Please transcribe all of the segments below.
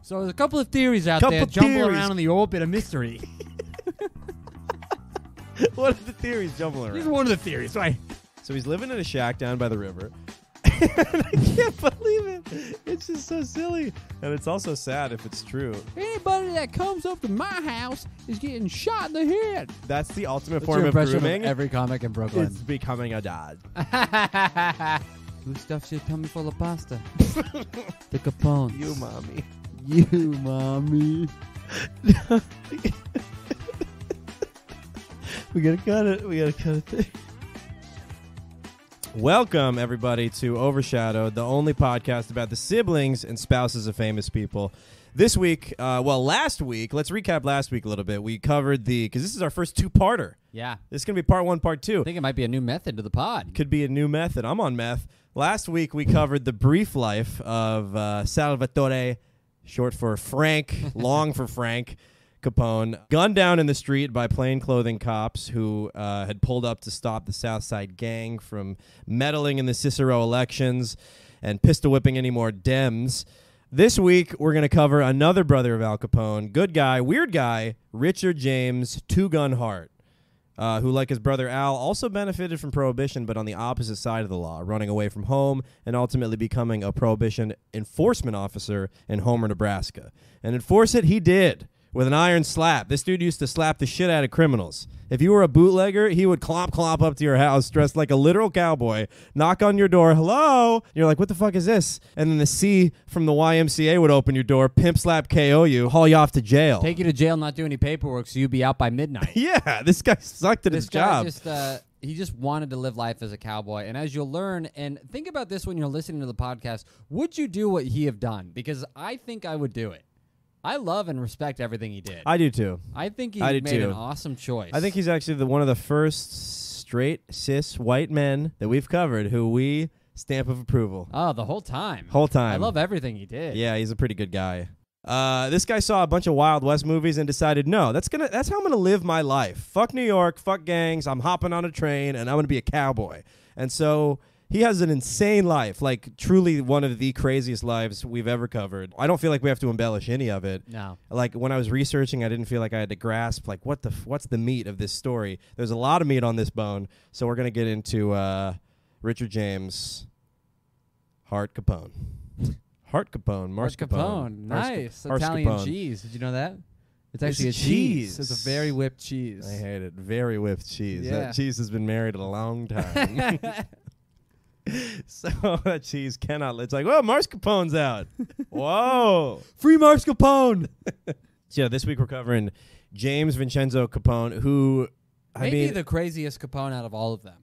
So there's a couple of theories out there jumbling around in the orbit of mystery. What are the theories jumbling around? This is one of the theories, right? So he's living in a shack down by the river. I can't believe it. It's just so silly. And it's also sad if it's true. Anybody that comes up to my house is getting shot in the head. That's the ultimate What's form your of impression grooming. of every comic in Brooklyn? It's becoming a dad. Who stuffs your tummy full of pasta? The Capones. You, mommy. You, mommy. We gotta cut it. We gotta cut it. Welcome, everybody, to Overshadowed, the only podcast about the siblings and spouses of famous people. This week, last week, let's recap last week a little bit. We covered because this is our first two-parter. Yeah. This is going to be part one, part two. I think it might be a new method to the pod. Could be a new method. I'm on meth. Last week, we covered the brief life of Salvatore, short for Frank, long for Frank, Capone, gunned down in the street by plainclothing cops who had pulled up to stop the Southside Gang from meddling in the Cicero elections and pistol whipping any more Dems. This week, we're going to cover another brother of Al Capone, good guy, weird guy, Richard James Two-Gun Hart, who, like his brother Al, also benefited from Prohibition, but on the opposite side of the law, running away from home and ultimately becoming a Prohibition enforcement officer in Homer, Nebraska. And enforce it he did. With an iron slap. This dude used to slap the shit out of criminals. If you were a bootlegger, he would clomp up to your house dressed like a literal cowboy, knock on your door, hello? And you're like, what the fuck is this? And then the C from the YMCA would open your door, pimp slap KO you, haul you off to jail. Take you to jail, not do any paperwork, so you'd be out by midnight. Yeah, this guy sucked at his job. He just wanted to live life as a cowboy. And as you'll learn, and think about this when you're listening to the podcast, would you do what he have done? Because I think I would do it. I love and respect everything he did. I do too. I think he made an awesome choice. I think he's actually one of the first straight, cis, white men that we've covered who we stamp of approval. Oh, the whole time. I love everything he did. Yeah, he's a pretty good guy. This guy saw a bunch of Wild West movies and decided, no, that's how I'm gonna live my life. Fuck New York, fuck gangs. I'm hopping on a train and I'm gonna be a cowboy. And so he has an insane life, like truly one of the craziest lives we've ever covered. I don't feel like we have to embellish any of it. No. Like when I was researching, I didn't feel like I had to grasp like what's the meat of this story. There's a lot of meat on this bone, so we're gonna get into Richard James Hart Capone. Hart Capone, Marshal Capone. Nice. Hart Italian Capone. cheese. Did you know that? It's actually It's a cheese. cheese. It's a very whipped cheese. I hate it. Very whipped cheese. Yeah. That cheese has been married a long time. So that cheese cannot. It's like, whoa, Marshal Capone's out. Whoa. Free Marshal Capone. So this week we're covering James Vincenzo Capone, who Maybe the craziest Capone out of all of them.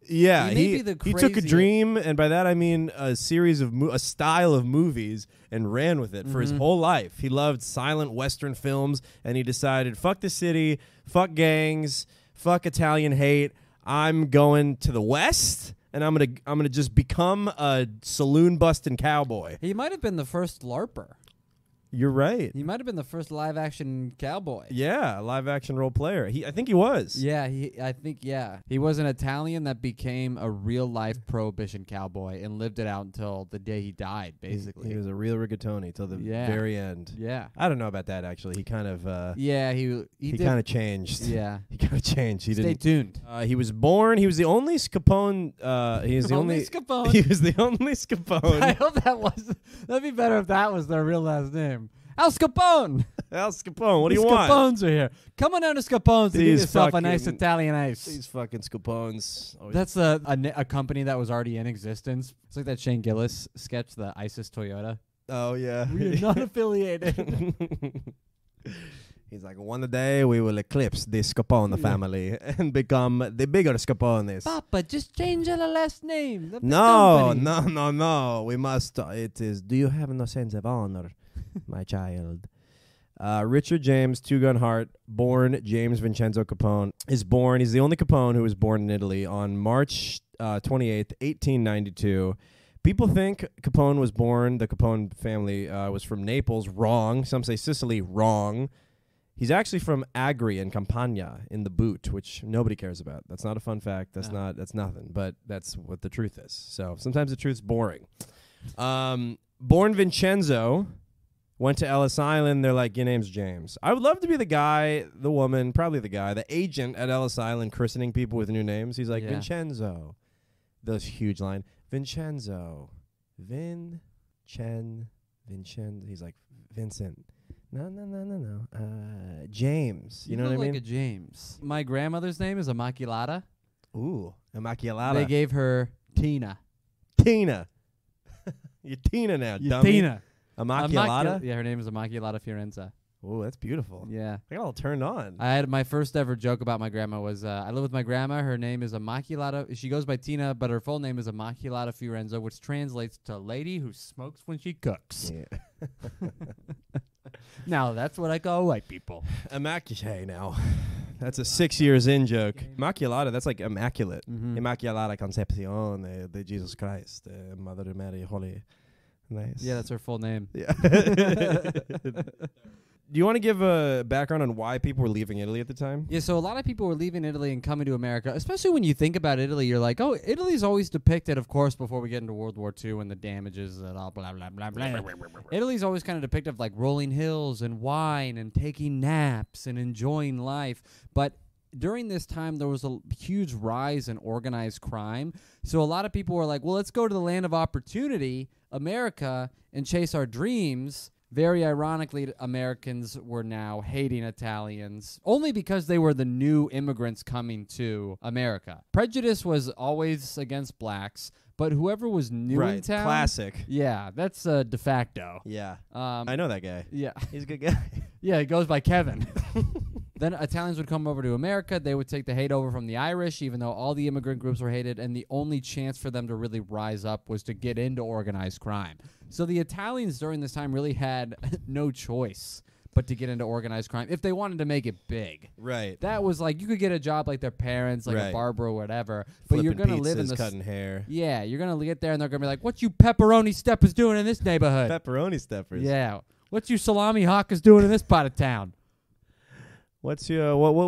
Yeah, he took a dream, and by that I mean a series of a style of movies, and ran with it for his whole life. He loved silent Western films, and he decided, fuck the city, fuck gangs, fuck Italian hate. I'm going to the West, and I'm gonna just become a saloon busting cowboy. He might have been the first LARPer. You're right. He might have been the first live-action cowboy. Yeah, live-action role player. I think he was. Yeah, he was an Italian that became a real-life Prohibition cowboy and lived it out until the day he died, basically. He was a real rigatoni till the very end. Yeah. I don't know about that, actually. He kind of... he kind of changed. Yeah. He kind of changed. Stay tuned. He was born... He was the only Scapone... He was the only... Scapone. He was the only Scapone. I hope that'd be better if that was their real last name. Al Capone. Al Capone, what do you want? Scapones are here. Come on down to Scapones to get yourself a nice Italian ice. These fucking Scapones. That's a company that was already in existence. It's like that Shane Gillis sketch, the ISIS Toyota. Oh, yeah. We are not affiliated. He's like, one day we will eclipse the Scapone family and become the bigger Scapones. Papa, just change the last name. No. We must. It is. Do you have no sense of honor, my child? Richard James Two-Gun Hart, born James Vincenzo Capone, is born. He's the only Capone who was born in Italy on March 28th, 1892. People think Capone was born. The Capone family was from Naples. Wrong. Some say Sicily. Wrong. He's actually from Agri in Campania in the Boot, which nobody cares about. That's not a fun fact. That's nothing. But that's what the truth is. So sometimes the truth's boring. Born Vincenzo, Went to Ellis Island. They're like, your name's James. I would love to be the guy, the woman, probably the guy, the agent at Ellis Island christening people with new names. He's like, Vincenzo. Those huge line. Vincenzo. Vincenzo. He's like, Vincent. No. James. You know what I mean? Like a James. My grandmother's name is Immaculata. Ooh, Immaculata. They gave her Tina. Tina. You're Tina now, dummy. Tina. Immaculata? Yeah, her name is Immaculata Fiorenza. Oh, that's beautiful. Yeah. I got all turned on. I had my first ever joke about my grandma was I live with my grandma. Her name is Immaculata. She goes by Tina, but her full name is Immaculata Fiorenza, which translates to lady who smokes when she cooks. Yeah. Now, that's what I call white people. Immaculate now. That's a 6 years in joke. Immaculata, that's like immaculate. Mm-hmm. Immaculata Concepcion de Jesus Christ, Mother Mary Holy. Nice. Yeah, that's her full name. Yeah. Do you want to give a background on why people were leaving Italy at the time? Yeah, so a lot of people were leaving Italy and coming to America, especially when you think about Italy. You're like, oh, Italy's always depicted, of course, before we get into World War II and the damages and all blah, blah, blah, blah. Italy's always kind of depicted of like rolling hills and wine and taking naps and enjoying life. But during this time, there was a huge rise in organized crime. So a lot of people were like, well, let's go to the land of opportunity, America, and chase our dreams. Very ironically, Americans were now hating Italians only because they were the new immigrants coming to America. Prejudice was always against blacks, but whoever was new in town... Classic. Yeah, that's de facto. Yeah. I know that guy. Yeah. He's a good guy. Yeah, he goes by Kevin. Then Italians would come over to America. They would take the hate over from the Irish, even though all the immigrant groups were hated, and the only chance for them to really rise up was to get into organized crime. So the Italians during this time really had no choice but to get into organized crime if they wanted to make it big. Right. That was like, you could get a job like their parents, like a barber or whatever, but Flipping you're going to live in pizzas, this... cutting hair. Yeah, you're going to get there and they're going to be like, what you pepperoni steppers doing in this neighborhood? Pepperoni steppers. Yeah. What you salami hawkers doing in this part of town? What's your I'm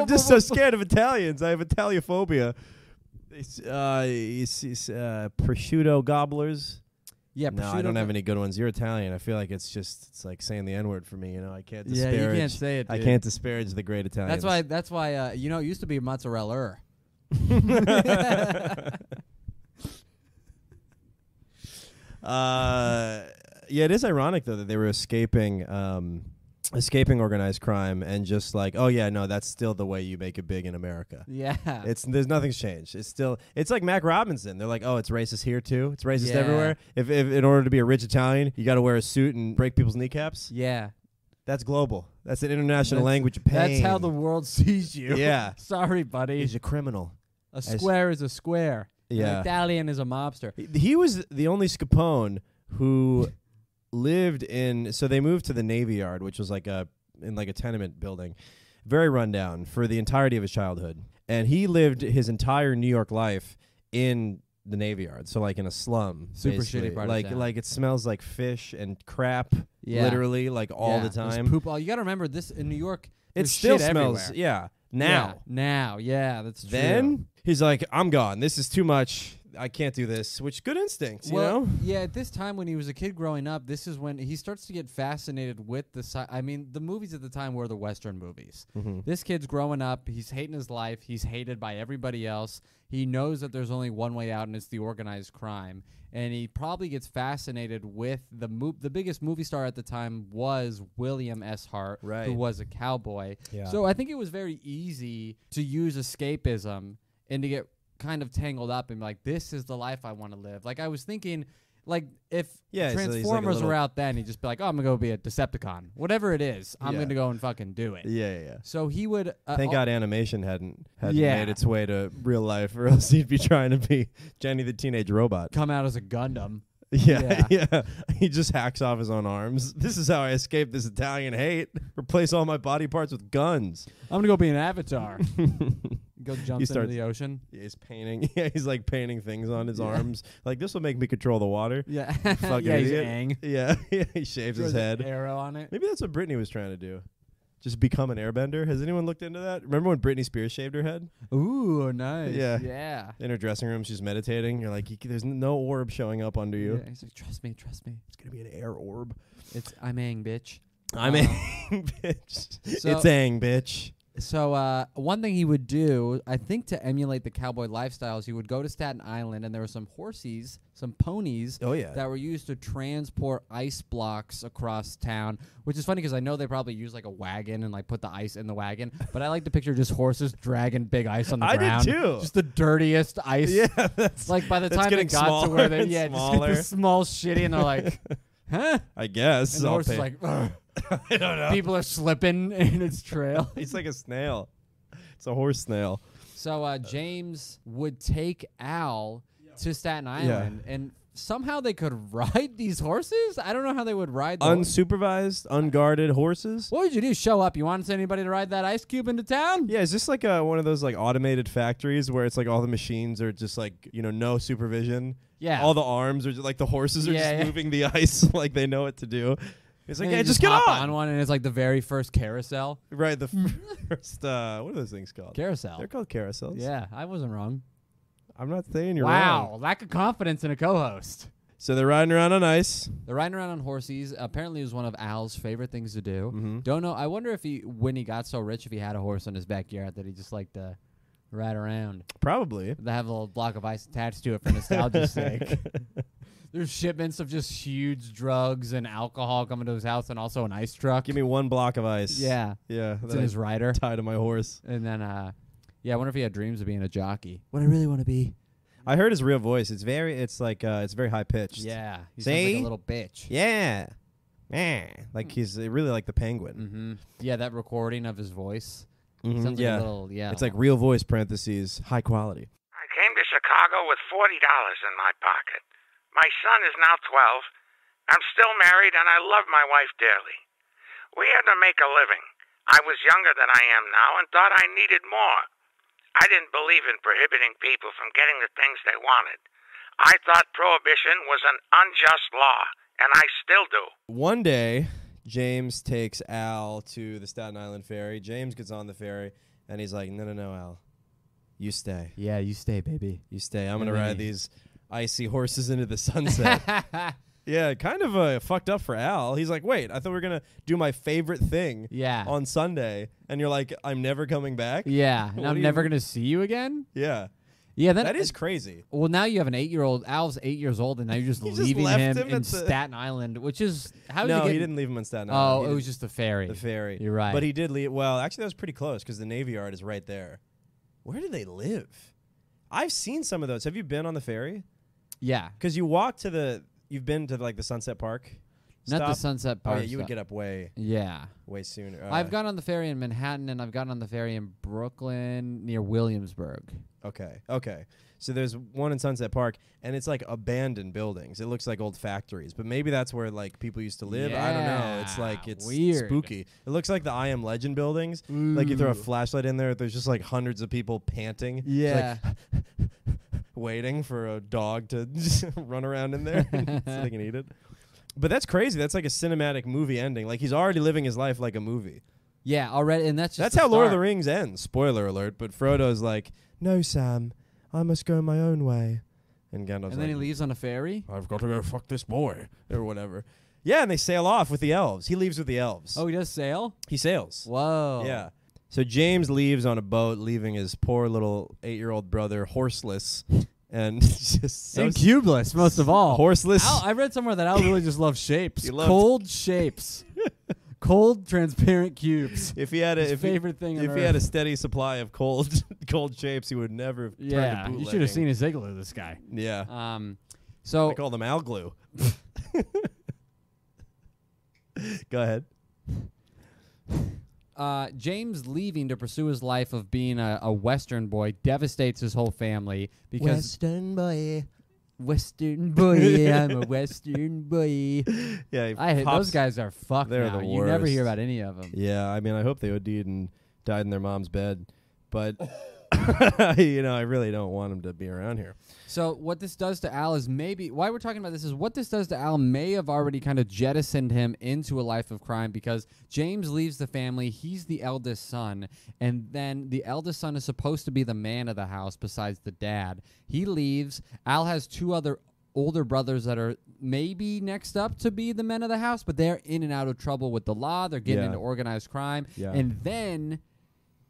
just so scared of Italians. I have Italiophobia. Prosciutto gobblers. Yeah, no, I don't have any good ones. You're Italian. I feel like it's like saying the N-word for me. You know, I can't disparage. Yeah, you can't say it. Dude. I can't disparage the great Italians. That's why. You know, it used to be mozzarella. Yeah, it is ironic though that they were escaping organized crime and just like, oh yeah, no, that's still the way you make it big in America. Yeah, there's nothing's changed. It's like Mac Robinson. They're like, oh, it's racist here too. It's racist everywhere. If in order to be a rich Italian, you got to wear a suit and break people's kneecaps. Yeah, that's global. That's an international language of pain. That's how the world sees you. Yeah, sorry, buddy. He's a criminal. A square is a square. Yeah, an Italian is a mobster. He was the only Scapone who lived in. So they moved to the Navy Yard, which was like in a tenement building, very rundown for the entirety of his childhood. And he lived his entire New York life in the Navy Yard, so like in a slum, super basically. Shitty part like of town. Like it smells like fish and crap, literally, like all the time. Poop. You got to remember this in New York. It still smells. Everywhere. Yeah. Now, that's true. Then he's like, I'm gone. This is too much. I can't do this, which good instincts, you know? Yeah, at this time when he was a kid growing up, this is when he starts to get fascinated with the movies at the time were the Western movies. Mm-hmm. This kid's growing up. He's hating his life. He's hated by everybody else. He knows that there's only one way out, and it's the organized crime. And he probably gets fascinated with the biggest movie star at the time was William S. Hart, who was a cowboy. Yeah. So I think it was very easy to use escapism and to get kind of tangled up and be like, this is the life I want to live. Like I was thinking, like if Transformers were out then, he'd just be like, oh, I'm gonna go be a Decepticon, whatever it is. I'm gonna go and fucking do it. Yeah. So he would. Thank God animation hadn't made its way to real life, or else he'd be trying to be Jenny the Teenage Robot. Come out as a Gundam. Yeah. He just hacks off his own arms. This is how I escape this Italian hate. Replace all my body parts with guns. I'm gonna go be an avatar. Go jump into the ocean. Yeah, he's painting. Yeah, he's like painting things on his arms. Like, this will make me control the water. Yeah. Fucking he's idiot. Aang. Yeah, he shaves his head. Arrow on it. Maybe that's what Britney was trying to do. just become an airbender. Has anyone looked into that? Remember when Britney Spears shaved her head? Ooh, nice. Yeah. In her dressing room, she's meditating. You're like, there's no orb showing up under you. Yeah, he's like, trust me. It's going to be an air orb. I'm Aang, bitch. I'm Aang, bitch. So, it's Aang, bitch. So one thing he would do, I think to emulate the cowboy lifestyles, he would go to Staten Island, and there were some horses, some ponies that were used to transport ice blocks across town, which is funny because I know they probably use like a wagon and like put the ice in the wagon, but I like to picture just horses dragging big ice on the ground. I did too. Just the dirtiest ice. Yeah. That's, like by the time it got to where they just get the small shitty, and they're like, huh? I guess. And the horse is like, ugh. I don't know. People are slipping in its trail. He's like a snail. It's a horse snail. So James would take Al to Staten Island, and somehow they could ride these horses. I don't know how they would ride them. Unsupervised, unguarded horses. What would you do? Show up? You want anybody to ride that ice cube into town? Yeah, is this like one of those like automated factories where it's like all the machines are just like, no supervision? Yeah. All the arms are just like the horses are just moving the ice like they know what to do. It's like, hey, just get on one, and it's like the very first carousel. Right, the first, what are those things called? Carousel. They're called carousels. Yeah, I wasn't wrong. I'm not saying you're wrong. Wow, lack of confidence in a co-host. So they're riding around on ice. They're riding around on horses. Apparently, it was one of Al's favorite things to do. Mm-hmm. Don't know. I wonder if when he got so rich, if he had a horse in his backyard that he just liked to ride around. Probably. They have a little block of ice attached to it for nostalgia's sake. There's shipments of just huge drugs and alcohol coming to his house, and also an ice truck. Give me one block of ice. Yeah. Yeah. It's in his rider. Tied to my horse. And then, I wonder if he had dreams of being a jockey. What I really want to be. I heard his real voice. It's very high pitched. Yeah. He See? sounds like a little bitch. Yeah. Like he's really like the penguin. Mm-hmm. Yeah, that recording of his voice. Mm-hmm. Sounds like a little, It's like real voice parentheses, high quality. I came to Chicago with $40 in my pocket. My son is now 12. I'm still married, and I love my wife dearly. We had to make a living. I was younger than I am now and thought I needed more. I didn't believe in prohibiting people from getting the things they wanted. I thought prohibition was an unjust law, and I still do. One day, James takes Al to the Staten Island ferry. James gets on the ferry, and he's like, no, Al. You stay. Yeah, you stay, baby. You stay. I'm going to ride these icy horses into the sunset. Yeah, kind of fucked up for Al. He's like, wait, I thought we were going to do my favorite thing on Sunday. And you're like, I'm never coming back? Yeah, and I'm never going to see you again? Yeah. Yeah, that is crazy. Well, now you have an 8-year-old. Al's 8 years old, and now you're just leaving him in Staten Island, which is... he didn't leave him in Staten Island. Oh, it was just the ferry. The ferry. You're right. But he did leave... Well, actually, that was pretty close, because the Navy Yard is right there. Where do they live? I've seen some of those. Have you been on the ferry? Yeah. Because you walk to the... You've been to, like, the Sunset Park? Not the Sunset Park. Oh, yeah, you would get up way sooner. I've gone on the ferry in Manhattan, and I've gone on the ferry in Brooklyn near Williamsburg. Okay. So there's one in Sunset Park, and it's like abandoned buildings. It looks like old factories, but maybe that's where like people used to live. I don't know. It's like it's weird. Spooky. It looks like the I Am Legend buildings. Ooh. Like you throw a flashlight in there, there's just like hundreds of people panting. Yeah. Like waiting for a dog to just run around in there so they can eat it. But that's crazy. That's like a cinematic movie ending. Like he's already living his life like a movie. Yeah, already, and that's how Lord of the Rings ends. Spoiler alert. But Frodo's like, "No, Sam, I must go my own way." And Gandalf's then he leaves on a ferry. I've got to go fuck this boy or whatever. Yeah, and they sail off with the elves. He leaves with the elves. Oh, he does sail? He sails. Whoa. Yeah. So James leaves on a boat, leaving his poor little 8-year-old brother horseless. And just and cubeless, most of all. Horseless. I read somewhere that Al really just loves shapes. Cold shapes. Cold, transparent cubes. If he had a favorite thing on if earth. he had a steady supply of cold shapes, he would never have turned to bootlegging. You should have seen his igloo, this guy. Yeah. So I call them Al glue. Go ahead. James leaving to pursue his life of being a Western boy devastates his whole family because Western boy, I'm a Western boy. Yeah, I hate those guys are fucked. They're now. the You never worst. hear about any of them. Yeah, I mean, I hope they OD'd and died in their mom's bed, but I really don't want them to be around here. So what this does to Al is why we're talking about this is what this does to Al may have already kind of jettisoned him into a life of crime because James leaves the family. He's the eldest son, and then the eldest son is supposed to be the man of the house besides the dad. He leaves. Al has two other older brothers that are maybe next up to be the men of the house, but they're in and out of trouble with the law. They're getting into organized crime. Yeah. And then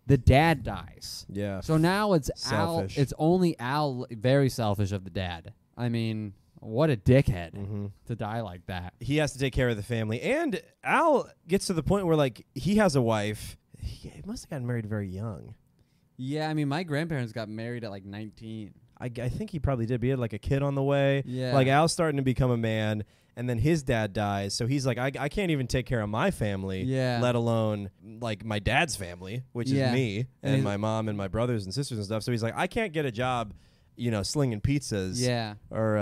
the dad dies. Yeah. So now it's Selfish. Al. It's only Al, very selfish of the dad. I mean, what a dickhead to die like that. He has to take care of the family. And Al gets to the point where, like, he has a wife. He must have gotten married very young. Yeah, I mean, my grandparents got married at like 19. I think he probably did. But he had, like, a kid on the way. Yeah. Like, Al's starting to become a man. And then his dad dies. So he's like, I can't even take care of my family, let alone, like, my dad's family, which is me and my mom and my brothers and sisters and stuff. So he's like, I can't get a job, slinging pizzas or,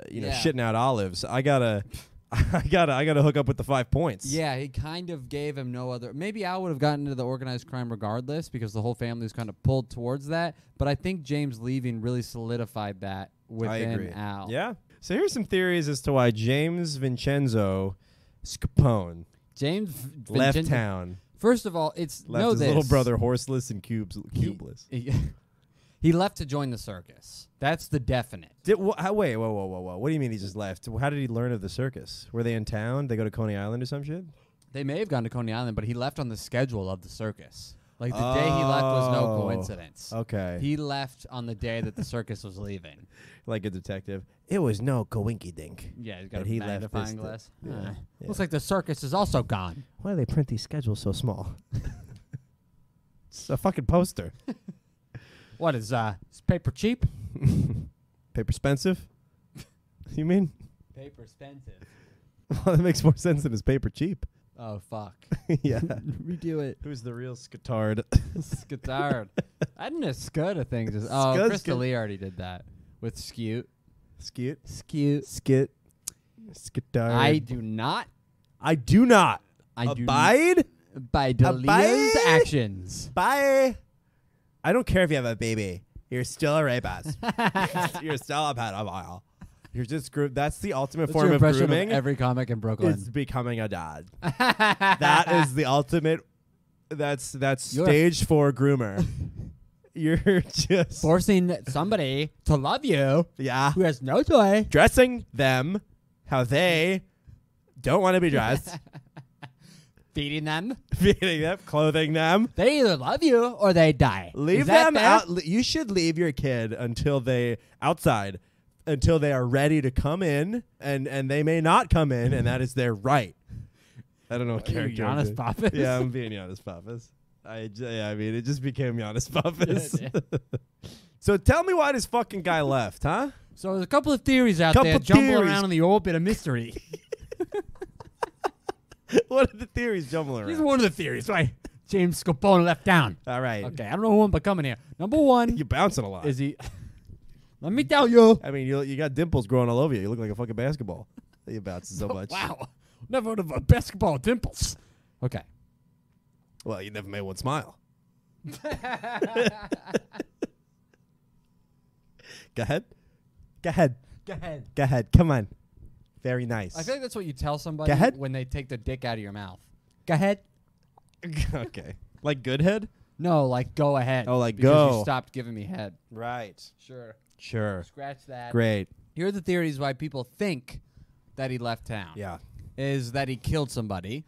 shitting out olives. I gotta hook up with the 5 points. Yeah, he kind of gave him no other. Maybe Al would have gotten into the organized crime regardless because the whole family was kind of pulled towards that. But I think James leaving really solidified that within Al. Yeah. So here's some theories as to why James Vincenzo Capone left town. First of all, left his little brother horseless and cubeless. He left to join the circus. That's the definite. Wait, whoa. What do you mean he just left? How did he learn of the circus? Were they in town? They go to Coney Island or some shit? They may have gone to Coney Island, but he left on the schedule of the circus. Like, the day he left was no coincidence. Okay. He left on the day that the circus was leaving. Like a detective. It was no coinky-dink. Yeah, he's got a magnifying glass. Yeah. Looks like the circus is also gone. Why do they print these schedules so small? It's a fucking poster. What is paper cheap? Paper expensive? You mean? Paper expensive. Well, that makes more sense than his paper cheap. Oh, fuck. Yeah. Redo it. Who's the real scatard? Scatard. I didn't know scud a thing. Krista Lee already did that with Skute. Skit? Skute. Skit. Scatard. I do not. Abide by Delia's actions. Bye. I don't care if you have a baby. You're still a rapist. You're still a pedophile. You're just that's the ultimate form of grooming. Of every comic in Brooklyn is becoming a dad. That is the ultimate. That's stage 4 groomer. You're just forcing somebody to love you. Yeah. Who has no toy. Dressing them how they don't want to be dressed. Feeding them, clothing them. They either love you or they die. Leave them out. You should leave your kid until they are ready to come in, and they may not come in, and that is their right. I don't know what character. Giannis Pappas? Yeah, I'm being Giannis Pappas. I mean, it just became Giannis Pappas. So tell me why this fucking guy left, huh? So there's a couple of theories out there jumbling around in the orbit of mystery. What are the theories jumbling around? Here's one of the theories. Why James Capone left town. All right. Okay, I don't know who I'm becoming here. Number one. You're bouncing a lot. Is he? Let me tell you. I mean, you got dimples growing all over you. You look like a fucking basketball. You bouncing so much. Wow. Never heard of a basketball with dimples. Okay. Well, you never made one smile. Go ahead. Come on. Very nice. I feel like that's what you tell somebody when they take the dick out of your mouth. Go ahead. Okay. Like good head? No, like go ahead. Oh, like because go. You stopped giving me head. Right. Sure. Scratch that. Great. Here are the theories why people think that he left town. Yeah. Is that he killed somebody.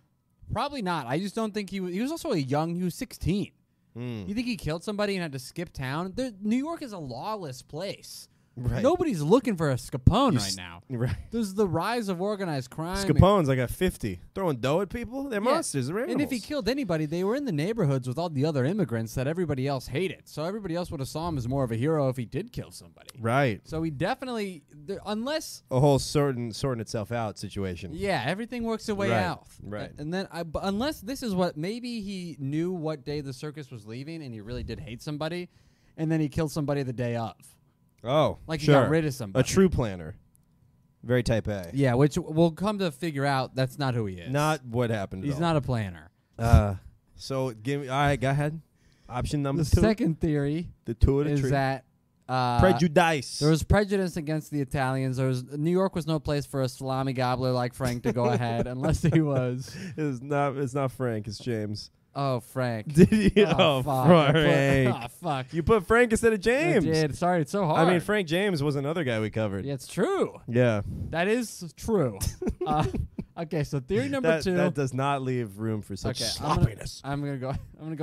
Probably not. I just don't think he was also he was 16. You think he killed somebody and had to skip town? New York is a lawless place. Right. Nobody's looking for a Scapone right now. Right. There's the rise of organized crime. Scapone's like a 50. Throwing dough at people? They're monsters. They're animals. And if he killed anybody, they were in the neighborhoods with all the other immigrants that everybody else hated. So everybody else would have saw him as more of a hero if he did kill somebody. Right. So he definitely, unless... A whole sorting itself out situation. Yeah, everything works its way out. Right. And then, unless this is what, maybe he knew what day the circus was leaving and he really did hate somebody, and then he killed somebody the day of. Oh, like sure. He got rid of somebody. A true planner. Very type A. Yeah, which we'll come to figure out that's not who he is. Not what happened. He's not a planner. So give me. All right, go ahead. Option number 2. The second theory the two of the is tree. that Prejudice. There was prejudice against the Italians. New York was no place for a salami gobbler like Frank to go ahead, unless he was. It's not Frank. It's James. Oh, Frank. Did you? Oh, fuck. Frank. Oh, fuck. You put Frank instead of James. I did. Sorry, it's so hard. I mean, Frank James was another guy we covered. Yeah, it's true. Yeah. That is true. Okay, so theory number 2. That does not leave room for such sloppiness. I'm gonna go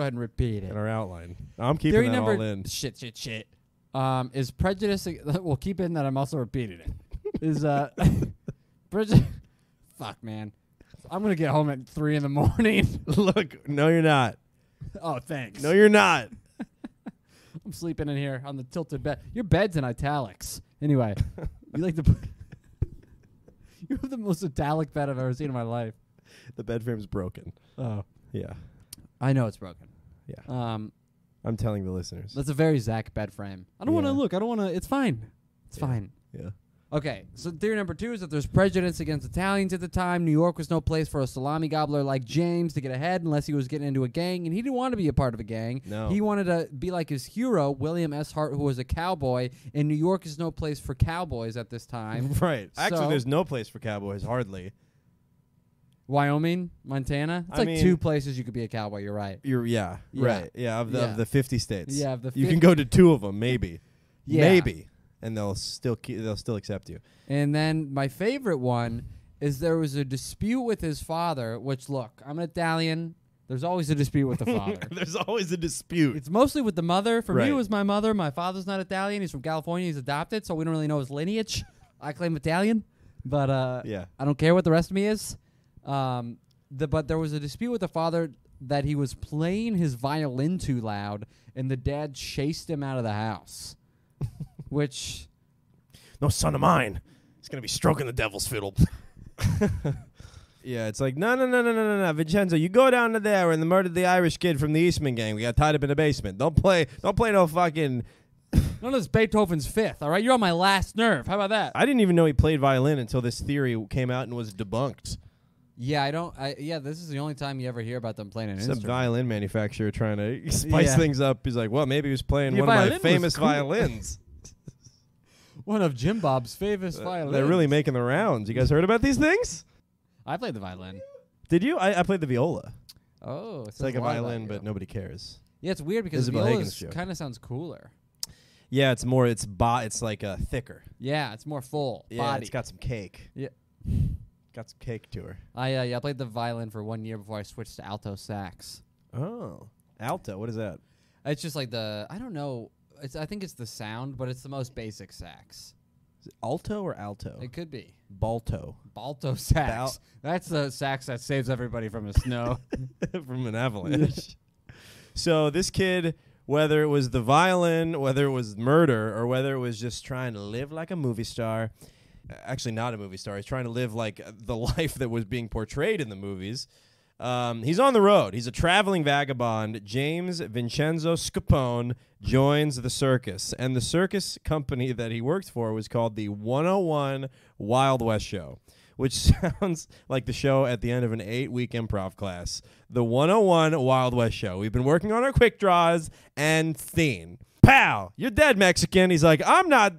ahead and repeat it. In our outline. I'm keeping theory that number all in. Shit. Is prejudice? We'll keep in that I'm also repeating it. Is prejudice? Fuck, man. I'm gonna get home at 3 in the morning. Look, no, you're not. Oh, thanks. No, you're not. I'm sleeping in here on the tilted bed. Your bed's in italics. Anyway, you like the. You have the most italic bed I've ever seen in my life. The bed frame's broken. Oh, Yeah. I know it's broken. Yeah. I'm telling the listeners. That's a very Zach bed frame. I don't want to look. I don't want to. It's fine. It's fine. Yeah. Okay, so theory number 2 is that there's prejudice against Italians at the time. New York was no place for a salami gobbler like James to get ahead unless he was getting into a gang, and he didn't want to be a part of a gang. No. He wanted to be like his hero, William S. Hart, who was a cowboy, and New York is no place for cowboys at this time. Right. Actually, So- there's no place for cowboys, hardly. Wyoming, Montana. It's I like mean- 2 places you could be a cowboy. You're right. Yeah. Right. Yeah, of the 50 states. Yeah, of the You 50 can go to 2 of them, maybe. Yeah. Maybe. And they'll still accept you. And then my favorite one is there was a dispute with his father, which, look, I'm an Italian. There's always a dispute with the father. There's always a dispute. It's mostly with the mother. For me, Right. it was my mother. My father's not Italian. He's from California. He's adopted, so we don't really know his lineage. I claim Italian, but Yeah. I don't care what the rest of me is. But there was a dispute with the father that he was playing his violin too loud, and the dad chased him out of the house. Which, No son of mine. He's going to be stroking the devil's fiddle. Yeah, it's like, no, Vincenzo, you go down to there and murdered the Irish kid from the Eastman gang. We got tied up in the basement. Don't play no fucking... none of this Beethoven's Fifth, all right? You're on my last nerve. How about that? I didn't even know he played violin until this theory came out and was debunked. Yeah, this is the only time you ever hear about them playing an It's a instrument. violin manufacturer trying to spice Yeah. things up. He's like, well, maybe he was playing Your one of my violin was famous cool. violins. One of Jim Bob's famous violins. They're really making the rounds. You guys heard about these things? I played the violin. Did you? I played the viola. Oh, It's like a violin, but nobody cares. Yeah, it's weird because the Isabel viola Higgins joke. kind of sounds cooler. Yeah, it's more. It's like thicker. Yeah, it's more full Yeah, body. it's got some cake. Yeah. Got some cake to her. I played the violin for 1 year before I switched to alto sax. Oh, alto. What is that? It's just like I don't know. I think it's the sound, but it's the most basic sax. Is it alto or alto? It could be. Balto. Balto sax. That's the sax that saves everybody from the snow. From an avalanche. So this kid, whether it was the violin, whether it was murder, or whether it was just trying to live like a movie star, actually not a movie star, he's trying to live like the life that was being portrayed in the movies. He's on the road. He's a traveling vagabond. James Vincenzo Capone joins the circus. And the circus company that he worked for was called the 101 Wild West Show, which sounds like the show at the end of an 8-week improv class. The 101 Wild West Show. We've been working on our quick draws and theme. Pow! You're dead, Mexican. He's like, I'm not...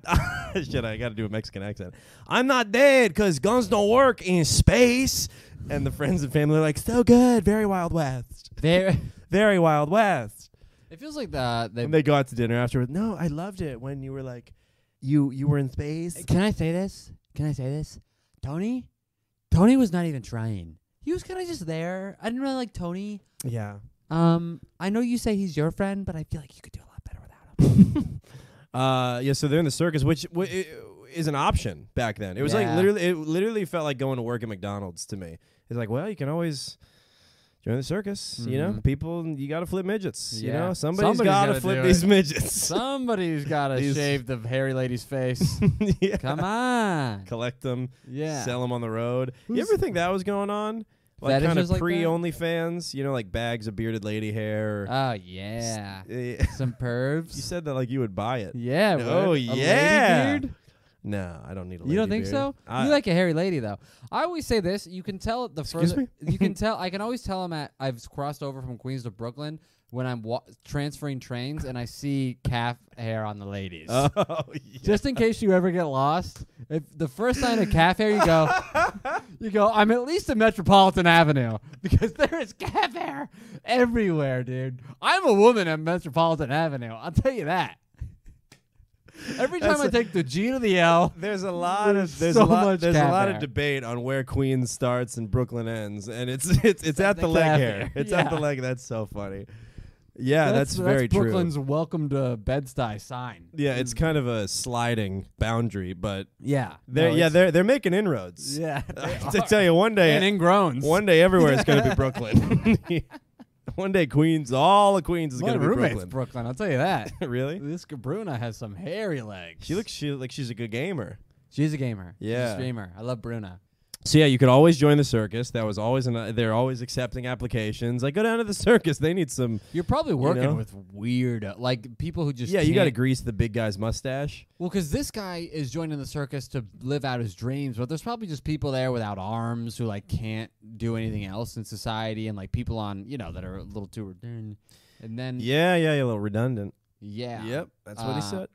Shit, I got to do a Mexican accent. I'm not dead because guns don't work in space. And the friends and family are like, so good. Very Wild West. Very Wild West. It feels like And they go out to dinner afterwards. No, I loved it when you were like, you were in space. Can I say this? Tony was not even trying. He was kind of just there. I didn't really like Tony. Yeah. I know you say he's your friend, but I feel like you could do a lot better without him. Yeah, so they're in the circus, which is an option back then. It was like it literally felt like going to work at McDonald's to me. It's like, well, you can always join the circus, you know? People, you got to flip midgets, you know? Somebody's got to flip these midgets. Somebody's got to shave the hairy lady's face. Yeah. Come on. Collect them, Yeah. sell them on the road. You ever think that was going on? Like Fetishes kind of like that? pre-OnlyFans, you know, like bags of bearded lady hair. Oh, yeah. You Some pervs. said that like you would buy it. Yeah. Oh, would. yeah. A lady beard? No, I don't need a lady You don't think beard. so? You like a hairy lady, though. I always say this. You can tell the Excuse further... me? You can tell... I can always tell I've crossed over from Queens to Brooklyn when I'm transferring trains and I see calf hair on the ladies. Oh, yeah. Just in case you ever get lost, if the first sign of calf hair, you go, I'm at least in Metropolitan Avenue because there is calf hair everywhere, dude. I'm a woman at Metropolitan Avenue. I'll tell you that. Every time I take the G to the L, there's a lot of debate on where Queens starts and Brooklyn ends, and it's at the leg hair. It's at the leg. That's so funny. Yeah, that's very true. Brooklyn's welcome to Bed-Stuy sign. Yeah, it's kind of a sliding boundary, but they're making inroads. Yeah, to tell you, one day and ingrowns. One day everywhere is going to be Brooklyn. One day Queens, all of Queens is going to be Brooklyn. Brooklyn, I'll tell you that. Really? This Bruna has some hairy legs. She looks like she's a good gamer. She's a gamer. Yeah. She's a streamer. I love Bruna. So yeah, you could always join the circus. That was always they're always accepting applications. Like, go down to the circus. They need some. You're probably working with weird, like people who just you got to grease the big guy's mustache. Well, because this guy is joining the circus to live out his dreams, but there's probably just people there without arms who like can't do anything else in society, and like people on that are a little too redundant. And then a little redundant. Yeah. Yep, that's what he said.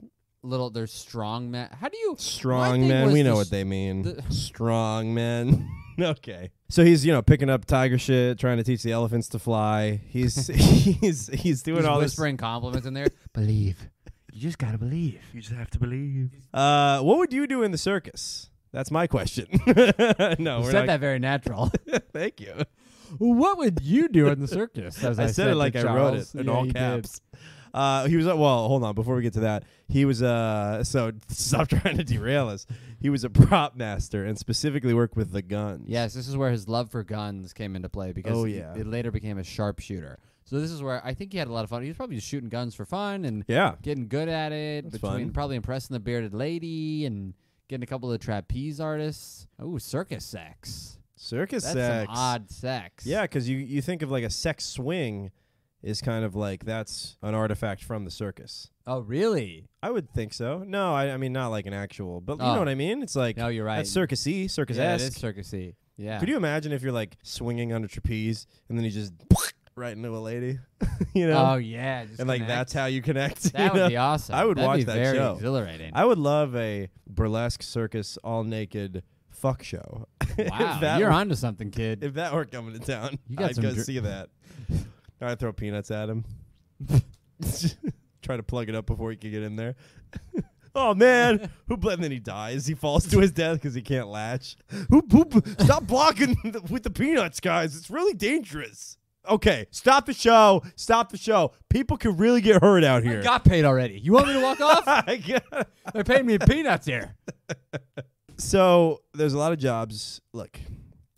There's strong men. How do you strong men? We know what they mean. Strong men. Okay. So he's picking up tiger shit, trying to teach the elephants to fly. He's doing all this whispering compliments in there. Believe. You just gotta believe. You just have to believe. What would you do in the circus? That's my question. No, you said that very natural. Thank you. What would you do in the circus? As I said it like I wrote it in all caps. He was hold on, before we get to that, he was so stop trying to derail us. He was a prop master and specifically worked with the guns. Yes, this is where his love for guns came into play because he later became a sharpshooter. So this is where I think he had a lot of fun. He was probably just shooting guns for fun and getting good at it. That's fun. Probably impressing the bearded lady and getting a couple of trapeze artists. Oh, circus sex. Circus That's sex. some odd sex. Yeah, because you think of like a sex swing is kind of like that's an artifact from the circus. Oh, really? I would think so. No, I mean not like an actual, but you know what I mean? It's like, no, you're right. That's circus-y, circus-esque. Yeah, it is circus-y. Yeah. Could you imagine if you're like swinging on a trapeze and then you just right into a lady? Oh, yeah. And like that's how you connect. That would be awesome. I would watch that very show. Exhilarating. I would love a burlesque circus all-naked fuck show. Wow, you're onto something, kid. If that were coming to town, I'd go see that. I'd throw peanuts at him. Try to plug it up before he could get in there. Oh, man. And then he dies. He falls to his death because he can't latch. Stop blocking with the peanuts, guys. It's really dangerous. Okay, stop the show. Stop the show. People could really get hurt out here. I got paid already. You want me to walk off? They're paying me peanuts here. So there's a lot of jobs. Look,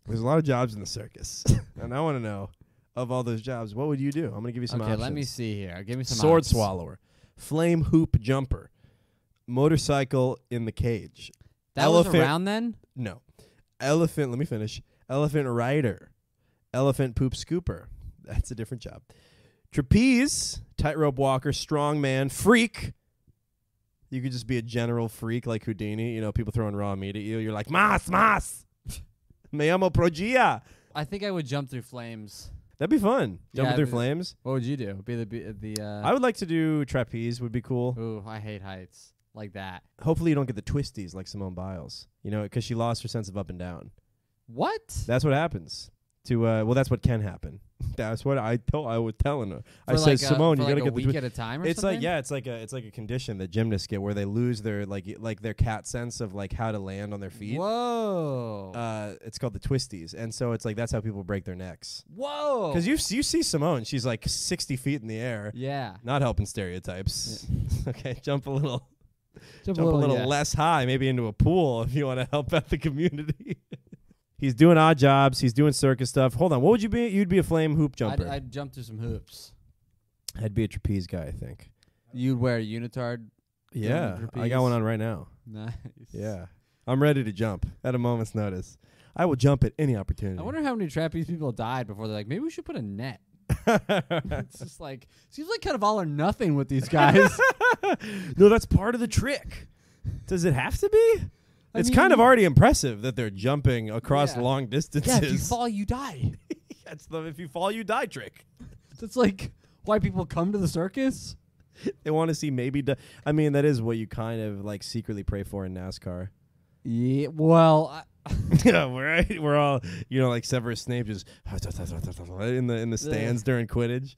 there's a lot of jobs in the circus. And I want to know, of all those jobs, what would you do? I'm going to give you some options. Okay, let me see here. Give me some Sword options. swallower, flame hoop jumper, motorcycle in the cage. That was around then? No. Elephant, let me finish. Elephant rider, elephant poop scooper. That's a different job. Trapeze, tightrope walker, strongman, freak. You could just be a general freak like Houdini. People throwing raw meat at you. You're like, mas. Me llamo Progia. I think I would jump through flames. That'd be fun. Jumping through flames. What would you do? Be the I would like to do trapeze. Would be cool. Ooh, I hate heights like that. Hopefully you don't get the twisties like Simone Biles. Because she lost her sense of up and down. What? That's what happens. That's what can happen. That's what I was telling her. I said, Simone, you gotta get a week at a time. Or something? It's like a condition that gymnasts get where they lose their like their cat sense of like how to land on their feet. Whoa. It's called the twisties, and so it's like that's how people break their necks. Whoa. Because you see Simone, she's like 60 feet in the air. Yeah. Not helping stereotypes. Yeah. Okay, jump a little yeah. less high, maybe into a pool if you want to help out the community. He's doing odd jobs. He's doing circus stuff. Hold on. What would you be? You'd be a flame hoop jumper. I'd jump through some hoops. I'd be a trapeze guy, I think. You'd wear a unitard? Yeah. I got one on right now. Nice. Yeah. I'm ready to jump at a moment's notice. I will jump at any opportunity. I wonder how many trapeze people died before they're like, maybe we should put a net. It's just like, seems like kind of all or nothing with these guys. No, that's part of the trick. Does it have to be? It's kind of already impressive that they're jumping across long distances. Yeah, if you fall, you die. That's the if you fall, you die trick. That's like why people come to the circus. They want to see maybe. I mean, that is what you kind of like secretly pray for in NASCAR. Yeah, well, Yeah, right. We're all, like Severus Snape just in the stands during Quidditch,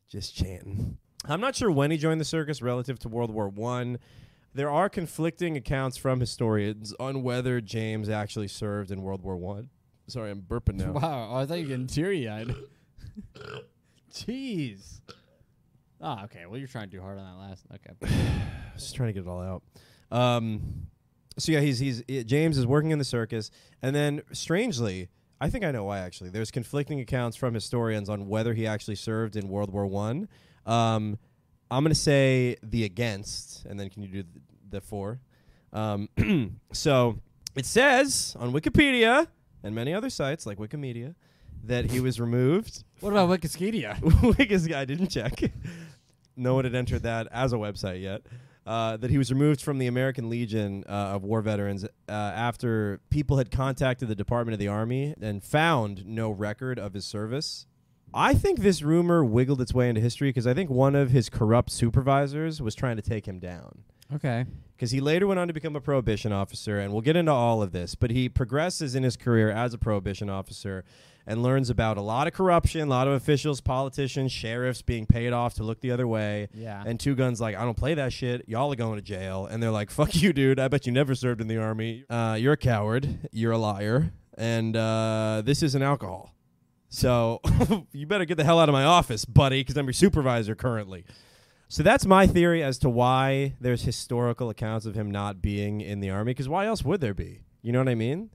just chanting. I'm not sure when he joined the circus relative to World War I. There are conflicting accounts from historians on whether James actually served in World War I. Sorry, I'm burping now. Wow, I thought you were getting teary-eyed. Jeez. Oh, okay. Well, you're trying to do hard on that last. Okay. Just trying to get it all out. So yeah, James is working in the circus, and then strangely, I think I know why. Actually, there's conflicting accounts from historians on whether he actually served in World War I. I'm going to say the against, and then can you do the for? So it says on Wikipedia and many other sites like Wikimedia that he was removed. What about Wikipedia? I didn't check. No one had entered that as a website yet. That he was removed from the American Legion of War Veterans after people had contacted the Department of the Army and found no record of his service. I think this rumor wiggled its way into history because I think one of his corrupt supervisors was trying to take him down. Okay. Because he later went on to become a prohibition officer, and we'll get into all of this, but he progresses in his career as a prohibition officer and learns about a lot of corruption, a lot of officials, politicians, sheriffs being paid off to look the other way. Yeah. And Two Guns like, I don't play that shit. Y'all are going to jail. And they're like, fuck you, dude. I bet you never served in the Army. You're a coward. You're a liar. And this isn't alcohol. So you better get the hell out of my office, buddy, because I'm your supervisor currently. So that's my theory as to why there's historical accounts of him not being in the Army, because why else would there be? You know what I mean?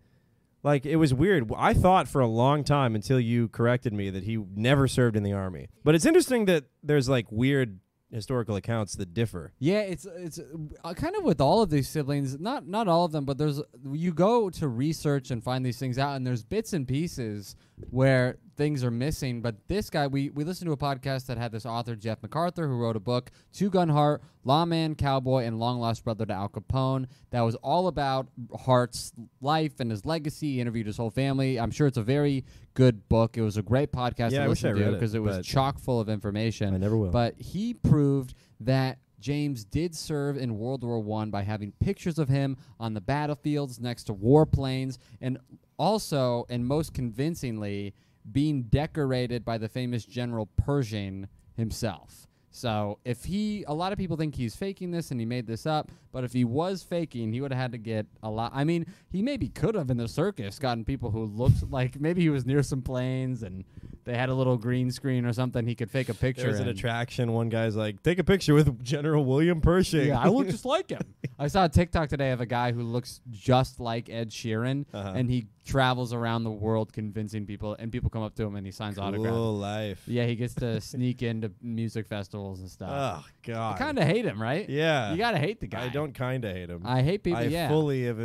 Like, it was weird. I thought for a long time until you corrected me that he never served in the Army. But it's interesting that there's, like, weird historical accounts that differ. Yeah, it's kind of with all of these siblings, not all of them, but you go to research and find these things out, and there's bits and pieces where things are missing. But this guy, we listened to a podcast that had this author, Jeff MacArthur, who wrote a book, Two Gun Hart, Lawman, Cowboy, and Long Lost Brother to Al Capone, that was all about Hart's life and his legacy. He interviewed his whole family. I'm sure it's a very good book. It was a great podcast to listen to because it was chock full of information. I never will. But he proved that James did serve in World War I by having pictures of him on the battlefields next to warplanes, and also, and most convincingly, being decorated by the famous General Pershing himself. So a lot of people think he's faking this and he made this up, but if he was faking, he would have had to get a lot. I mean, he maybe could have in the circus gotten people who looked like maybe he was near some planes and they had a little green screen or something. He could fake a picture. There's an attraction. One guy's like, take a picture with General William Pershing. Yeah, I look just like him. I saw a TikTok today of a guy who looks just like Ed Sheeran, and he travels around the world convincing people, and people come up to him and he signs autographs. Cool life. Yeah, he gets to sneak into music festivals and stuff. Oh, God. I kind of hate him, right? Yeah. You got to hate the guy. I don't kind of hate him. I hate people, I fully have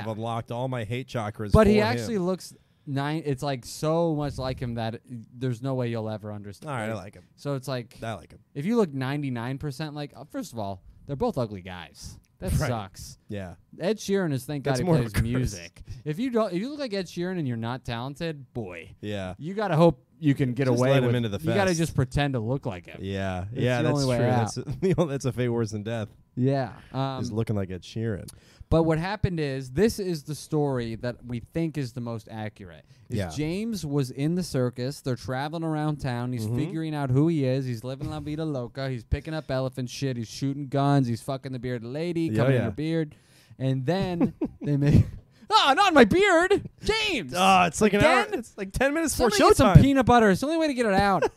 unlocked all my hate chakras But for he actually him. looks... It's like so much like him that there's no way you'll ever understand. All right, I like him. So it's like... I like him. If you look 99% like... first of all, they're both ugly guys. That sucks. Yeah. Ed Sheeran is thank God he more plays of a curse. music. If you look like Ed Sheeran and you're not talented, boy. Yeah. You gotta hope you can get Just away let with him into the You gotta fest. just pretend to look like him. Yeah. It's Yeah, the that's only way true. out. That's a fate worse than death. Yeah. Just looking like Ed Sheeran. But what happened is, this is the story that we think is the most accurate. Yeah. James was in the circus. They're traveling around town. He's figuring out who he is. He's living La Vida Loca. He's picking up elephant shit. He's shooting guns. He's fucking the bearded lady, coming in her beard. And then they make... Oh, not my beard! James! Oh, it's like an hour. Again? It's like 10 minutes before Somebody get some showtime. peanut butter. It's the only way to get it out.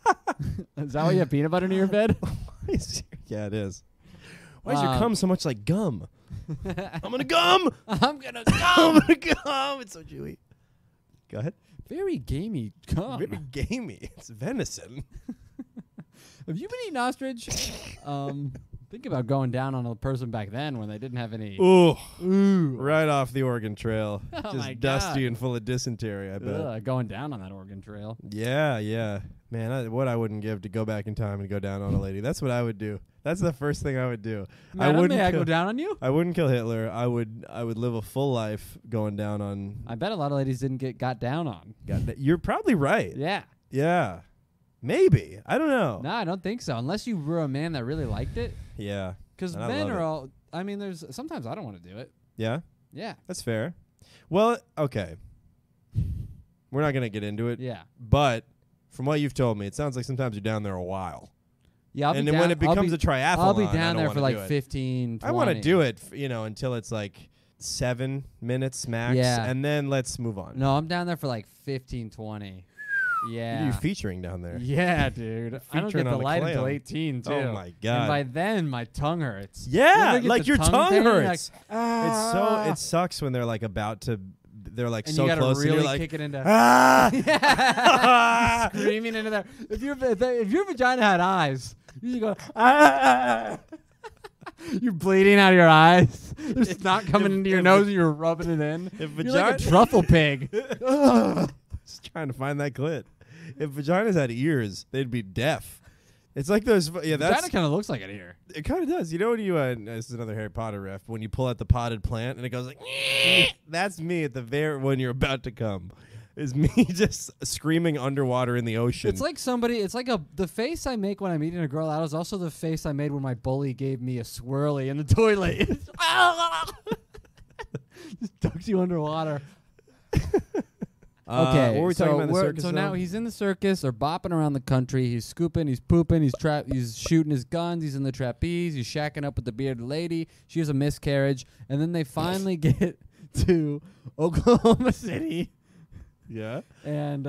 Is that why you have peanut butter near your bed? Yeah, it is. Why does your cum so much like gum? I'm gonna gum. I'm gonna I'm gonna gum. It's so chewy. Go ahead. Very gamey cum. Very gamey. It's venison. Have you been eating ostrich? Think about going down on a person back then when they didn't have any. Ooh. Ooh. Right off the Oregon Trail. Oh Just my dusty God. and full of dysentery, I bet. Ugh, going down on that Oregon Trail. Yeah, yeah. Man, what I wouldn't give to go back in time and go down on a lady. That's what I would do. That's the first thing I would do. Man, may I go down on you? I wouldn't kill Hitler. I would live a full life going down on. I bet a lot of ladies didn't got down on. You're probably right. Yeah. Yeah. Maybe. I don't know. No, I don't think so. Unless you were a man that really liked it. Yeah. Because And I men love are it. all. I mean, there's sometimes I don't want to do it. Yeah. Yeah. That's fair. Well, okay. We're not gonna get into it. Yeah. But from what you've told me, it sounds like sometimes you're down there a while. Yeah. And then when it becomes a triathlon, I'll be I down don't there for wanna like do it. 15, 20. I want to do it, until it's like 7 minutes max, Yeah. and then let's move on. No, I'm down there for like 15, 20. What are Yeah. you featuring down there? Yeah, dude. I don't Featuring get the on the light until clam. 18, too. Oh my God. And by then, my tongue hurts. Yeah, You ever get like the your tongue pain? You're hurts. Like, It sucks when they're like about to. They're like and so you gotta close, really and you're like, kick it into ah! screaming into there. If your vagina had eyes, you go ah. You're bleeding out of your eyes. There's snot coming into your nose, and you're rubbing it in. If You're like a truffle pig. Just trying to find that clit. If vaginas had ears, they'd be deaf. It's like those. Yeah, that's. Vagina kind of looks like it here. It kind of does. You know when you? This is another Harry Potter ref. When you pull out the potted plant and it goes like, that's me at the when you're about to come. Is me just screaming underwater in the ocean. It's like somebody. It's like the face I make when I'm eating a girl out is also the face I made when my bully gave me a swirly in the toilet. Just ducks you underwater. Okay, what were we talking about in the circus? So though? now he's in the circus. They're bopping around the country. He's scooping. He's pooping. He's shooting his guns. He's in the trapeze. He's shacking up with the bearded lady. She has a miscarriage, and then they finally get to Oklahoma City. Yeah. And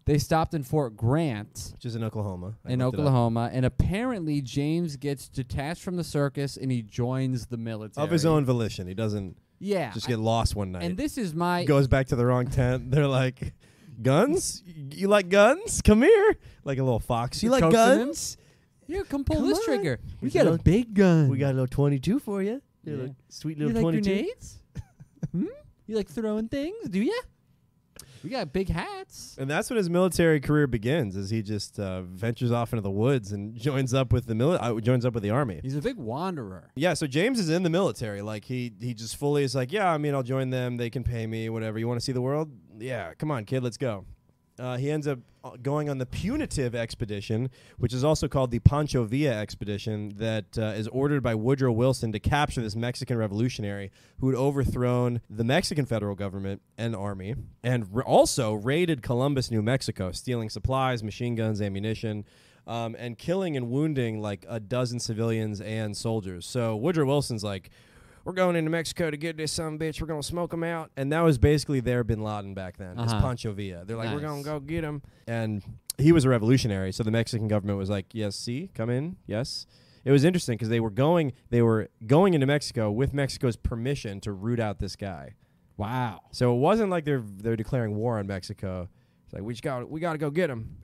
they stopped in Fort Grant. Which is in Oklahoma. In Oklahoma. And apparently James gets detached from the circus and he joins the military. Of his own volition. He doesn't just get lost one night. And this is my... Goes back to the wrong tent. They're like, guns? You like guns? Come here. Like a little fox. You like coaxing guns? Here, come pull Come this on. trigger. We We got a got- big gun. We got a little 22 for you. Yeah. Little sweet You little like 22. grenades? You like throwing things? Do ya? We got big hats. And that's when his military career begins, as he just ventures off into the woods and joins up with the army. He's a big wanderer. Yeah, so James is in the military. Like he just fully is like, yeah, I mean, I'll join them. They can pay me, whatever. You want to see the world? Yeah, come on, kid, let's go. He ends up going on the punitive expedition, which is also called the Pancho Villa expedition, that is ordered by Woodrow Wilson to capture this Mexican revolutionary who had overthrown the Mexican federal government and army, and also raided Columbus, New Mexico, stealing supplies, machine guns, ammunition, and killing and wounding like a dozen civilians and soldiers. So Woodrow Wilson's like, we're going into Mexico to get this bitch. We're going to smoke him out. And that was basically their Bin Laden back then. It's Pancho Villa. They're like, we're going to go get him. And he was a revolutionary. So the Mexican government was like, yes, see, come in. Yes. It was interesting because they were going into Mexico with Mexico's permission to root out this guy. Wow. So it wasn't like they're declaring war on Mexico. It's like, we got to go get him.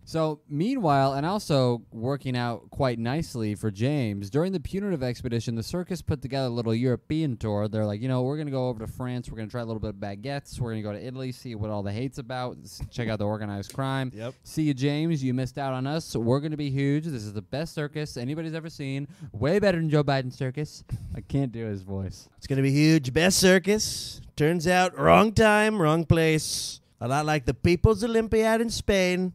So, meanwhile, and also working out quite nicely for James, during the punitive expedition, the circus put together a little European tour. They're like, we're going to go over to France. We're going to try a little bit of baguettes. We're going to go to Italy, see what all the hate's about, check out the organized crime. Yep. See you, James. You missed out on us. So we're going to be huge. This is the best circus anybody's ever seen. Way better than Joe Biden's circus. I can't do his voice. It's going to be huge. Best circus. Turns out, wrong time, wrong place. A lot like the People's Olympiad in Spain,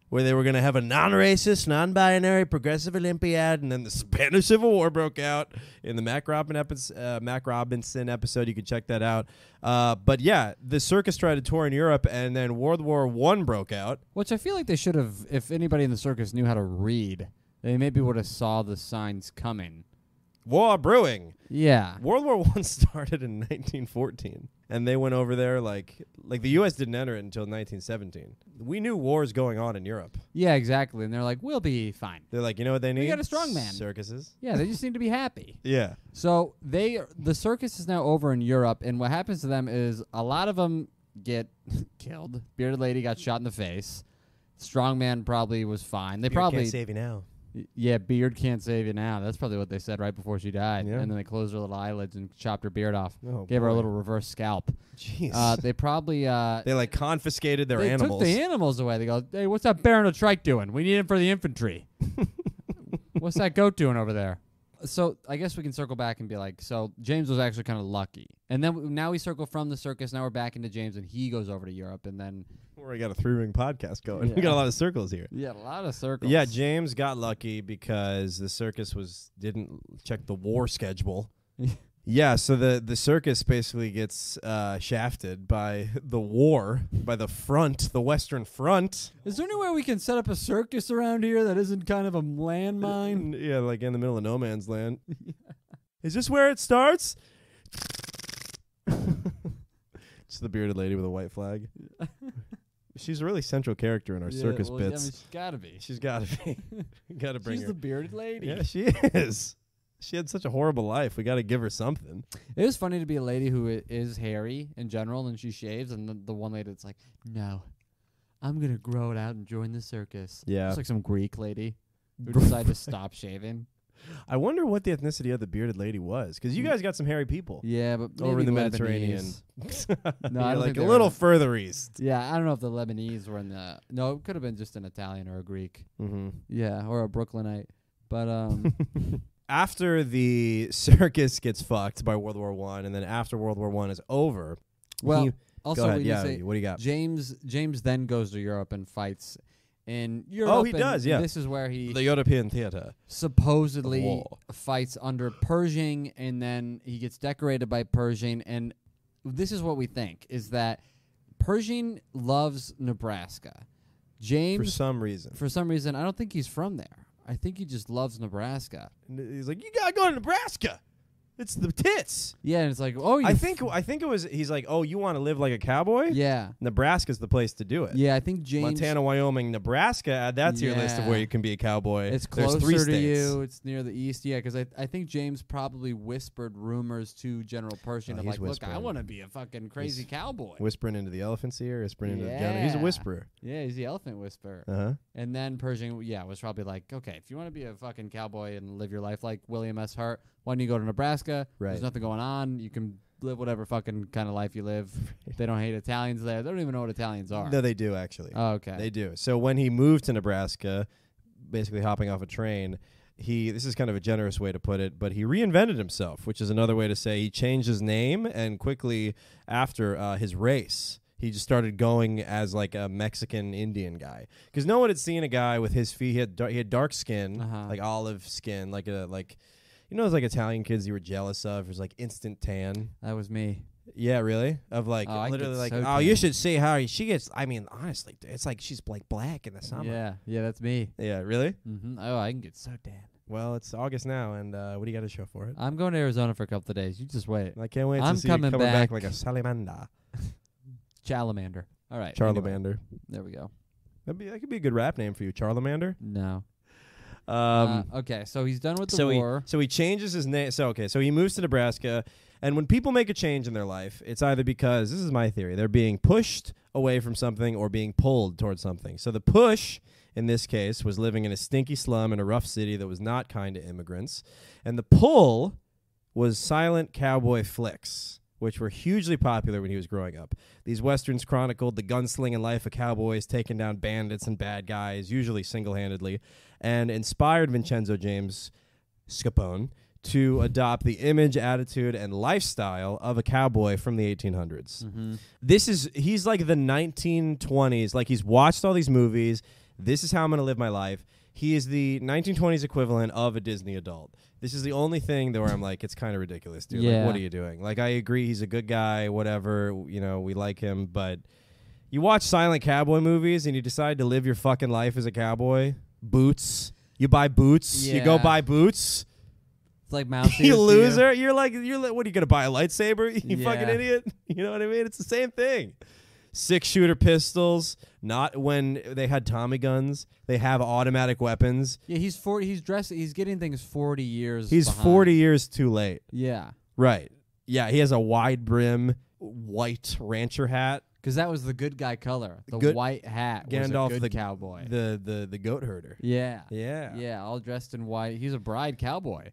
where they were going to have a non-racist, non-binary, progressive Olympiad, and then the Spanish Civil War broke out in the Mac Robinson episode. You can check that out. But yeah, the circus tried to tour in Europe, and then World War I broke out. Which I feel like they should have, if anybody in the circus knew how to read, they maybe would have saw the signs coming. War brewing. Yeah. World War I started in 1914, and they went over there like the U.S. didn't enter it until 1917. We knew wars going on in Europe. Yeah, exactly. And they're like, we'll be fine. They're like, you know what they need? got a strong man. Circuses. Yeah, they just seem to be happy. Yeah. So the circus is now over in Europe, and what happens to them is a lot of them get killed. Bearded lady got shot in the face. Strongman probably was fine. They probably can't save you now. Yeah, beard can't save you now. That's probably what they said right before she died. Yeah. And then they closed her little eyelids and chopped her beard off. Oh, Gave her a boy. little reverse scalp. Jeez. They probably They like confiscated their they animals. took the animals away. They go, hey, what's that bear on a trike doing? We need him for the infantry. What's that goat doing over there? So I guess we can circle back and be like, so James was actually kind of lucky. And then now we circle from the circus. Now we're back into James, and he goes over to Europe. And then We already got a 3-ring podcast going. Yeah. We got a lot of circles here. a lot of circles. Yeah, James got lucky because the circus didn't check the war schedule. Yeah, so the circus basically gets shafted by the war, by the front, the Western Front. Is there any way we can set up a circus around here that isn't kind of a landmine? Yeah, like in the middle of no man's land. Is this where it starts? It's the bearded lady with a white flag. She's a really central character in our circus well, bits. I mean, she's got to be. She's got to be. We got to bring She's her. the bearded lady. Yeah, she is. She had such a horrible life. We got to give her something. It is funny to be a lady who is hairy in general and she shaves, and the one lady that's like, no, I'm going to grow it out and join the circus. Yeah. It's like some Greek lady who decided to stop shaving. I wonder what the ethnicity of the bearded lady was, because you guys got some hairy people Yeah, but maybe over in the Lebanese. Mediterranean. No, I You're don't like think a they little were. further east. Yeah, I don't know if the Lebanese were in the... No, it could have been just an Italian or a Greek. Mm-hmm. Yeah, or a Brooklynite. But, After the circus gets fucked by World War I, and then after World War I is over, well, go also ahead. we need Yeah, to say what do you got? James then goes to Europe and fights in Europe. Oh, he and does, yeah. This is where he The European theater. supposedly War. fights under Pershing, and then he gets decorated by Pershing. And this is what we think, is that Pershing loves Nebraska. James, For some reason. I don't think he's from there. I think he just loves Nebraska. And he's like, you gotta go to Nebraska. It's the tits. Yeah, and it's like, oh, I think it was. He's like, oh, you want to live like a cowboy? yeah. Nebraska's the place to do it. Yeah, I think James... Montana, Wyoming, Nebraska. Add that to your list of Yeah. where you can be a cowboy. It's There's closer 3 to states. you. It's near the east. Yeah, because I think James probably whispered rumors to General Pershing Oh, of he's like, look, I whispering. want to be a fucking crazy cowboy. Whispering into the elephant's ear, whispering into the gun. He's a Yeah. whisperer. Yeah, he's the elephant whisperer. Uh-huh. And then Pershing, was probably like, okay, if you want to be a fucking cowboy and live your life like William S. Hart, why don't you go to Nebraska? Right. There's nothing going on. You can live whatever fucking kind of life you live. They don't hate Italians there. They don't even know what Italians are. No, they do, actually. Oh, okay. They do. So when he moved to Nebraska, basically hopping off a train, this is kind of a generous way to put it, but he reinvented himself, which is another way to say he changed his name, and quickly after his race, he just started going as like a Mexican Indian guy, because no one had seen a guy with his feet. He had dark skin, like olive skin, like those like Italian kids you were jealous of. It was like instant tan. That was me. Yeah, really? Of like I literally get like, so oh, you tan. should see how she gets. I mean, honestly, it's like she's like black in the summer. Yeah, that's me. Yeah, really? Mm-hmm. Oh, I can get so tan. Well, it's August now, and what do you got to show for it? I'm going to Arizona for a couple of days. You just wait. I can't wait I'm to see you coming coming back back. like a salamander. Charlemander. All right. anyway. Charlemander. There we go. That could be a good rap name for you, Charlemander. No. Um, Okay, so he's done with the so war. he changes his name. So he moves to Nebraska, and when people make a change in their life, it's either because, this is my theory, they're being pushed away from something or being pulled towards something. So the push in this case was living in a stinky slum in a rough city that was not kind to immigrants, and the pull was silent cowboy flicks, which were hugely popular when he was growing up. These westerns chronicled the gunslinging life of cowboys taking down bandits and bad guys, usually single-handedly, and inspired Vincenzo James Capone to adopt the image, attitude, and lifestyle of a cowboy from the 1800s. Mm-hmm. He's like the 1920s, like he's watched all these movies. This is how I'm going to live my life. He is the 1920s equivalent of a Disney adult. This is the only thing where I'm like, it's kind of ridiculous, dude. Yeah. Like, what are you doing? Like, I agree, he's a good guy, whatever, we like him, but you watch silent cowboy movies and you decide to live your fucking life as a cowboy. Boots. You buy boots. You go Yeah. buy boots. It's like mouse You ears to loser. You're like, what are you going to buy, a lightsaber? You Yeah. fucking idiot. You know what I mean? It's the same thing. 6-shooter pistols, not when they had Tommy guns. They have automatic weapons. Yeah, he's 40. He's getting things 40 years. He's behind. 40 years too late. Yeah. Right. Yeah, he has a wide brim white rancher hat. Because that was the good guy color. The Good- white hat Gandalf, was a good the cowboy. The goat herder. Yeah. Yeah. Yeah, all dressed in white. He's a bride cowboy.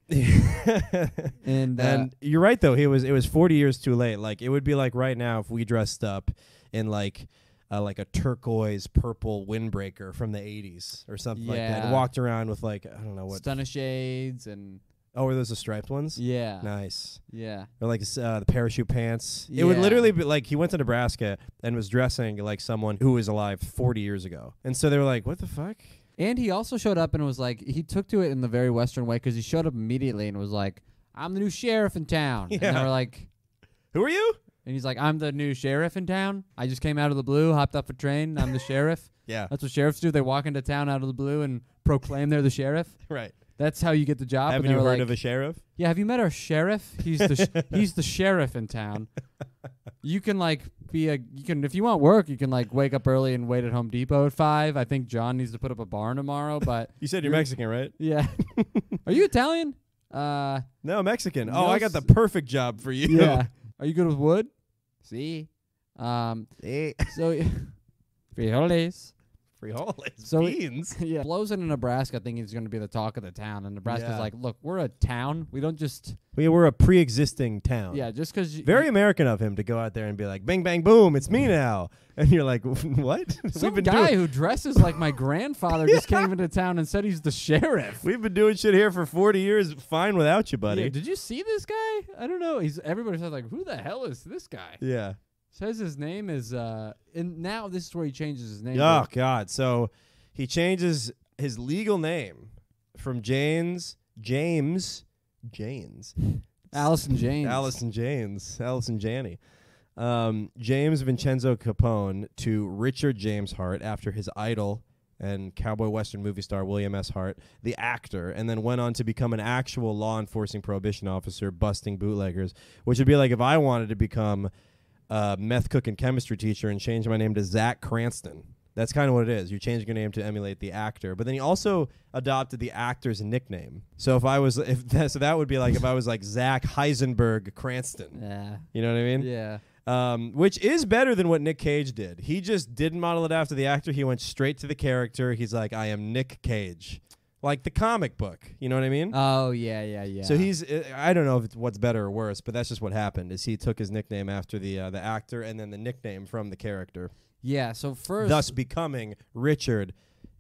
and you're right though. It was 40 years too late. Like it would be like right now if we dressed up in like a turquoise purple windbreaker from the 80s or something like that. And walked around with like I don't know what stunner shades and were those the striped ones? yeah. Nice. Yeah. Or like the parachute pants. Yeah. It would literally be like he went to Nebraska and was dressing like someone who was alive 40 years ago. And so they were like, what the fuck? And he also showed up and was like, he took to it in the very Western way because he showed up immediately and was like, I'm the new sheriff in town. Yeah. And they were like, who are you? and he's like, I'm the new sheriff in town. I just came out of the blue, hopped off a train. I'm the sheriff. Yeah. That's what sheriffs do. They walk into town out of the blue and proclaim they're the sheriff. Right. That's how you get the job. Haven't And they you were heard like, of a sheriff? Yeah, have you met our sheriff? He's the he's the sheriff in town. You can like if you want work, you can like wake up early and wait at Home Depot at 5. I think John needs to put up a barn tomorrow, but You said you're Mexican, right? yeah. Are you Italian? No, Mexican. No, Oh, I got the perfect job for you. Yeah. Are you good with wood? See. Eh. So frijoles. Frijoles. So beans. Yeah. Blows into Nebraska thinking he's going to be the talk of the town, and Nebraska's Yeah. like, look, we're a town. We don't just We're a pre-existing town. yeah, just because Very American of him to go out there and be like, bang, bang, boom, it's me now. And you're like, what? some guy who dresses like my grandfather just came into town and said he's the sheriff. We've been doing shit here for 40 years fine without you, buddy. Yeah, did you see this guy? I don't know. Everybody says like, who the hell is this guy? Yeah. Says his name is and now this is where he changes his name. Oh, God. So he changes his legal name from James Allison James. Allison Janney. James Vincenzo Capone to Richard James Hart after his idol and cowboy western movie star William S. Hart, the actor, and then went on to become an actual law enforcing prohibition officer busting bootleggers, which would be like if I wanted to become a meth cook and chemistry teacher and change my name to Zach Cranston. That's kind of what it is. You're changing your name to emulate the actor. But then he also adopted the actor's nickname. So so that would be like if I was like Zach Heisenberg Cranston. Yeah. You know what I mean? Yeah. Which is better than what Nick Cage did. He just didn't model it after the actor. He went straight to the character. He's like, I am Nick Cage. Like the comic book. You know what I mean? Oh, yeah. So he's, I don't know if it's what's better or worse, but that's just what happened, is he took his nickname after the actor and then the nickname from the character. Yeah, so first Thus becoming Richard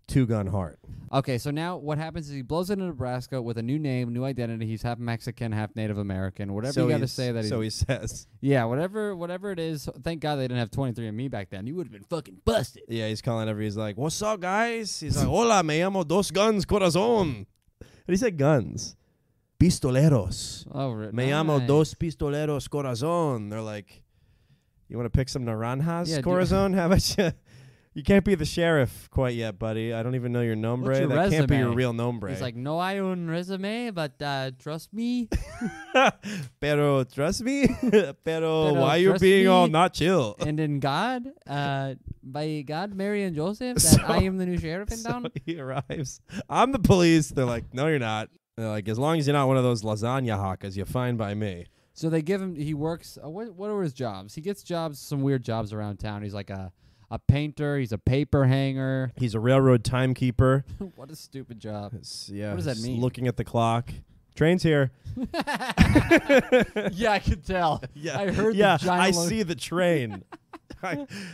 Two Gun Hart. okay, so now what happens is he blows into Nebraska with a new name, new identity. He's half Mexican, half Native American. Whatever you got to say that he's... So he says. Yeah, whatever it is. Thank God they didn't have 23andMe back then. You would have been fucking busted. Yeah, he's calling he's like, what's up, guys? He's like, hola, me llamo Dos Guns Corazon. And he said guns. Pistoleros. Oh, Me llamo Dos Pistoleros Corazon. They're like, you want to pick some naranjas, Yeah, Corazon? How about you? You can't be the sheriff quite yet, buddy. I don't even know your nombre. What's your that can't be your resume? real nombre. He's like, no hay un resume, but trust me. Pero trust me. Pero why are you trust being all me. not chill? And in God, by God, Mary, and Joseph, that So- I am the new sheriff in So town. he arrives. I'm the police. They're like, no, you're not. They're like, as long as you're not one of those lasagna hawkers, you're fine by me. So they give him, he works, what are his jobs? He gets jobs, some weird jobs around town. He's like a painter. He's a paper hanger. He's a railroad timekeeper. What a stupid job. Yeah, What does that just mean? Looking at the clock. Train's here. Yeah, I could tell. Yeah, I heard yeah, the giant I lo- see the train.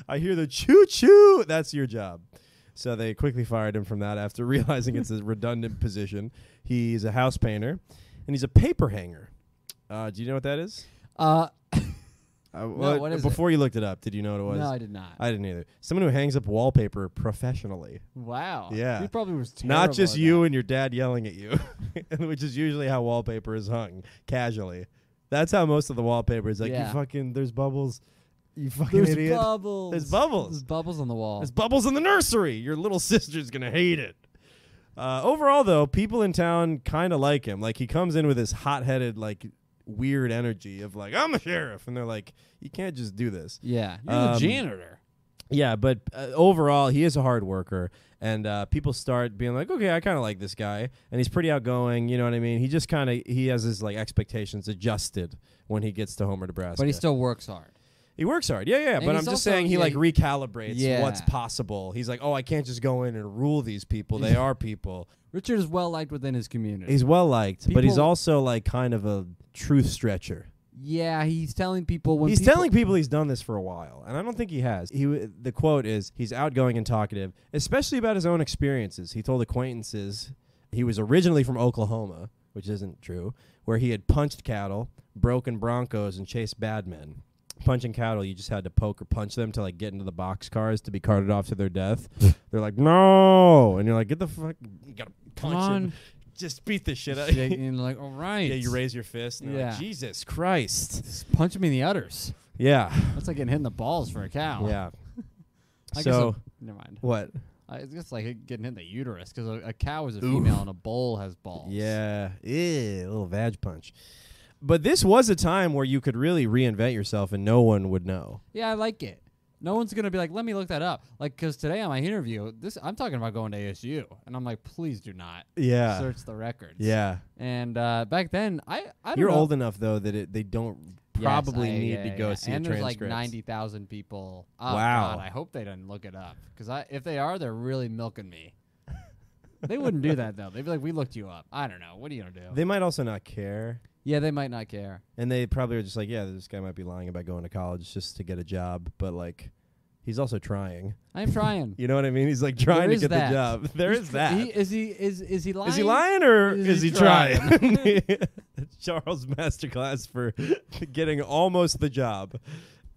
I hear the choo-choo. That's your job. So they quickly fired him from that after realizing it's a redundant position. He's a house painter, and he's a paper hanger. Do you know what that is? what is Before you looked it up, did you know what it was? No, I did not. I didn't either. Someone who hangs up wallpaper professionally. Wow. Yeah. He probably was terrible Not just at you that. and your dad yelling at you, which is usually how wallpaper is hung, casually. That's how most of the wallpaper is. Like, Yeah. you fucking, there's bubbles. You fucking There's idiot. bubbles. There's bubbles. There's bubbles on the wall. There's bubbles in the nursery. Your little sister's going to hate it. Overall, though, people in town kind of like him. Like, he comes in with this hot-headed, like, weird energy of, like, I'm a sheriff. And they're like, you can't just do this. Yeah. You're the janitor. Yeah, but overall, he is a hard worker. And people start being like, okay, I kind of like this guy. And he's pretty outgoing. You know what I mean? He just kind of, he has his, like, expectations adjusted when he gets to Homer, Nebraska. But he still works hard. He works hard. Yeah. And But he's I'm just also- saying he yeah, like he- recalibrates Yeah. what's possible. He's like, oh, I can't just go in and rule these people. They are people. Richard is well liked within his community. He's well liked, but he's People- also like kind of a truth stretcher. Yeah, he's telling people when He's people, telling people he's done this for a while, and I don't think he has. The quote is, he's outgoing and talkative, especially about his own experiences. He told acquaintances he was originally from Oklahoma, which isn't true, where he had punched cattle, broken broncos, and chased bad men. Punching cattle, you just had to poke or punch them to like get into the box cars to be carted off to their death. They're like, no, and you're like, get the fuck, you gotta Come punch on. him. Just beat the shit out. Shit, and like, all right. Yeah, you raise your fist. And they're like, Yeah. Jesus Christ. Just punch me in the udders. Yeah. That's like getting hit in the balls for a cow. Yeah. I guess So never mind. what? It's just like getting hit in the uterus because a cow is a female and a bull has balls. Yeah. A little vag punch. But this was a time where you could really reinvent yourself and no one would know. Yeah, I like it. No one's gonna be like, let me look that up. Like, because today on my interview, I'm talking about going to ASU, and I'm like, please do not Yeah. search the records. Yeah. And back then, I don't You're know. old enough though that they don't probably need to go see and a there's transcript. like 90,000 people. Oh, Wow. God, I hope they didn't look it up because if they are, they're really milking me. They wouldn't do that though. They'd be like, we looked you up. I don't know. What are you gonna do? They might also not care. Yeah, they might not care. And they probably are just like, yeah, this guy might be lying about going to college just to get a job, but like he's also trying. I'm trying. You know what I mean? He's like trying to is get that. the job. There is that. Is he lying? Is he lying or is he trying? trying? Charles' masterclass for getting almost the job,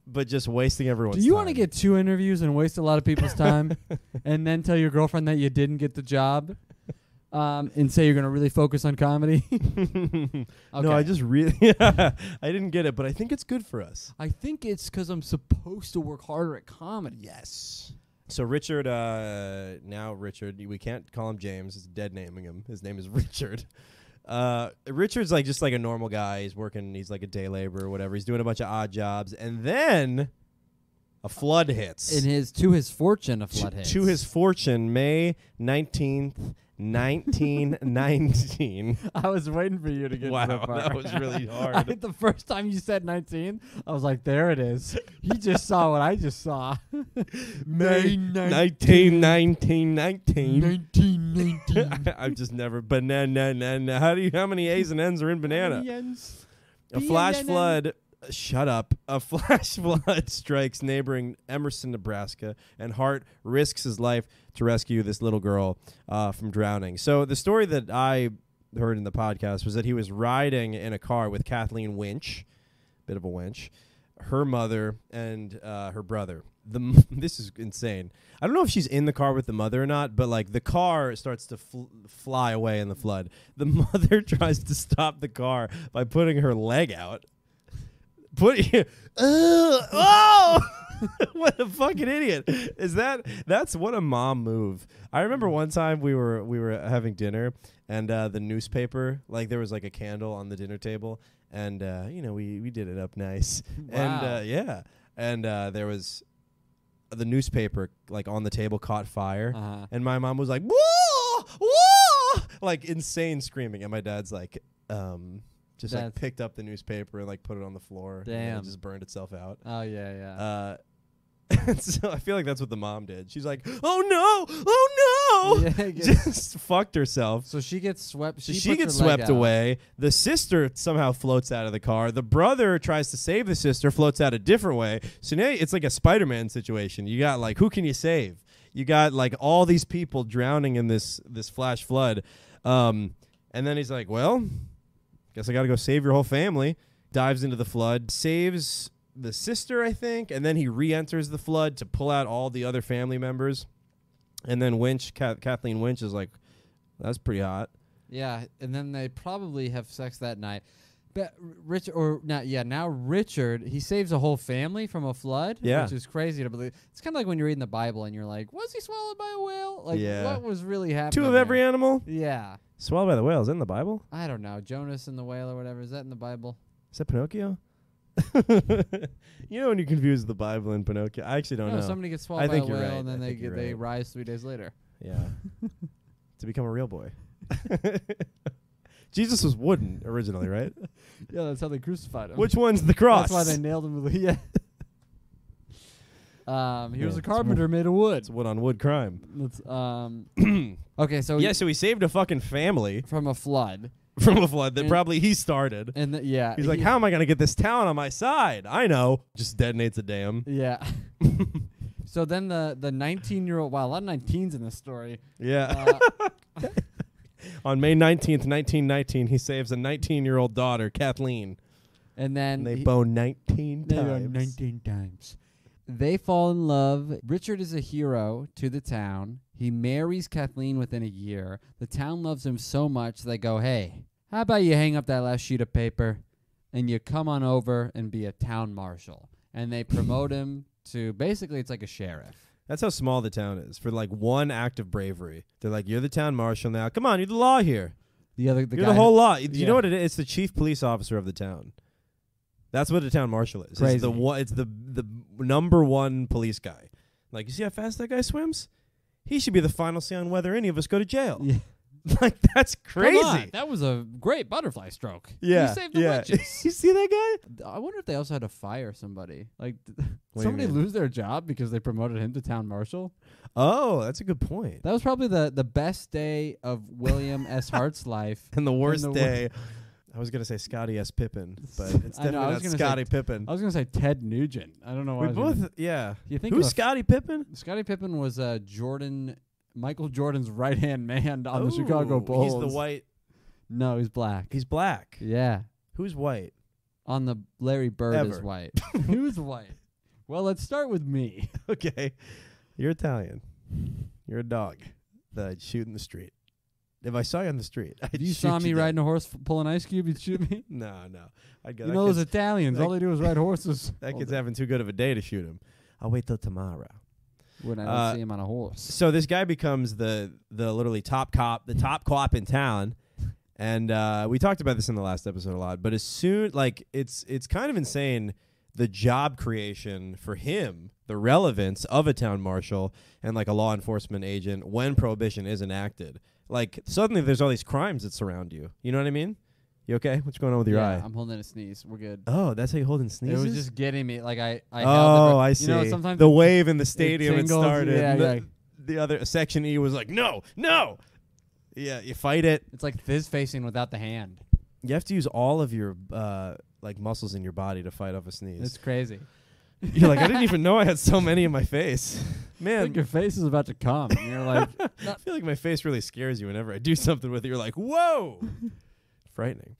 but just wasting everyone's Do you time. want to get 2 interviews and waste a lot of people's time and then tell your girlfriend that you didn't get the job and say you're going to really focus on comedy? No, I just really I didn't get it, but I think it's good for us. I think it's because I'm supposed to work harder at comedy. Yes. So Richard, now Richard, we can't call him James. It's dead naming him. His name is Richard. Richard's like just like a normal guy. He's working. He's like a day laborer or whatever. He's doing a bunch of odd jobs, and then a flood hits. To his fortune, a flood hits. To his fortune, May 19th, 1919. I was waiting for you to get Wow, so far. that was really hard. The first time you said 19, I was like, there it is. He just saw what I just saw. May 1919. 1919. I've just never banana. How many A's and N's are in banana? A flash flood. Shut up. A flash flood strikes neighboring Emerson, Nebraska, and Hart risks his life to rescue this little girl from drowning. So the story that I heard in the podcast was that he was riding in a car with Kathleen Winch, bit of a wench, her mother, and her brother. This is insane. I don't know if she's in the car with the mother or not, but like the car starts to fly away in the flood. The mother tries to stop the car by putting her leg out. Oh! What a fucking idiot. That's what a mom move. I remember one time we were having dinner and the newspaper, like there was like a candle on the dinner table and we did it up nice. Wow. And there was the newspaper like on the table caught fire and my mom was like, "Whoa! Whoa!" like insane screaming, and my dad's like just like picked up the newspaper and like put it on the floor. Damn. And it just burned itself out. Oh, yeah. So I feel like that's what the mom did. She's like, oh no, Yeah, just fucked herself. So she gets swept. So She she puts gets her leg swept out. away. The sister somehow floats out of the car. The brother tries to save the sister, floats out a different way. So now it's like a Spider-Man situation. You got like, who can you save? You got like all these people drowning in this flash flood. And then he's like, well, guess I got to go save your whole family. Dives into the flood, saves the sister, I think, and then he re-enters the flood to pull out all the other family members. And then Kathleen Winch is like, that's pretty hot. Yeah, and then they probably have sex that night. But now Richard, he saves a whole family from a flood, which is crazy to believe. It's kind of like when you're reading the Bible and you're like, was he swallowed by a whale? Like, what was really happening? 2 of every animal? Yeah. Swallowed by the whale is in the Bible? I don't know. Jonas and the whale or whatever. Is that in the Bible? Is that Pinocchio? You know when you confuse the Bible and Pinocchio? I actually don't know. Somebody gets swallowed by a whale and then they right. rise 3 days later. Yeah. To become a real boy. Jesus was wooden originally, right? Yeah, that's how they crucified him. Which one's the cross? That's why they nailed him. Yeah. He was a carpenter made of wood. It's wood on wood crime. Okay, so so he saved a fucking family from a flood. From a flood that probably he started. And he's like, how am I going to get this town on my side? I know. Just detonates a dam. Yeah. So then the 19-year-old, wow, a lot of 19s in this story. Yeah. On May 19th, 1919, he saves a 19-year-old daughter, Kathleen. And then they bone 19 times. 19 times. They fall in love. Richard is a hero to the town. He marries Kathleen within a year. The town loves him so much they go, hey, how about you hang up that last sheet of paper and you come on over and be a town marshal? And they promote him to basically it's like a sheriff. That's how small the town is. For like one act of bravery, they're like, you're the town marshal now. Come on, you're the law here. You're the whole law. You know what it is? It's the chief police officer of the town. That's what a town marshal is. Crazy. It's the number one police guy. Like, you see how fast that guy swims? He should be the final say on whether any of us go to jail. Yeah. Like, that's crazy. Come on, that was a great butterfly stroke. Yeah. You saved the witches. You see that guy? I wonder if they also had to fire somebody. Like, somebody lose their job because they promoted him to town marshal? Oh, that's a good point. That was probably the best day of William S. Hart's life. And the worst day. I was going to say Scotty S. Pippen, but it's definitely not Scotty Pippen. I was going to say Ted Nugent. I don't know why. Who's Scotty Pippen? Scotty Pippen was Michael Jordan's right-hand man on the Chicago Bulls. He's the white. No, he's black. He's black. Yeah. Who's white? On the Larry Bird is white. Who's white? Well, let's start with me. Okay. You're Italian. You're a dog that I'd shoot in the street. If I saw you on the street, I'd if you saw me riding a horse pulling ice cube, you'd shoot me? No. I'd go, you know those Italians, all they do is ride horses. That kid's having too good of a day to shoot him. I'll wait till tomorrow. When I don't see him on a horse. So this guy becomes the literally top cop in town. And we talked about this in the last episode a lot. But as soon, like, it's kind of insane, the job creation for him, the relevance of a town marshal and, like, a law enforcement agent when prohibition is enacted. Like, suddenly there's all these crimes that surround you. You know what I mean? You okay? What's going on with your eye? I'm holding a sneeze. We're good. Oh, that's how you hold in sneezes? It was just getting me. Like, I I see. You know, sometimes the wave in the stadium it started. Yeah, the other section E was like, no. Yeah, you fight it. It's like fizz facing without the hand. You have to use all of your like muscles in your body to fight off a sneeze. It's crazy. You're like, I didn't even know I had so many in my face. Man. Like your face is about to come. And you're like, I feel like my face really scares you whenever I do something with it. You're like, whoa. Frightening.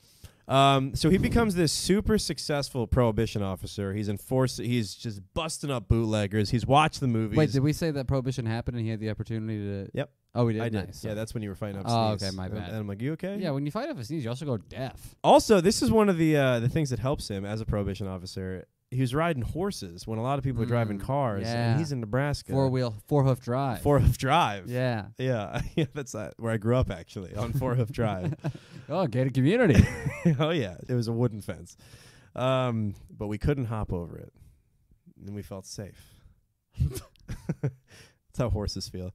So he becomes this super successful prohibition officer. He's just busting up bootleggers. He's watched the movies. Wait, did we say that prohibition happened and he had the opportunity to... Yep. Oh, we did? I did. Nice. Yeah, that's when you were fighting off a sneeze. sneeze. Okay, my bad. And I'm like, you okay? Yeah, when you fight off a sneeze, you also go deaf. Also, this is one of the things that helps him as a prohibition officer. He was riding horses when a lot of people are driving cars, and he's in Nebraska. Four-hoof drive. Four-hoof drive. Yeah. Yeah, that's where I grew up, actually, on Four-hoof Drive. Oh, gated community. Oh, yeah. It was a wooden fence. But we couldn't hop over it, and we felt safe. That's how horses feel.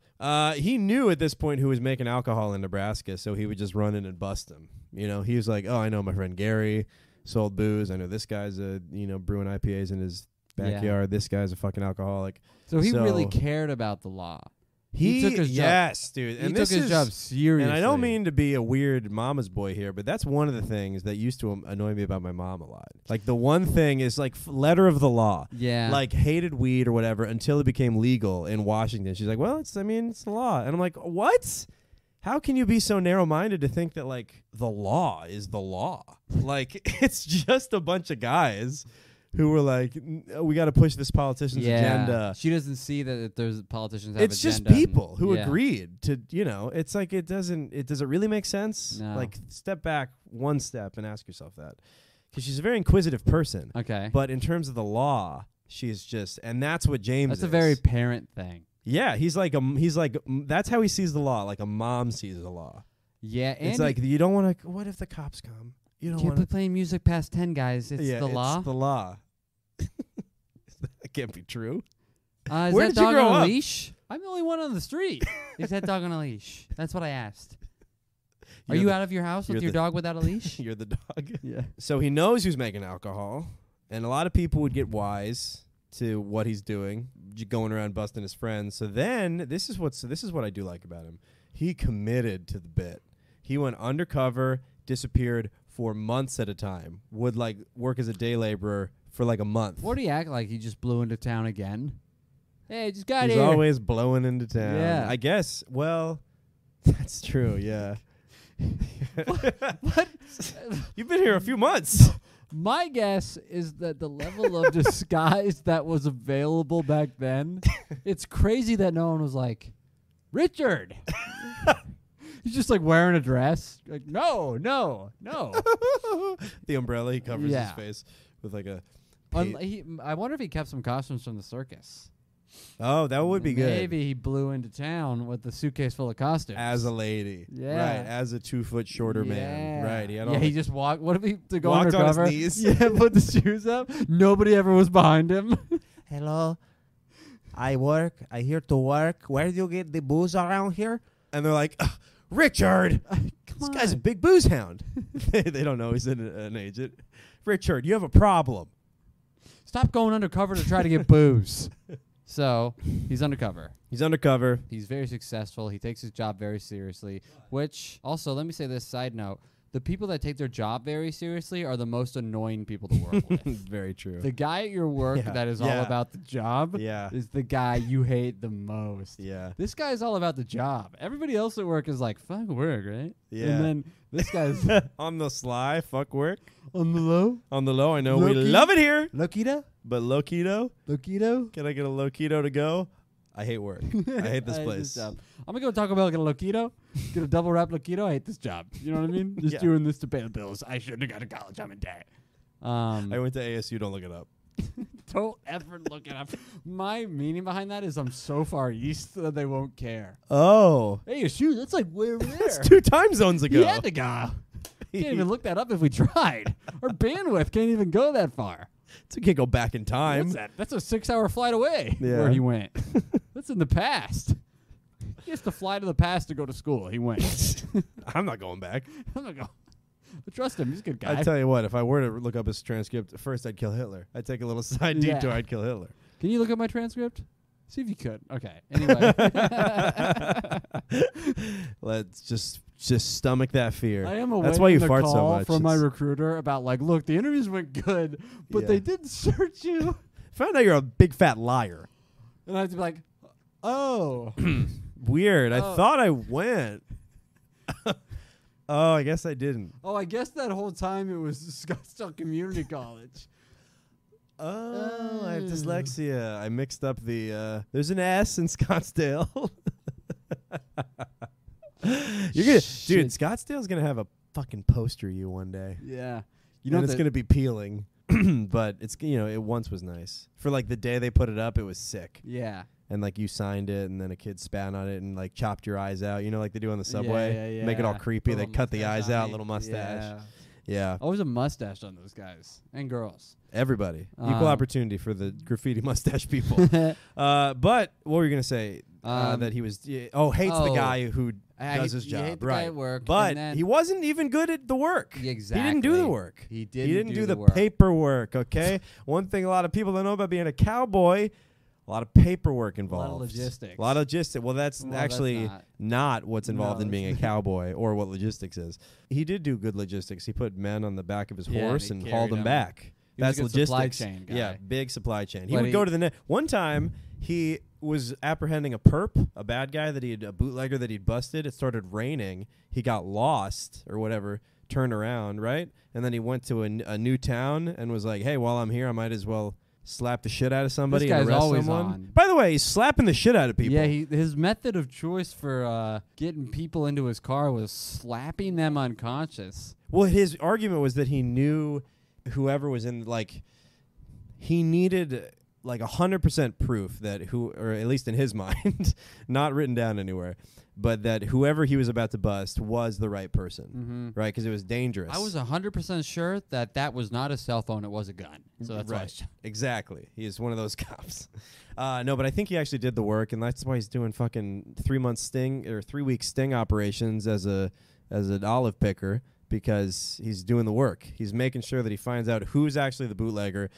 He knew at this point who was making alcohol in Nebraska, so he would just run in and bust him. You know, he was like, oh, I know my friend Gary sold booze. I know this guy's brewing IPAs in his backyard. This guy's a fucking alcoholic. So he really cared about the law. He took his job. Yes, dude. He took his job seriously. And I don't mean to be a weird mama's boy here, but that's one of the things that used to annoy me about my mom a lot. Like, the one thing is, like, letter of the law. Yeah. Like, hated weed or whatever until it became legal in Washington. She's like, well, it's the law. And I'm like, what? How can you be so narrow-minded to think that, like, the law is the law? Like, it's just a bunch of guys who were like, we got to push this politician's agenda. She doesn't see that there's politicians have it's agenda. Just people who agreed to, it's like does it really make sense? No. Like, step back one step and ask yourself that. Because she's a very inquisitive person. Okay. But in terms of the law, she's just, and that's what James is. That's a very parent thing. Yeah, he's like, that's how he sees the law, like a mom sees the law. Yeah, and it's like, you don't want to, what if the cops come? You don't can't be playing music past 10, guys. It's the law. It's the law. That can't be true. Is Where that did you dog grow on a up? leash? I'm the only one on the street. Is that dog on a leash? That's what I asked. Are you out of your house with your dog without a leash? You're the dog. Yeah. So he knows who's making alcohol, and a lot of people would get wise to what he's doing. going around busting his friends. So then this is what I do like about him. He committed to the bit. He went undercover, disappeared for months at a time. Would like work as a day laborer for like a month. What do you act like? He just blew into town again? Hey, just got He's here. always blowing into town. Yeah. I guess. Well, that's true. Yeah. What? You've been here a few months. My guess is that the level of disguise that was available back then, it's crazy that no one was like, Richard. He's just like wearing a dress. Like, no. The umbrella, he covers Yeah. his face with like a... I wonder if he kept some costumes from the circus. Oh, that would be good. Maybe he blew into town with the suitcase full of costumes. As a lady. Yeah. Right, as a 2 foot shorter man. Right. He had all he just walked. What if he to go walked undercover? on his knees. Yeah, put the shoes up. Nobody ever was behind him. Hello. I work. I here to work. Where do you get the booze around here? And they're like, Richard, this guy's a big booze hound. They don't know he's an agent. Richard, you have a problem. Stop going undercover to try to get booze. So he's undercover. He's undercover. He's very successful. He takes his job very seriously, which also, let me say this side note. The people that take their job very seriously are the most annoying people to work with. Very true. The guy at your work that is all about the job is the guy you hate the most. Yeah. This guy is all about the job. Everybody else at work is like, fuck work, right? Yeah. And then this guy's On the sly, fuck work. on the low. On the low, I know we Low-key. love it here. Lokito? But low keto? Lokito? Can I get a low keto to go? I hate work. I hate this place. job. I'm going to go Taco Bell, get a Lokito, get a double wrap Lokito. I hate this job. You know what I mean? Just Yeah. doing this to pay the bills. I shouldn't have gone to college. I'm in debt. I went to ASU. Don't look it up. Don't ever look it up. My meaning behind that is I'm so far east that they won't care. Oh. ASU, that's like where? That's 2 time zones ago. Yeah, the guy. Can't even look that up if we tried. Our bandwidth can't even go that far. So you can't go back in time. What's that? That's a 6-hour flight away Yeah. where he went. That's in the past. He has to fly to the past to go to school. He went. I'm not going back. I'm not going. But trust him. He's a good guy. I tell you what, if I were to look up his transcript, first I'd kill Hitler. I'd take a little side detour. I'd kill Hitler. Can you look at my transcript? See if you could. Okay. Anyway. Let's just stomach that fear. I am awaiting That's why you the fart call so much. from my It's- recruiter about like, look, the interviews went good, but Yeah. they did search you. Found out you're a big fat liar. And I had to be like, oh. Weird. I Oh. thought I went. Oh, I guess I didn't. Oh, I guess that whole time it was Scottsdale Community College. Oh, I have dyslexia. I mixed up the. There's an S in Scottsdale. You're gonna, dude. Scottsdale's gonna have a fucking poster of you one day. Yeah. You know, it's gonna be peeling, but it's it once was nice. For like the day they put it up, it was sick. Yeah. And like you signed it, and then a kid spat on it and like chopped your eyes out. You know, like they do on the subway. Yeah. Make it all creepy. Put a They little cut the mustache eyes on out, me. little mustache. Yeah. Yeah. Always a mustache on those guys and girls. Everybody. Equal opportunity for the graffiti mustache people. But what were you gonna say? That he was hates the guy who does his job. You hate the right. guy at work, but and then he wasn't even good at the work. Exactly. He didn't do the work. He He didn't didn't do the work. paperwork, okay? One thing a lot of people don't know about being a cowboy, a lot of paperwork involved. A lot of logistics. A lot of logistics. Well, that's actually that's not what's involved No, in being a cowboy or what logistics is. He did do good logistics. He put men on the back of his Yeah, horse and and he hauled carried them them. back. He was That's a good supply logistics. chain guy. Yeah, big supply chain. He But would go to the net. One time, he was apprehending a perp, a bad guy a bootlegger that he'd busted. It started raining. He got lost or whatever, turned around, right? And then he went to a new town and was like, hey, while I'm here, I might as well slap the shit out of somebody This and guy's arrest always someone. on. By the way, he's slapping the shit out of people. Yeah, his method of choice for getting people into his car was slapping them unconscious. Well, his argument was that he knew whoever was in, like, he needed like 100% proof that or at least in his mind, not written down anywhere, but that whoever he was about to bust was the right person, right? Because it was dangerous. I was 100% sure that was not a cell phone; it was a gun. So that's why. Exactly. He is one of those cops. No, but I think he actually did the work, and that's why he's doing fucking 3-week sting operations as an olive picker, because he's doing the work. He's making sure that he finds out who's actually the bootlegger.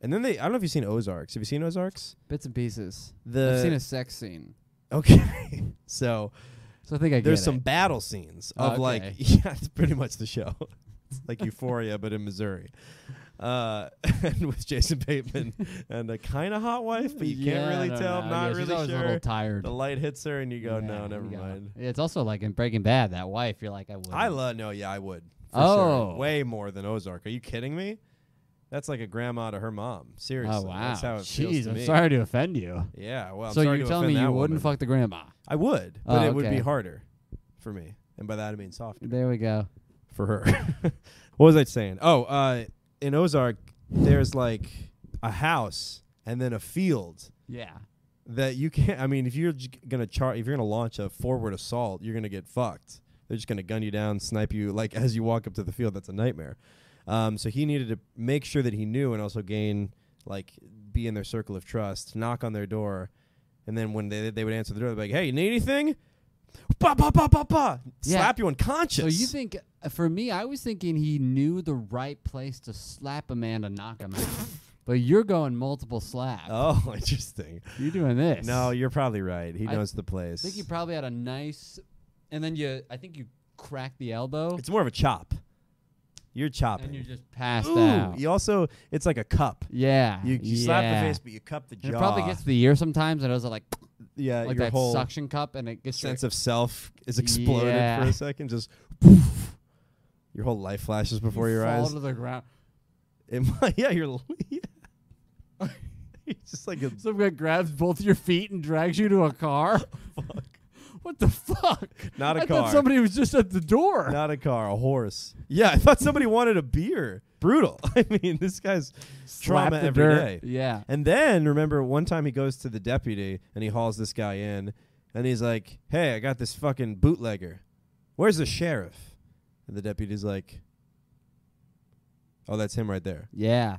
And then I don't know if you've seen Ozarks. Have you seen Ozarks? Bits and pieces. I've seen a sex scene. Okay. So I think there's some battle scenes of like, yeah, it's pretty much the show. It's like Euphoria, but in Missouri. And with Jason Bateman and a kind of hot wife, but you can't really tell. Not really she's sure. A little tired. The light hits her, and you go, no, never mind. Yeah, it's also like in Breaking Bad, that wife. You're like, I would. I would. For sure. Way more than Ozark. Are you kidding me? That's like a grandma to her mom. Seriously. Oh, wow. That's how it feels to I'm me. sorry to offend you. Yeah, well, I'm so sorry you're to telling me offend you that wouldn't woman. fuck the grandma? I would, but it would be okay. harder for me. And by that I mean softer. There we go. For her. What was I saying? Oh, in Ozark, there's like a house and then a field. Yeah. That you can't. I mean, if you're gonna launch a forward assault, you're gonna get fucked. They're just gonna gun you down, snipe you like as you walk up to the field. That's a nightmare. So he needed to make sure that he knew and also be in their circle of trust, knock on their door, and then when they would answer the door, they'd be like, "Hey, you need anything?" Bah, bah, bah, bah, bah. Yeah. Slap you unconscious. So you think, for me, I was thinking he knew the right place to slap a man to knock him out. But you're going multiple slaps. Oh, interesting. You're doing this. No, you're probably right. He knows the place. I think he probably had a nice, and then I think you crack the elbow. It's more of a chop. You're chopping. And you're just passed Ooh, out. You also, it's like a cup. Yeah. You slap the face, but you cup the jaw. And it probably gets to the ear sometimes, and it was like your that whole suction cup, and it gets sense of self is exploded for a second. Just your whole life flashes before your eyes. Fall to the ground. You're it's just like some guy grabs both your feet and drags you to a car. Fuck. What the fuck? Not a I car. thought somebody was just at the door. Not a car, a horse. Yeah, I thought somebody wanted a beer. Brutal. I mean, this guy's trauma every day. Yeah. And then, remember, one time he goes to the deputy and he hauls this guy in, and he's like, "Hey, I got this fucking bootlegger. Where's the sheriff?" And the deputy's like, "Oh, that's him right there." Yeah.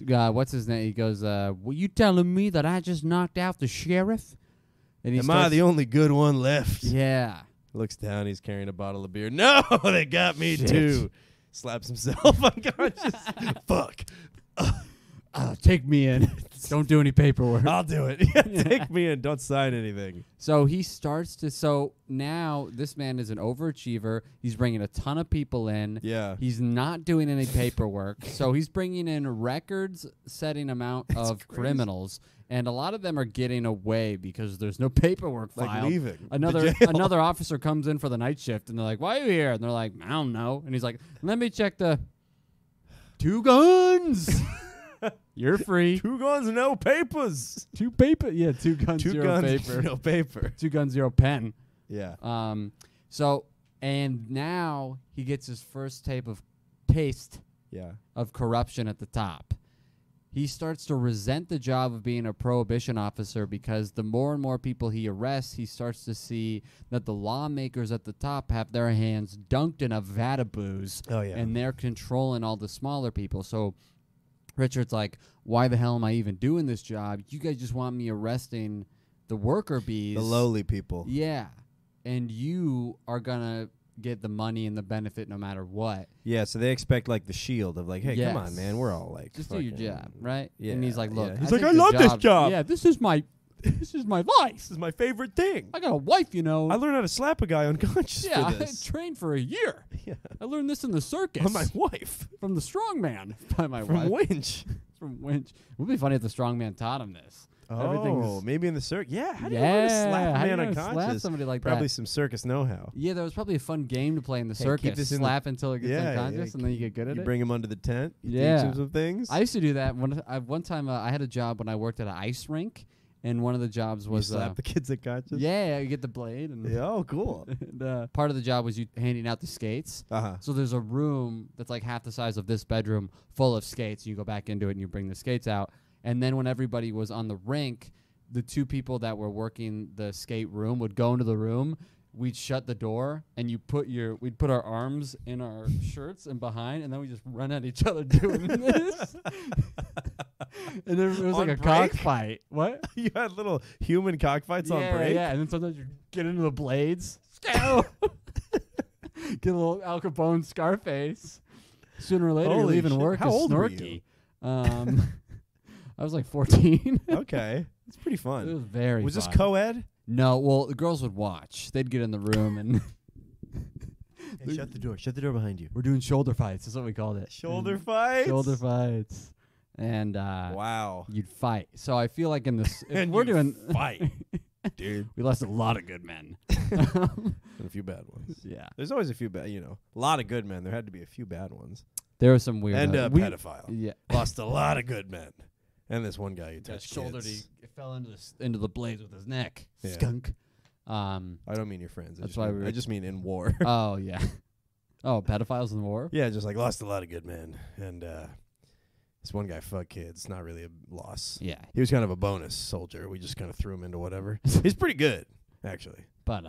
What's his name? He goes, "Were you telling me that I just knocked out the sheriff?" And Am I the only good one left? Yeah. Looks down. He's carrying a bottle of beer. No, they got me too. Slaps himself unconscious. Fuck. Take me in. Don't do any paperwork. I'll do it. Take me in. Don't sign anything. So he starts to. So now this man is an overachiever. He's bringing a ton of people in. Yeah. He's not doing any paperwork. So he's bringing in records-setting amount of criminals. And a lot of them are getting away because there's no paperwork filed. Like leaving. Another officer comes in for the night shift, and they're like, "Why are you here?" And they're like, "I don't know." And he's like, "Let me check the 2 guns." You're free. 2 guns, no papers. 2 paper. Yeah, 2 guns, 0 paper. No paper. 2 guns, 0 pen. Yeah. So, and now he gets his first taste Yeah. of corruption at the top. He starts to resent the job of being a prohibition officer because the more and more people he arrests, he starts to see that the lawmakers at the top have their hands dunked in a vat of booze. Oh, yeah. And they're controlling all the smaller people. So Richard's like, why the hell am I even doing this job? You guys just want me arresting the worker bees. The lowly people. Yeah. And you are going to get the money and the benefit no matter what. Yeah, so they expect like the shield of like, hey, come on, man, we're all like, just do your job, right? Yeah. And he's like, look, yeah. He's like, I love this job. Yeah, this is my life. This is my favorite thing. I got a wife, you know. I learned how to slap a guy unconscious for this. I trained for a year. Yeah. I learned this in the circus. On my wife. From the strongman. By my From wife. Winch. From Winch. It would be funny if the strongman taught him this. Oh, maybe in the circus. Yeah, how do you learn to slap a man unconscious? Slap somebody like probably that. some circus know-how. Yeah, there was probably a fun game to play in the circus. Keep this in slap until it gets unconscious, and then you get good at it. You bring him under the tent. You yeah. teach him some things. I used to do that. One time I had a job when I worked at an ice rink, and one of the jobs was you slap the kids unconscious. Yeah, you get the blade. And yeah, oh, cool. And, part of the job was you handing out the skates. So there's a room that's like half the size of this bedroom full of skates. You go back into it and you bring the skates out. And then when everybody was on the rink, the 2 people that were working the skate room would go into the room. We'd shut the door, and we'd put our arms in our shirts and behind, and then we just run at each other doing this. And then it was like a cockfight. What? You had little human cockfights on break? Yeah, and then sometimes you get into the blades. Get a little Al Capone Scarface. Sooner or later, you're leaving work as Snorky. I was like 14. Okay, it's pretty It fun. was very Was this fun. co-ed? No, well, the girls would watch. They'd get in the room and Hey, shut the door. Shut the door behind you. we're doing shoulder fights. That's what we called it. Shoulder fights. Shoulder fights. And Wow. you'd fight. So I feel like in this, if And we're you doing fight, dude. we lost a lot of good men. And a few bad ones. Yeah, There's always a few bad. A lot of good men. There had to be a few bad ones. there were some weird. And a we- pedophile. Yeah, Lost a lot of good men. And this one guy who that touched shoulder. kids. He fell into the blades with his neck. Yeah. Skunk. I don't mean your friends. That's why I just mean in war. Oh yeah. Oh, pedophiles in the war. Yeah, just like lost a lot of good men. And this one guy fucked kids. Not really a loss. Yeah, He was kind of a bonus soldier. We just kind of threw him into whatever. He's pretty good, actually. but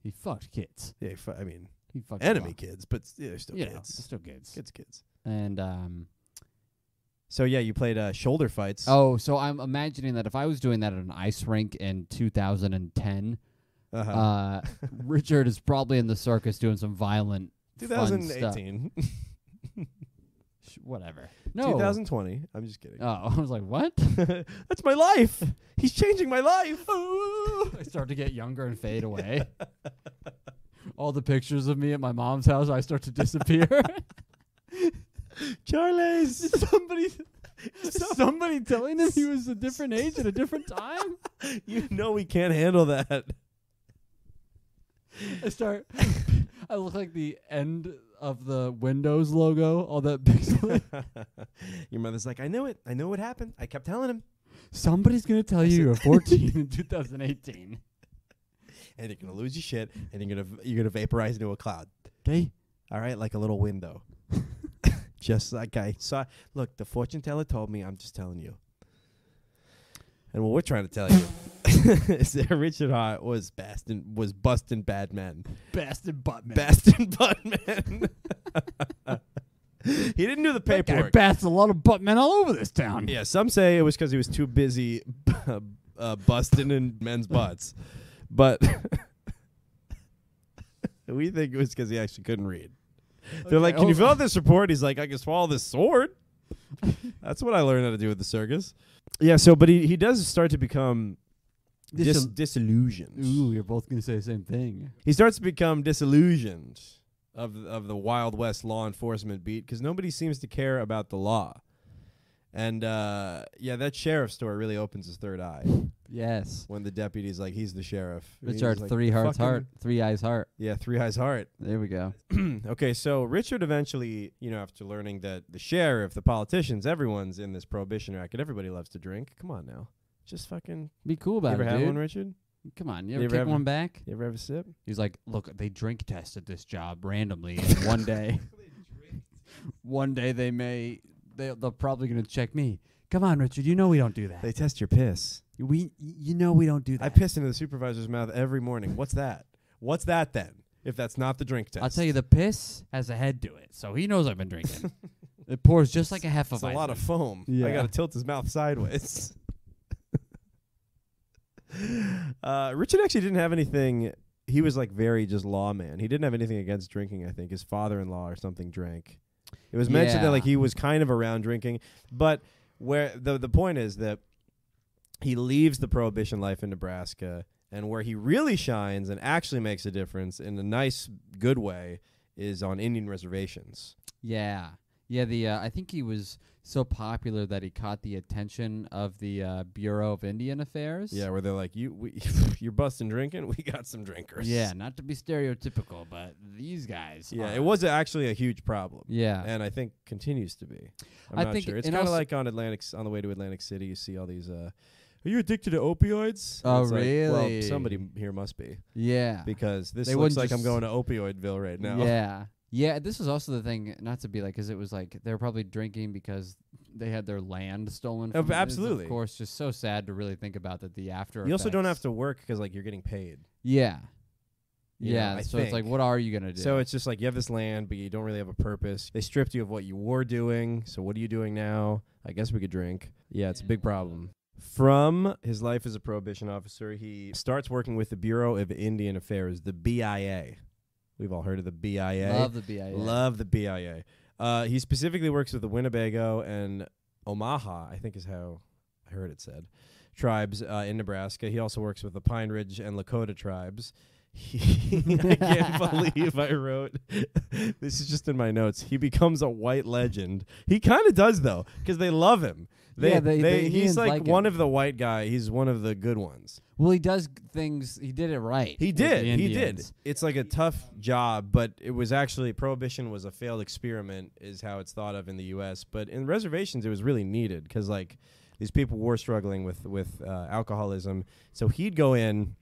he fucked kids. Yeah, I mean, He fucked enemy them kids, but they're still all. Yeah, kids. they're still kids. Kids. And So yeah, you played shoulder fights. oh, so I'm imagining that if I was doing that at an ice rink in 2010, Uh-huh. Richard is probably in the circus doing some violent, fun stuff. 2018. Whatever. No. 2020. I'm just kidding. Oh, I was like, what? That's my life. He's changing my life. I start to get younger and fade away. All the pictures of me at my mom's house, I start to disappear. Charles. Somebody telling him he was a different age at a different time. You know we can't handle that. I look like the end of the Windows logo, all that pixel. Your mother's like, I know it. I know what happened. I kept telling him. Somebody's going to tell you you're 14 in 2018. And you're gonna lose your shit, and you're gonna vaporize into a cloud. Okay? All right, like a little window. Just like I saw. Look, the fortune teller told me. I'm just telling you. And what we're trying to tell you is that Richard Hart was busting bad men. Bastard Buttman. Basting butt men. He didn't do the That guy paperwork. basts a lot of buttmen all over this town. Yeah, some say it was because he was too busy busting in men's butts. But we think it was because he actually couldn't read. They're like, can you fill out this report? He's like, I can swallow this sword. That's what I learned how to do with the circus. Yeah, so, but he does start to become disillusioned. Ooh, you're both going to say the same thing. He starts to become disillusioned of the Wild West law enforcement beat because nobody seems to care about the law. And, yeah, that sheriff story really opens his third eye Yes. when the deputy's like, he's the sheriff. And he's Richard, like, 3 hearts fucking- heart. 3 eyes heart. Yeah, 3 eyes heart. There we go. Okay, so Richard eventually, after learning that the sheriff, the politicians, everyone's in this prohibition racket. Everybody loves to drink. Come on now. Just fucking... Be cool You about ever it, have dude. one, Richard? Come on. You You ever ever kick have- one back? You ever have a sip? He's like, look, they drink tested this job randomly, and one day, they'll probably gonna check me. Come on, Richard. You know we don't do that. They test your piss. You know we don't do that. I piss into the supervisor's mouth every morning. What's that? What's that then? If that's not the drink test. I'll tell you, the piss has a head to it, so he knows I've been drinking. It pours just like a it's a lot of foam. I Yeah. got to tilt his mouth sideways. Richard actually didn't have anything. He was like very just lawman. He didn't have anything against drinking, I think. His father-in-law or something drank. It was mentioned that Yeah. like he was kind of around drinking, but where the point is that he leaves the prohibition life in Nebraska, and where he really shines and actually makes a difference in a nice, good way is on Indian reservations. Yeah. I think he was so popular that he caught the attention of the Bureau of Indian Affairs. Yeah, where they're like, you're busting drinking? We got some drinkers. Yeah, not to be stereotypical, but these guys. Yeah, are. it was actually a huge problem. Yeah. And I think continues to be. I'm I not think sure. it- It's and kind of also- like on the way to Atlantic City, you see all these, are you addicted to opioids? Oh, It's like, well, really? somebody here must be. Yeah. Because this They looks wouldn't like I'm just- going to Opioidville right now. Yeah. Yeah, this was also the thing, not to be like, because it was like they were probably drinking because they had their land stolen. Oh, From them. It's, absolutely. of course, just so sad to really think about that. The after. You also don't have effects. to work because like you're getting paid. Yeah. You Yeah. know, I So it's like, think. what are you gonna do? So it's just like you have this land, but you don't really have a purpose. They stripped you of what you were doing. So what are you doing now? I guess we could drink. Yeah, it's a big problem. From his life as a prohibition officer, he starts working with the Bureau of Indian Affairs, the BIA. We've all heard of the BIA. Love the BIA. Love the BIA. He specifically works with the Winnebago and Omaha, I think is how I heard it said, tribes in Nebraska. He also works with the Pine Ridge and Lakota tribes. I can't believe I wrote this is just in my notes. He becomes a white legend. He kind of does though, because they love him. He's like one of the white guy. He's one of the good ones. Well, he does things. He did it right. He did. It's like a tough job, but it was actually prohibition was a failed experiment, is how it's thought of in the U.S. But in reservations, it was really needed because like these people were struggling with alcoholism. So he'd go in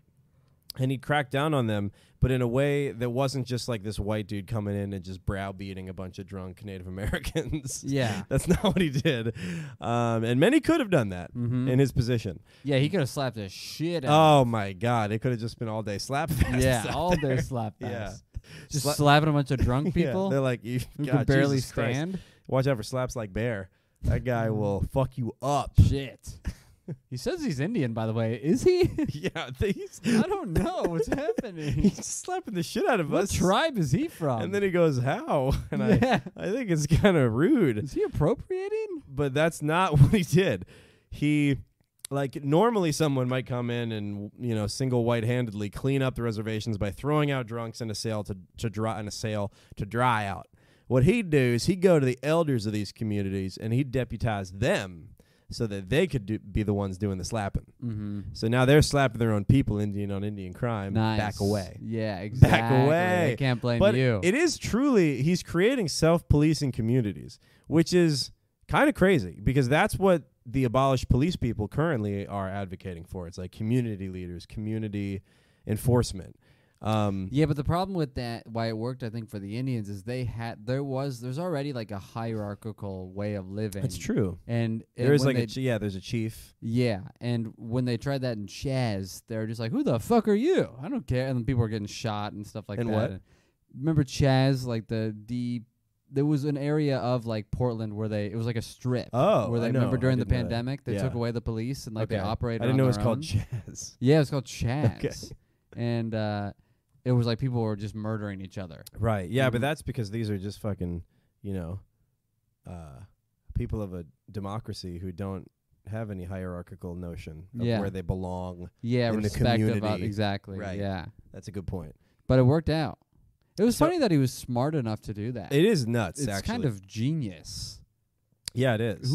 and he'd crack down on them, but in a way that wasn't just like this white dude coming in and just browbeating a bunch of drunk Native Americans. Yeah. That's not what he did. And many could have done that in his position. Yeah, he could have slapped the shit out. Oh, my God. It could have just been all day slap fest. Yeah, all day slap fest. Yeah. Just slapping a bunch of drunk people Yeah, they're like, who can barely stand. Watch out for slaps like Bear. That guy will fuck you up. Shit. He says he's Indian, by the way. Is he? Yeah. I don't know what's happening. He's slapping the shit out of us. What tribe is he from? And then he goes, how? And yeah. I think it's kind of rude. Is he appropriating? But that's not what he did. He, like, normally someone might come in and, you know, single white-handedly clean up the reservations by throwing out drunks in a sail to dry out. What he'd do is he'd go to the elders of these communities and he'd deputize them so that they could be the ones doing the slapping. Mm-hmm. So now they're slapping their own people, Indian on Indian crime. Nice. Back away. Yeah, exactly. Back away. I can't blame but you. It is truly, he's creating self-policing communities, which is kind of crazy because that's what the abolished police people currently are advocating for. It's like community leaders, community enforcement. Yeah, but the problem with that, why it worked, I think, for the Indians is there's already like a hierarchical way of living. That's true. And there's like there's a chief. Yeah, and when they tried that in Chaz, they're just like, "Who the fuck are you? I don't care." And then people were getting shot and stuff like that. What? And remember Chaz, like there was an area of like Portland where it was like a strip. Oh, where they I know. remember during I the didn't know that. pandemic they took away the police and like they operated. I didn't know it was on called their own. Chaz. Yeah, it was called Chaz. Okay. And it was like people were just murdering each other. Right. Yeah, but that's because these are just fucking, you know, people of a democracy who don't have any hierarchical notion of where they belong. Yeah, in respect the community. about exactly. Right. Yeah. That's a good point. But it worked out. It was funny that he was smart enough to do that. It is nuts, it's actually. kind of genius. Yeah, it is.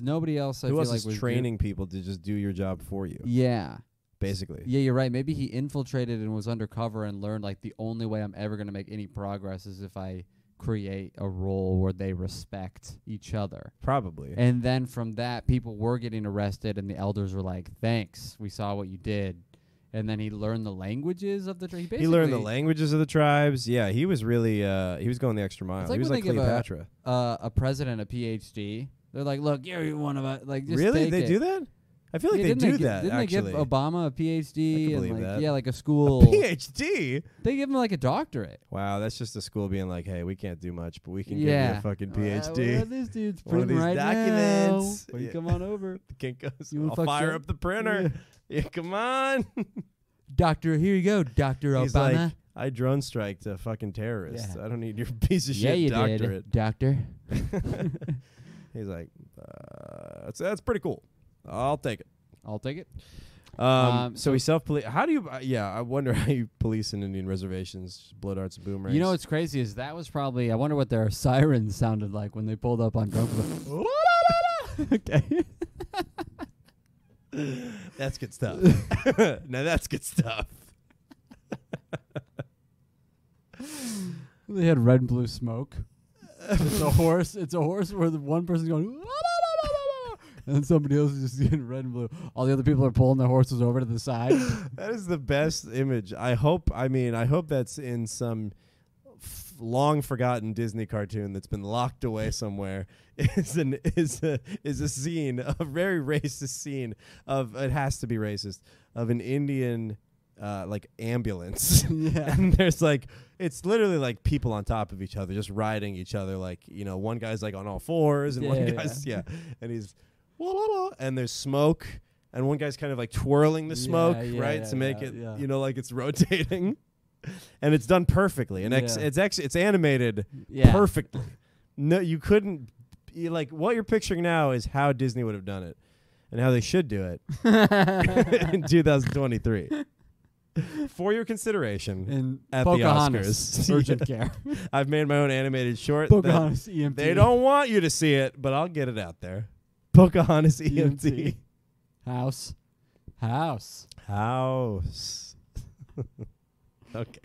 Nobody else I Who feel else like is was training people to just do your job for you? Yeah. Basically. Yeah, you're right. Maybe he infiltrated and was undercover and learned like the only way I'm ever going to make any progress is if I create a role where they respect each other. Probably. And then from that, people were getting arrested and the elders were like, thanks, we saw what you did. And then he learned the languages of the tribe. He learned the languages of the tribes. Yeah, he was really, he was going the extra mile. Like he was like Cleopatra. A president a PhD. They're like, look, you're one of us. Like, just really? take They it. do that? I feel like they do that, Didn't actually. they give Obama a PhD? I can believe and like, that. Yeah, like a school. A PhD? They give him like a doctorate. Wow, that's just a school being like, hey, we can't do much, but we can give you a fucking PhD. Well, this dude's One of printing these right documents. now. Well, you come on over. The kink goes, You wanna I'll fuck fire shit? up the printer. Yeah, come on. Doctor, here you go, Dr. He's Obama. like, I drone striked a fucking terrorist. Yeah. I don't need your piece of yeah, shit you doctorate. did, doctor. He's like, that's pretty cool. I'll take it. I'll take it. So he self-police. How do you? I wonder how you police in Indian reservations. Blow darts and boomerangs. You know what's crazy is that was probably. I wonder what their sirens sounded like when they pulled up on drunk. Okay. That's good stuff. Now that's good stuff. They had red and blue smoke. It's a horse. It's a horse where the one person's going. And somebody else is just getting red and blue. All the other people are pulling their horses over to the side. That is the best image. I hope that's in some long forgotten Disney cartoon that's been locked away somewhere. Is a scene, a very racist scene of, it has to be racist, of an Indian like ambulance. Yeah. And there's like, it's literally like people on top of each other just riding each other, like, you know, one guy's like on all fours and one guy's and he's and there's smoke, and one guy's kind of like twirling the smoke, right, to make it, you know, like it's rotating, and it's done perfectly, and it's animated perfectly. No, you couldn't like what you're picturing now is how Disney would have done it and how they should do it in 2023. For your consideration In at Pocahontas, the Oscars. urgent care. I've made my own animated short. Pocahontas EMT. They don't want you to see it, but I'll get it out there. Pocahontas EMT. House. House. Okay.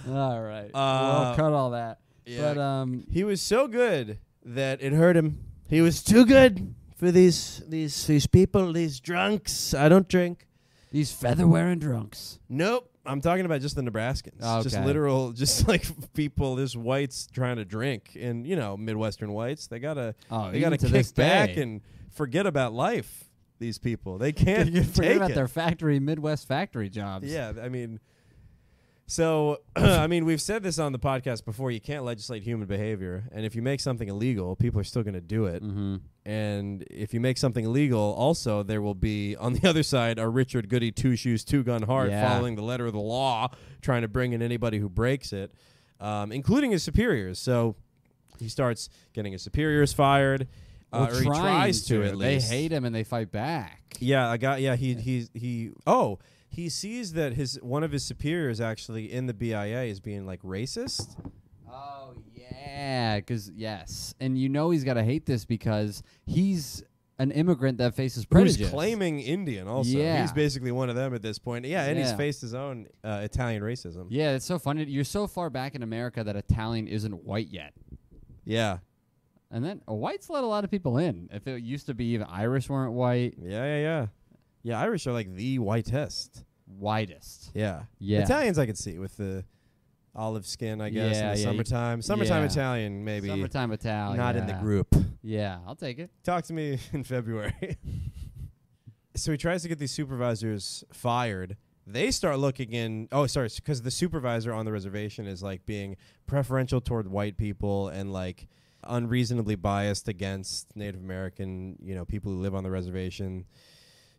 All right. Well, cut all that. Yeah. But he was so good that it hurt him. He was too good for these people, these drunks. I don't drink. these feather-wearing drunks. Nope. I'm talking about just the Nebraskans. Okay. Just literal, just like people, this whites trying to drink. And, you know, Midwestern whites, they got to kick back and forget about life, these people. They can't forget about it. their factory, Midwest factory jobs. Yeah, I mean, so, I mean, we've said this on the podcast before. You can't legislate human behavior. And if you make something illegal, people are still going to do it. Mm-hmm. And if you make something illegal, also there will be, on the other side, a Richard Goody two-shoes, two-gun Hart following the letter of the law, trying to bring in anybody who breaks it, including his superiors. So he starts getting his superiors fired, or he tries to at least. They hate him and they fight back. Yeah, he sees that one of his superiors actually in the BIA is being like racist. Oh, yeah, because, yes. And you know he's got to hate this because he's an immigrant that faces prejudice. Who's claiming Indian also. Yeah. He's basically one of them at this point. Yeah, and he's Yeah. faced his own Italian racism. Yeah, it's so funny. You're so far back in America that Italian isn't white yet. Yeah. And then whites let a lot of people in. If it used to be even Irish weren't white. Yeah, Irish are like the whitest. Whitest. Yeah. Yeah. Italians I could see with the olive skin, I guess, in the summertime. Summertime Italian, maybe. Summertime Italian. Not in the group. Yeah, I'll take it. Talk to me in February. So he tries to get these supervisors fired. They start looking in. Oh, sorry, because the supervisor on the reservation is like being preferential toward white people and like unreasonably biased against Native American, people who live on the reservation.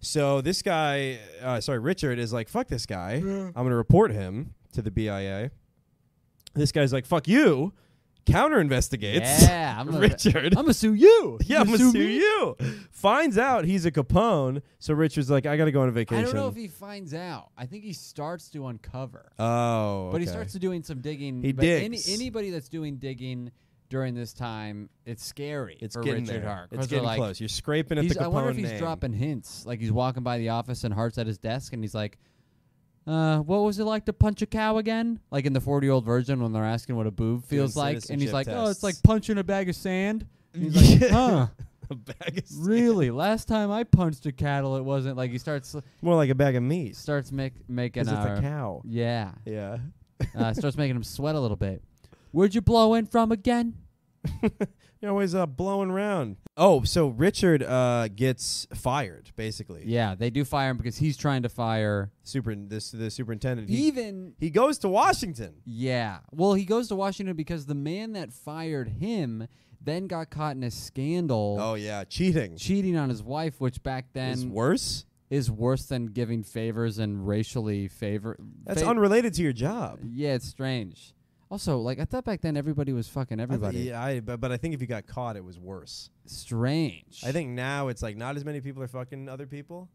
So this guy, Richard, is like, fuck this guy. I'm going to report him to the BIA. This guy's like, fuck you. Counter-investigates. Yeah. Richard. I'm going to sue you. Yeah, I'm going to sue you. Finds out he's a Capone. So Richard's like, I got to go on a vacation. I don't know if he finds out. I think he starts to uncover. Oh, okay. But he starts to doing some digging. He digs. Anybody that's doing digging during this time, it's scary. It's for getting Richard there. Hart. It's getting close. You're scraping at the Capone I wonder if he's name. dropping hints. Like he's walking by the office and Hart's at his desk and he's like, what was it like to punch a cow again? Like in the 40-year-old version when they're asking what a boob feels like. And he's like, oh, it's like punching a bag of sand. And he's like, huh. A bag of sand. Really? Last time I punched a cattle, it wasn't like he starts. More like a bag of meat. Starts making it's a cow. Yeah. Yeah. Starts making him sweat a little bit. Where'd you blow in from again? You're always blowing around. Oh, so Richard gets fired, basically. Yeah, they do fire him because he's trying to fire the superintendent. He goes to Washington. Yeah. Well, he goes to Washington because the man that fired him then got caught in a scandal. Oh, yeah, cheating on his wife, which back then is worse than giving favors and racially favor. That's unrelated to your job. Yeah, it's strange. Also, like I thought back then, everybody was fucking everybody. But I think if you got caught, it was worse. Strange. I think now it's like not as many people are fucking other people,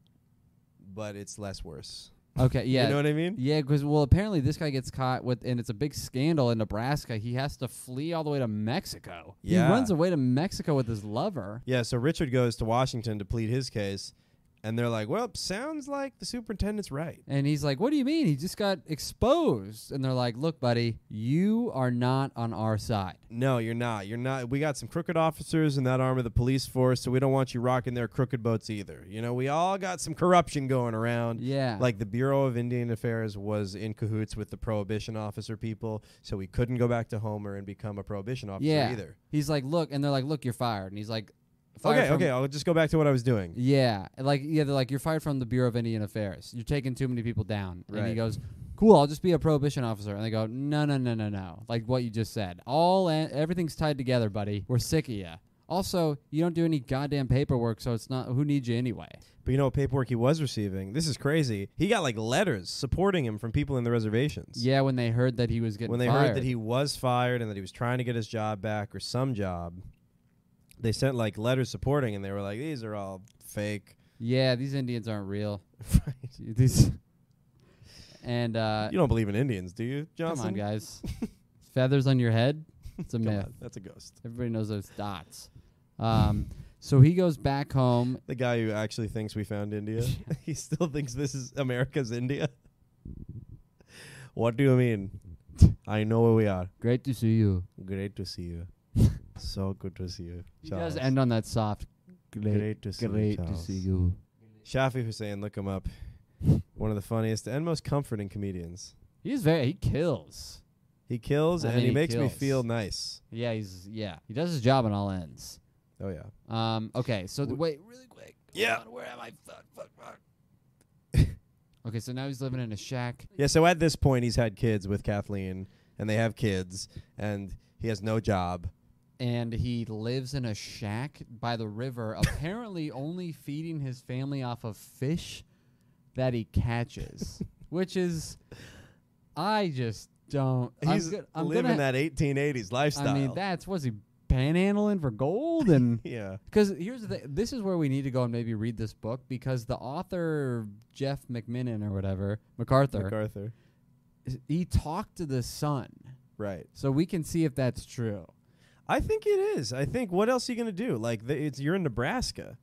but it's less worse. Okay, yeah. You know what I mean? Yeah, because, apparently this guy gets caught and it's a big scandal in Nebraska. He has to flee all the way to Mexico. Yeah. He runs away to Mexico with his lover. Yeah, so Richard goes to Washington to plead his case. And they're like, well, sounds like the superintendent's right. And he's like, what do you mean? He just got exposed. And they're like, look, buddy, you are not on our side. No, you're not. You're not. We got some crooked officers in that arm of the police force, so we don't want you rocking their crooked boats either. We all got some corruption going around. Yeah. Like the Bureau of Indian Affairs was in cahoots with the prohibition officer people, so we couldn't go back to Homer and become a prohibition officer either. He's like, look, and they're like, look, you're fired. And he's like, Okay, I'll just go back to what I was doing. Yeah, they're like, you're fired from the Bureau of Indian Affairs. You're taking too many people down. Right. And he goes, cool, I'll just be a prohibition officer. And they go, no. Like what you just said. Everything's tied together, buddy. We're sick of you. Also, you don't do any goddamn paperwork, so it's not, who needs you anyway? But you know what paperwork he was receiving? This is crazy. He got like letters supporting him from people in the reservations. Yeah, when they heard that he was getting fired. When they heard that he was fired and that he was trying to get his job back or some job. they sent like letters supporting, and they were like, these are all fake. Yeah, these Indians aren't real. Right. These and You don't believe in Indians, do you, Johnson? come on, guys. Feathers on your head? It's a Come myth. on, that's a ghost. Everybody knows those dots. So he goes back home. The guy who actually thinks we found India, he still thinks this is America's India. What do you mean? I know where we are. Great to see you. Great to see you. So good to see you. He does end on that soft. Great to see you, Charles. you. Shafi Hussein, look him up. One of the funniest and most comforting comedians. He kills. He kills, I and mean, he he makes me kills. feel nice. Yeah, he does his job on all ends. Oh, yeah. Okay, so wait, really quick. Yeah. Hold on, where am I? Fuck. Okay, so now he's living in a shack. Yeah, so at this point, he's had kids with Kathleen, and they have kids, and he has no job. And he lives in a shack by the river, apparently only feeding his family off of fish that he catches, which is, I just don't. He's I'm living gonna, that 1880s lifestyle. I mean, was he panhandling for gold? And yeah. because here's the thing, this is where we need to go and maybe read this book, because the author, Jeff McMahon or whatever, MacArthur, he talked to the son. Right. So we can see if that's true. I think it is. I think, what else are you going to do? Like, you're in Nebraska.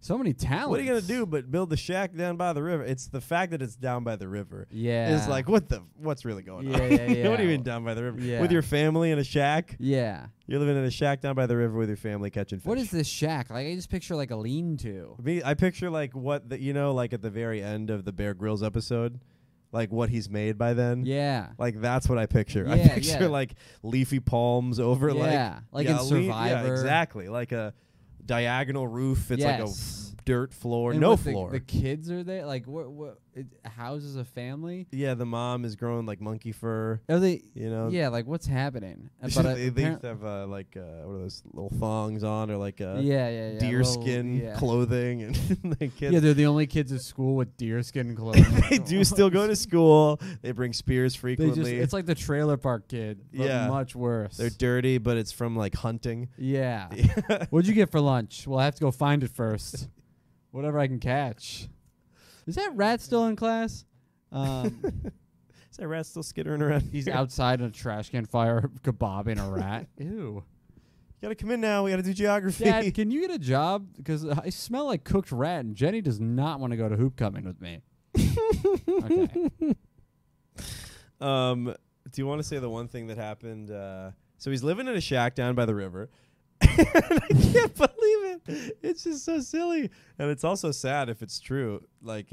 So many talents. What are you going to do but build the shack down by the river? It's the fact that it's down by the river. Yeah. It's like, what's really going on? Yeah. What do you mean down by the river? Yeah. With your family in a shack? Yeah. You're living in a shack down by the river with your family catching fish. What is this shack? Like, I just picture like a lean-to. I picture like like at the very end of the Bear Grylls episode, like what he's made by then. Yeah. Like that's what I picture. I Yeah, picture yeah. like leafy palms over like in Survivor. Yeah, exactly. Like a diagonal roof. It's like a dirt floor, and no with floor. The kids are there. Like what it houses a family. Yeah, the mom is growing like monkey fur. Are they? You know. Yeah, like what's happening? They have like what are those little thongs on, or like yeah, deer skin clothing, and the kids. Yeah, they're the only kids at school with deer skin clothing. They do still go to school. They bring spears frequently. It's like the trailer park kid, but much worse. They're dirty, but it's from like hunting. Yeah. What'd you get for lunch? Well, I have to go find it first. Whatever I can catch. Is that rat still in class? Is that rat still skittering around? He's outside in a trash can fire kebabbing a rat. Ew. You gotta come in now. We gotta do geography. Dad, can you get a job? Because I smell like cooked rat, and Jenny does not want to go to hoop coming with me. Okay. Do you want to say the one thing that happened? So he's living in a shack down by the river. I can't believe it. It's just so silly. And it's also sad if it's true. Like,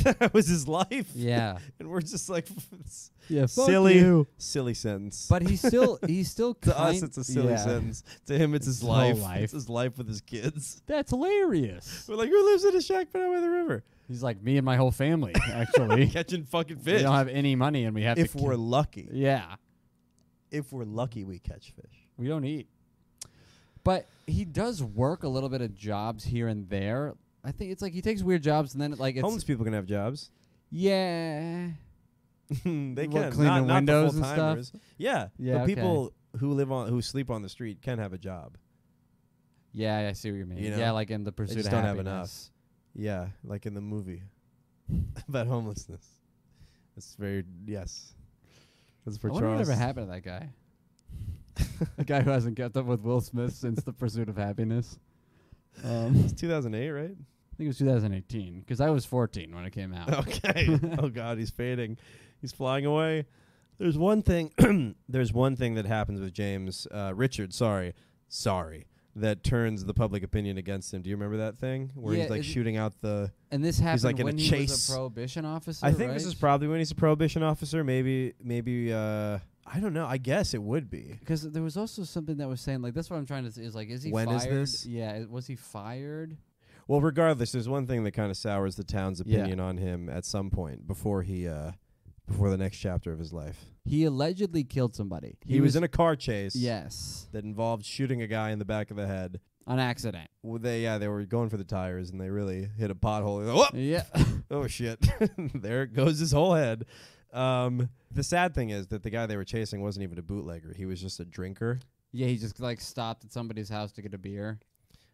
that was his life. Yeah. And we're just like, Yeah, silly sentence. But he's still to us, it's a silly sentence. To him, it's his life. It's his life with his kids. That's hilarious. We're like, who lives in a shack down by the river? He's like, me and my whole family, actually. Catching fucking fish. We don't have any money, and we have if we're lucky. Yeah. If we're lucky, we catch fish. We don't eat. But he does work a little bit of jobs here and there. I think it's like he takes weird jobs, and then it's homeless people can have jobs. Yeah. They What, can cleaning not windows the and full-timers. stuff? Yeah. Yeah, But okay. people who sleep on the street can have a job. Yeah, I see what you mean. You know? Yeah, like in the pursuit They just of don't happiness. have enough. Yeah, like in the movie about homelessness. It's very That's for I wonder Charles. whatever happened to that guy. The guy who hasn't kept up with Will Smith since The Pursuit of Happiness. It's 2008, right? I think it was 2018, because I was 14 when it came out. Okay. Oh God, he's fading. He's flying away. There's one thing. There's one thing that happens with James Richard. Sorry, that turns the public opinion against him. Do you remember that thing where Yeah, he's like shooting out the? And this happened like in a when he chase. was a prohibition officer. I think right? this is probably when he's a prohibition officer. Maybe. I don't know. I guess it would be. Because there was also something that was saying, like, that's what I'm trying to say, is like, is he When fired? is this? Yeah, was he fired? Well, regardless, there's one thing that kind of sours the town's opinion on him at some point before the next chapter of his life. He allegedly killed somebody. He was in a car chase. Yes. That involved shooting a guy in the back of the head. On accident. Well, they were going for the tires and they really hit a pothole. Like, oh! Yeah. Oh shit! There goes his whole head. The sad thing is that the guy they were chasing wasn't even a bootlegger. He was just a drinker. Yeah, he just like stopped at somebody's house to get a beer.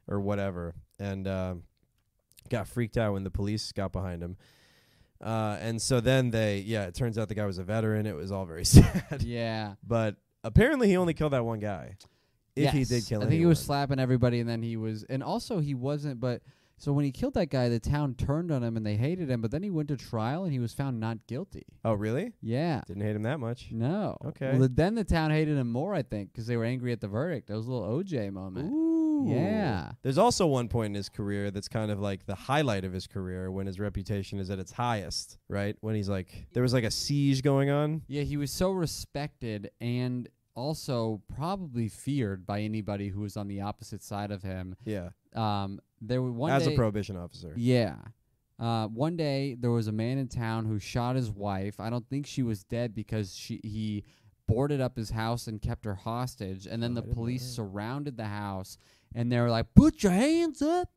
or whatever, and got freaked out when the police got behind him. And so then it turns out the guy was a veteran. It was all very sad. Yeah. But apparently he only killed that one guy. If he did kill I think he was slapping everybody, and then he wasn't, but so when he killed that guy, the town turned on him and they hated him, but then he went to trial and he was found not guilty. Oh, really? Yeah. Didn't hate him that much. No. Okay. Well, then the town hated him more, I think, because they were angry at the verdict. That was a little OJ moment. Ooh. Yeah. There's also one point in his career that's kind of like the highlight of his career when his reputation is at its highest, right? When he's like, there was like a siege going on. Yeah, he was so respected and also probably feared by anybody who was on the opposite side of him. Yeah. There were one As day, a prohibition officer. Yeah. One day there was a man in town who shot his wife. I don't think she was dead because he boarded up his house and kept her hostage. And then the police surrounded the house and they were like, "Put your hands up."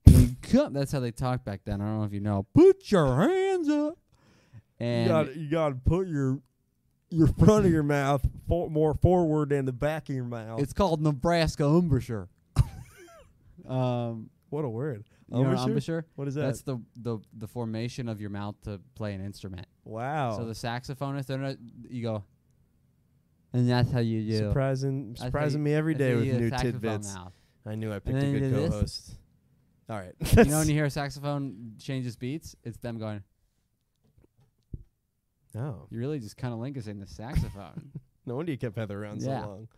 And that's how they talked back then. I don't know if you know. Put your hands up. And you gotta put your front of your mouth more forward than the back of your mouth. it's called Nebraska embouchure. What a word. You know what an embouchure? What is that? That's the formation of your mouth to play an instrument. Wow. So the saxophonist, you go, and that's how you do. Surprising me every day with new tidbits. I knew I picked a good co-host. All right. You know when you hear a saxophone changes beats, it's them going. Oh. You really just kind of linking the saxophone. No wonder you kept Heather around Yeah. so long.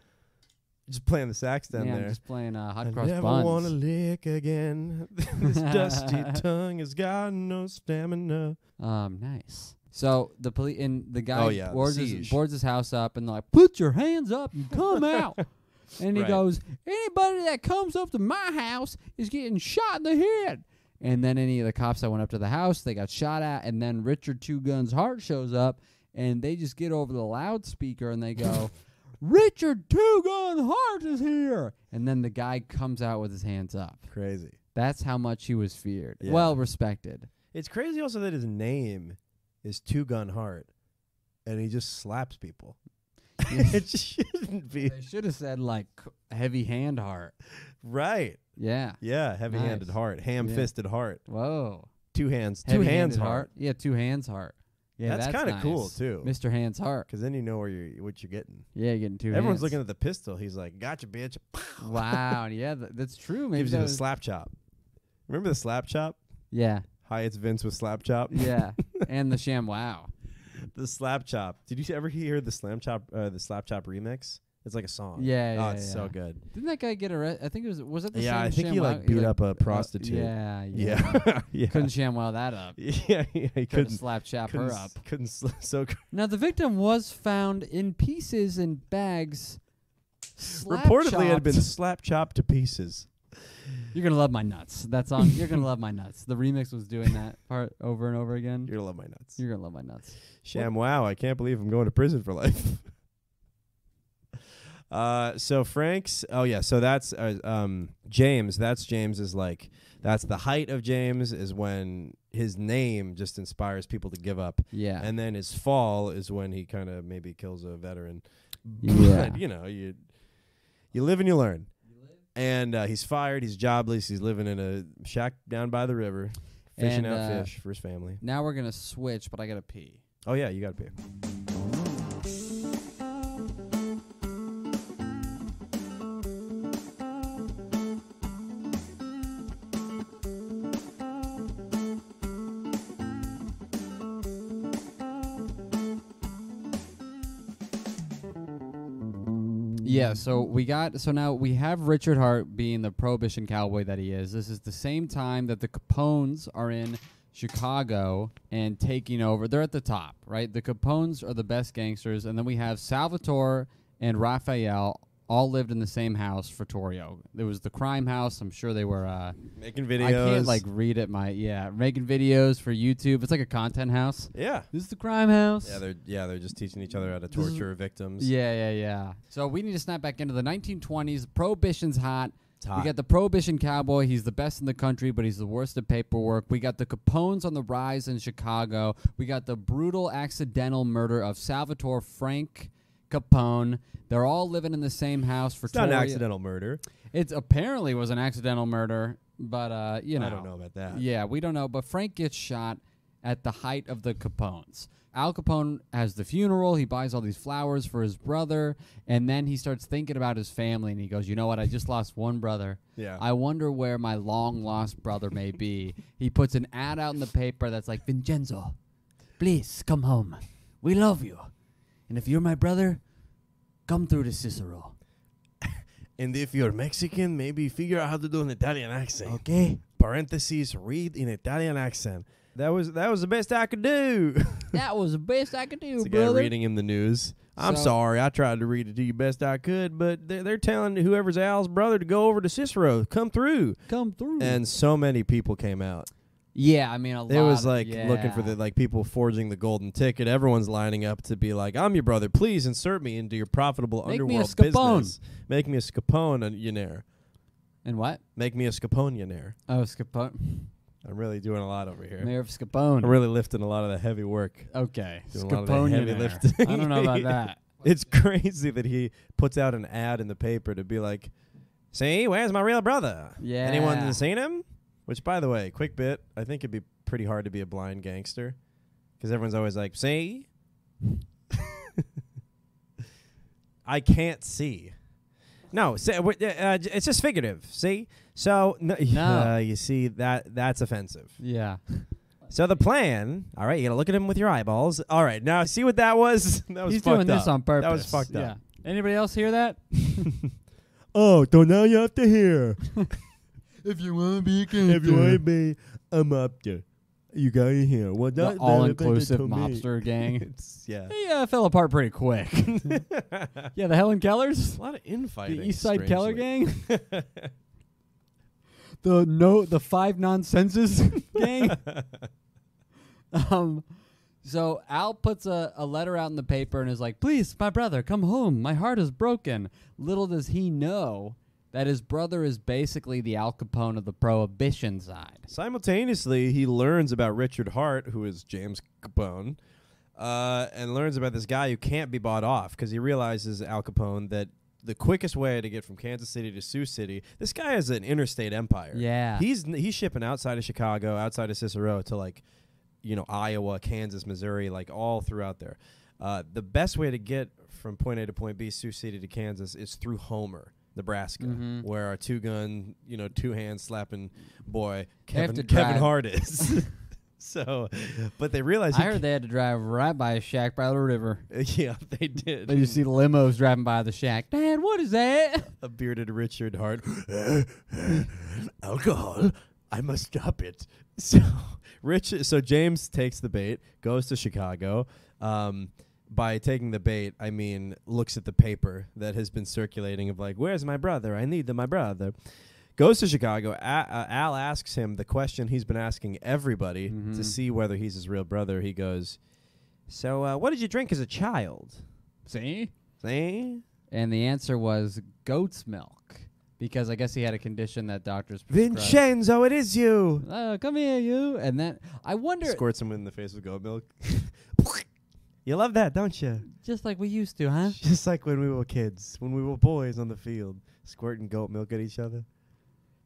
Just playing the sax down yeah, there. I'm just playing hot I cross never buns. want to lick again. This dusty tongue has got no stamina. Nice. So the police and the guy boards his house up and they're like, "Put your hands up and come out." And he goes, "Anybody that comes up to my house is getting shot in the head." And then any of the cops that went up to the house, they got shot at. And then Richard Two Guns Hart shows up and they just get over the loudspeaker and they go, "Richard Two Gun Hart is here." And then the guy comes out with his hands up. Crazy. That's how much he was feared. Yeah. Well respected. It's crazy also that his name is Two Gun Hart, and he just slaps people. It shouldn't be. They should have said, like, Heavy Hand Hart. Right. Yeah. Yeah, heavy-handed Nice. heart. Ham-fisted heart. Whoa. Two hands. Two Heavy-handed hands heart. Yeah, Two Hands Heart. Yeah, That's kinda nice. cool, too. Mr. Hands Heart. Because then you know what you're getting. Yeah, you're getting two Everyone's hands. looking at the pistol. He's like, "Gotcha, bitch." Wow. Yeah, that's true. Maybe Gives you that the was- slap chop. Remember the slap chop? Yeah. Hi, it's Vince with slap chop. Yeah. And the Sham Wow. The slap chop. Did you ever hear the slap chop remix? It's like a song. Yeah, Oh, yeah, it's yeah. so good. Didn't that guy get arrested? I think it was it the same Yeah, I think he ShamWow? like beat up a prostitute. Yeah. Yeah. Yeah. Couldn't ShamWow that up. Yeah, he Couldn't couldn't slap chap her up. So Now the victim was found in pieces and bags. reportedly had been slap-chopped. slap chopped to pieces. You're gonna love my nuts. That song. You're gonna love my nuts. The remix was doing that part over and over again. You're gonna love my nuts. You're gonna love my nuts. Sham wow, I can't believe I'm going to prison for life. So Frank's so that's James. That's James's that's the height of James is when his name just inspires people to give up. Yeah. And then his fall is when he kind of maybe kills a veteran. Yeah. But, you live and you learn. And he's fired. He's jobless. He's living in a shack down by the river, fishing And, out fish for his family. Now we're gonna switch, but I gotta pee. Oh, yeah, you got to pay. Yeah, so now we have Richard Hart being the prohibition cowboy that he is. This is the same time that the Capones are in Chicago and taking over. They're at the top, right? The Capones are the best gangsters, and then we have Salvatore and Raphael all lived in the same house for Torrio. There was the crime house. I'm sure they were Making videos. I can't read it. Making videos for YouTube. It's like a content house. Yeah. This is the crime house. Yeah, they're just teaching each other how to torture victims. Yeah. So we need to snap back into the 1920s. Prohibition's hot. hot. We got the prohibition cowboy. He's the best in the country, but he's the worst at paperwork. We got the Capones on the rise in Chicago. We got the brutal accidental murder of Salvatore Frank Capone. They're all living in the same house for It's not an accidental murder. It's apparently was an accidental murder, but you know. I don't know about that. Yeah, we don't know. But Frank gets shot at the height of the Capones. Al Capone has the funeral. He buys all these flowers for his brother, and then he starts thinking about his family, and he goes, you know what? I just lost one brother. Yeah. I wonder where my long-lost brother may be. He puts an ad out in the paper that's like, Vincenzo, please come home. We love you. And if you're my brother, come through to Cicero. And if you're Mexican, maybe figure out how to do an Italian accent. Okay. Parentheses, read in Italian accent. That was the best I could do. That was the best I could do, It's a brother. guy reading him the news. I'm So- sorry, I tried to read it to you best I could, but they're telling whoever's Al's brother to go over to Cicero, come through. Come through. And so many people came out. yeah, I mean, a lot. It was like looking for the people forging the golden ticket. Everyone's lining up to be like, I'm your brother. Please insert me into your profitable Make me a underworld Scapone. business. Make me a Scapone-ionaire. And what? Make me a Scapone-ionaire. Oh, Scapone. I'm really doing a lot over here. Mayor of Scapone. I'm really lifting a lot of the heavy work. Okay. Doing a lot of the Scapone. heavy lifting. I don't know about that. It's crazy that he puts out an ad in the paper to be like, see, where's my real brother? Yeah. Anyone seen him? Which, by the way, quick bit, I think it'd be pretty hard to be a blind gangster because everyone's always like, see? I can't see. No, it's just figurative, see? So, no. You see, that's offensive. Yeah. So the plan, all right, you got to look at him with your eyeballs. All right, now see what that was? That was He's fucked doing this up. on purpose. That was fucked yeah. up. Anybody else hear that? Oh, so now you have to hear. If you want to be a gangster. If you want to be a mobster, you got to hear. What The all-inclusive mobster gang. It's, yeah. He fell apart pretty quick. Yeah, the Helen Kellers. A lot of infighting. The East Side Keller strangely. gang. The five nonsenses gang. So Al puts a letter out in the paper and is like, please, my brother, come home. My heart is broken. Little does he know that his brother is basically the Al Capone of the prohibition side. Simultaneously, he learns about Richard Hart, who is James Capone, and learns about this guy who can't be bought off because he realizes, Al Capone, that the quickest way to get from Kansas City to Sioux City, this guy has an interstate empire. Yeah. He's shipping outside of Chicago, outside of Cicero to Iowa, Kansas, Missouri, like all throughout there. The best way to get from point A to point B, Sioux City to Kansas, is through Homer, Nebraska, where our two-gun, two-hand slapping boy Kevin Hart is. So, but they realized I heard they had to drive right by a shack by the river. Yeah, they did. They just see limos driving by the shack. Dad, what is that? A bearded Richard Hart. Alcohol. I must stop it. So James takes the bait, goes to Chicago. By taking the bait, I mean looks at the paper that has been circulating of like, where's my brother? I need my brother. Goes to Chicago. Al asks him the question he's been asking everybody to see whether he's his real brother. He goes, so what did you drink as a child? See? See? And the answer was goat's milk. Because I guess he had a condition that doctors prescribed. Vincenzo, it is you. Come here, you. And then I wonder. Squirts him in the face with goat milk. You love that, don't you? Just like we used to, huh? Just like when we were kids, when we were boys on the field, squirting goat milk at each other.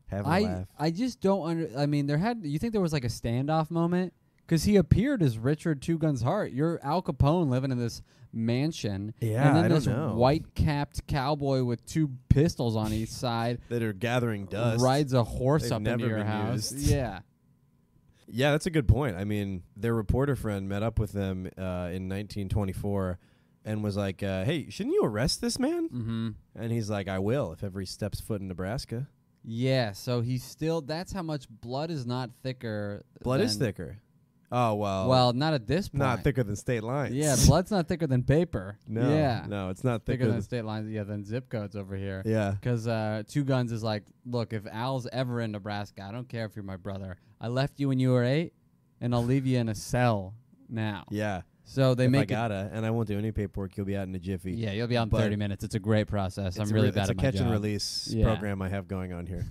Having a laugh. I just don't I mean, you think there was like a standoff moment? Because he appeared as Richard Two Guns Hart. You're Al Capone living in this mansion. Yeah, and then I don't this know. white-capped cowboy with two pistols on each side That are gathering dust. rides a horse They've up into never your been house. used. Yeah. Yeah, that's a good point. I mean, their reporter friend met up with them in 1924 and was like, hey, shouldn't you arrest this man? Mm-hmm. And he's like, I will if ever he steps foot in Nebraska. Yeah, so he's still, that's how much blood is not thicker. Blood is than- thicker. Oh, well. Well, not at this point. Not thicker than state lines. Yeah, blood's not thicker than paper. No, Yeah. no, it's not Thicker thicker than state lines, than zip codes over here. Yeah. Because Two Guns is like, look, if Al's ever in Nebraska, I don't care if you're my brother. I left you when you were 8, and I'll leave you in a cell now. Yeah. So they If I make it. gotta, and I won't do any paperwork, you'll be out in a jiffy. Yeah, you'll be out in But 30 minutes. It's a great process. I'm It's really it's bad a at my catch job. and release Yeah. program I have going on here.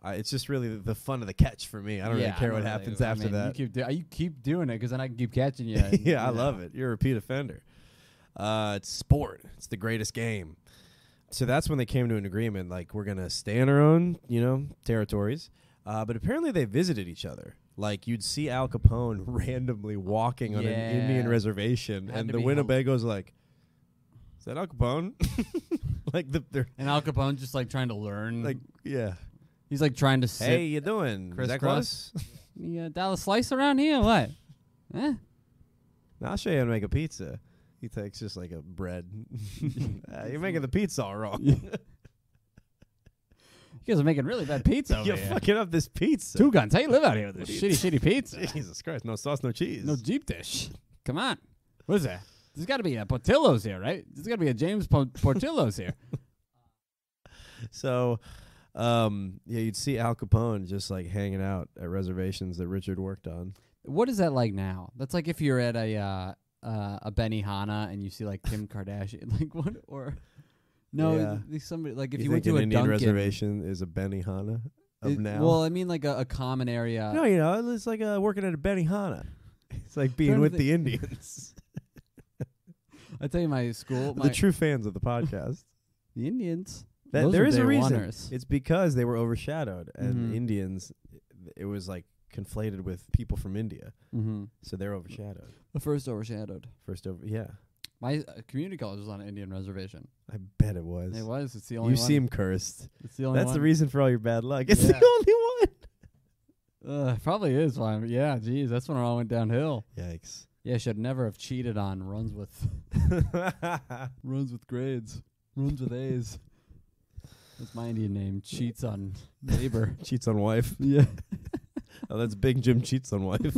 It's just really the fun of the catch for me. I don't really care what happens after that. You keep doing it because then I can keep catching you. Yeah, I love it. You're a repeat offender. It's sport. It's the greatest game. So that's when they came to an agreement, like, we're going to stay in our own, territories. But apparently they visited each other. Like, you'd see Al Capone randomly walking on an Indian reservation, and the Winnebago's like, is that Al Capone? Like, and Al Capone just, like, trying to learn. Like, yeah. He's, like, trying to sit. Hey, you doing? Is that close? Yeah, dollar slice around here? What? Eh? Now I'll show you how to make a pizza. He takes just like a bread. You're making the pizza all wrong. You guys are making really bad pizza over You're here. fucking up this pizza. Two Guns. How you live out here with this shitty pizza? Jesus Christ. No sauce, no cheese. No deep dish. Come on. What is that? There's got to be a Portillo's here, right? There's got to be a James Portillo's here. So, you'd see Al Capone just like hanging out at reservations that Richard worked on. What is that like now? That's like if you're at a Benihana and you see like Kim Kardashian, like what? Or no, somebody like if you went to an a Indian Dunkin', reservation is a Benihana of now. Well, I mean like a common area. No, it's like working at a Benihana. It's like being with the Indians. I tell you, my school, the true fans of the podcast, the Indians. There is a reason. Oneers. It's because they were overshadowed, and Indians. It was like conflated with people from India, so they're overshadowed. The first overshadowed. Yeah. My community college was on an Indian reservation. I bet it was. It was. It's the only one. You seem cursed. It's the only That's one. the reason for all your bad luck. It's the only one. Probably is why. Yeah, geez, that's when it all went downhill. Yikes. Yeah, should never have cheated on runs with grades, runs with A's. That's my Indian name. Cheats on neighbor. Cheats on wife. Yeah. Oh, that's Big Jim cheats on wife.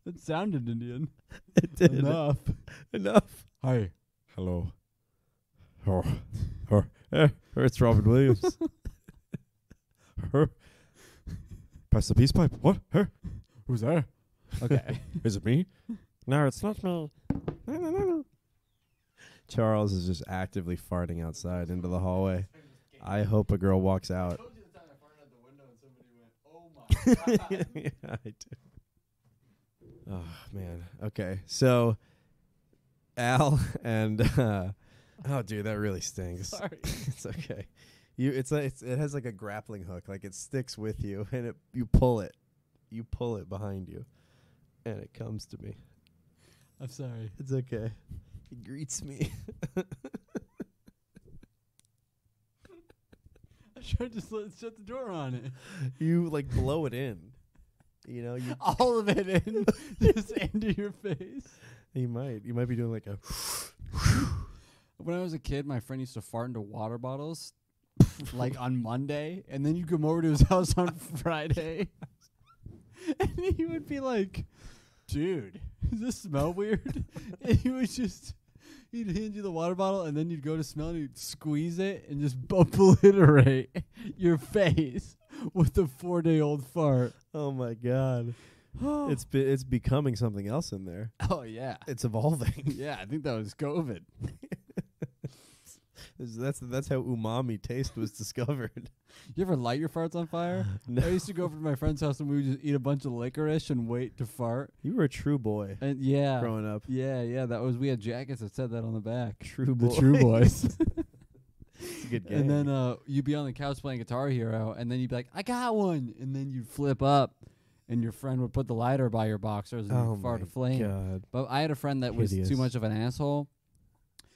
That sounded Indian. It did. Enough. Hi. Hello. It's Robin Williams. Pass the peace pipe. What? Who's there? Okay. Is it me? No, it's not me. No. Charles is just actively farting outside into the hallway. I hope a girl walks out. I told you the time I farted out the window and somebody went, "Oh my god." Yeah, I do. Oh man. Okay. So Al and oh dude, that really stings. Sorry. It's okay. It has like a grappling hook, like it sticks with you, and you pull it behind you, and it comes to me. I'm sorry. It's okay. He greets me. I tried to shut the door on it. You like blow it in. You know, All of it in, just into your face. You might be doing like a. When I was a kid, my friend used to fart into water bottles, like on Monday, and then you come over to his house on Friday, and he would be like, "Dude, does this smell weird?" And he'd hand you the water bottle, and then you'd go to smell it, and you'd squeeze it, and just obliterate your face with a 4-day-old fart. Oh my god. It's becoming something else in there. Oh yeah, It's evolving. yeah. I think that was COVID. That's how umami taste was discovered. You ever light your farts on fire? No. I used to go over to my friend's house and we would just eat a bunch of licorice and wait to fart. You were a true boy And yeah, growing up. yeah. We had jackets that said that on the back. True boy. The True Boys. It's a good game. And then you'd be on the couch playing Guitar Hero, and then you'd be like, "I got one," and then you'd flip up, and your friend would put the lighter by your boxers and you'd fart a flame. God. But I had a friend that was Hideous. too much of an asshole.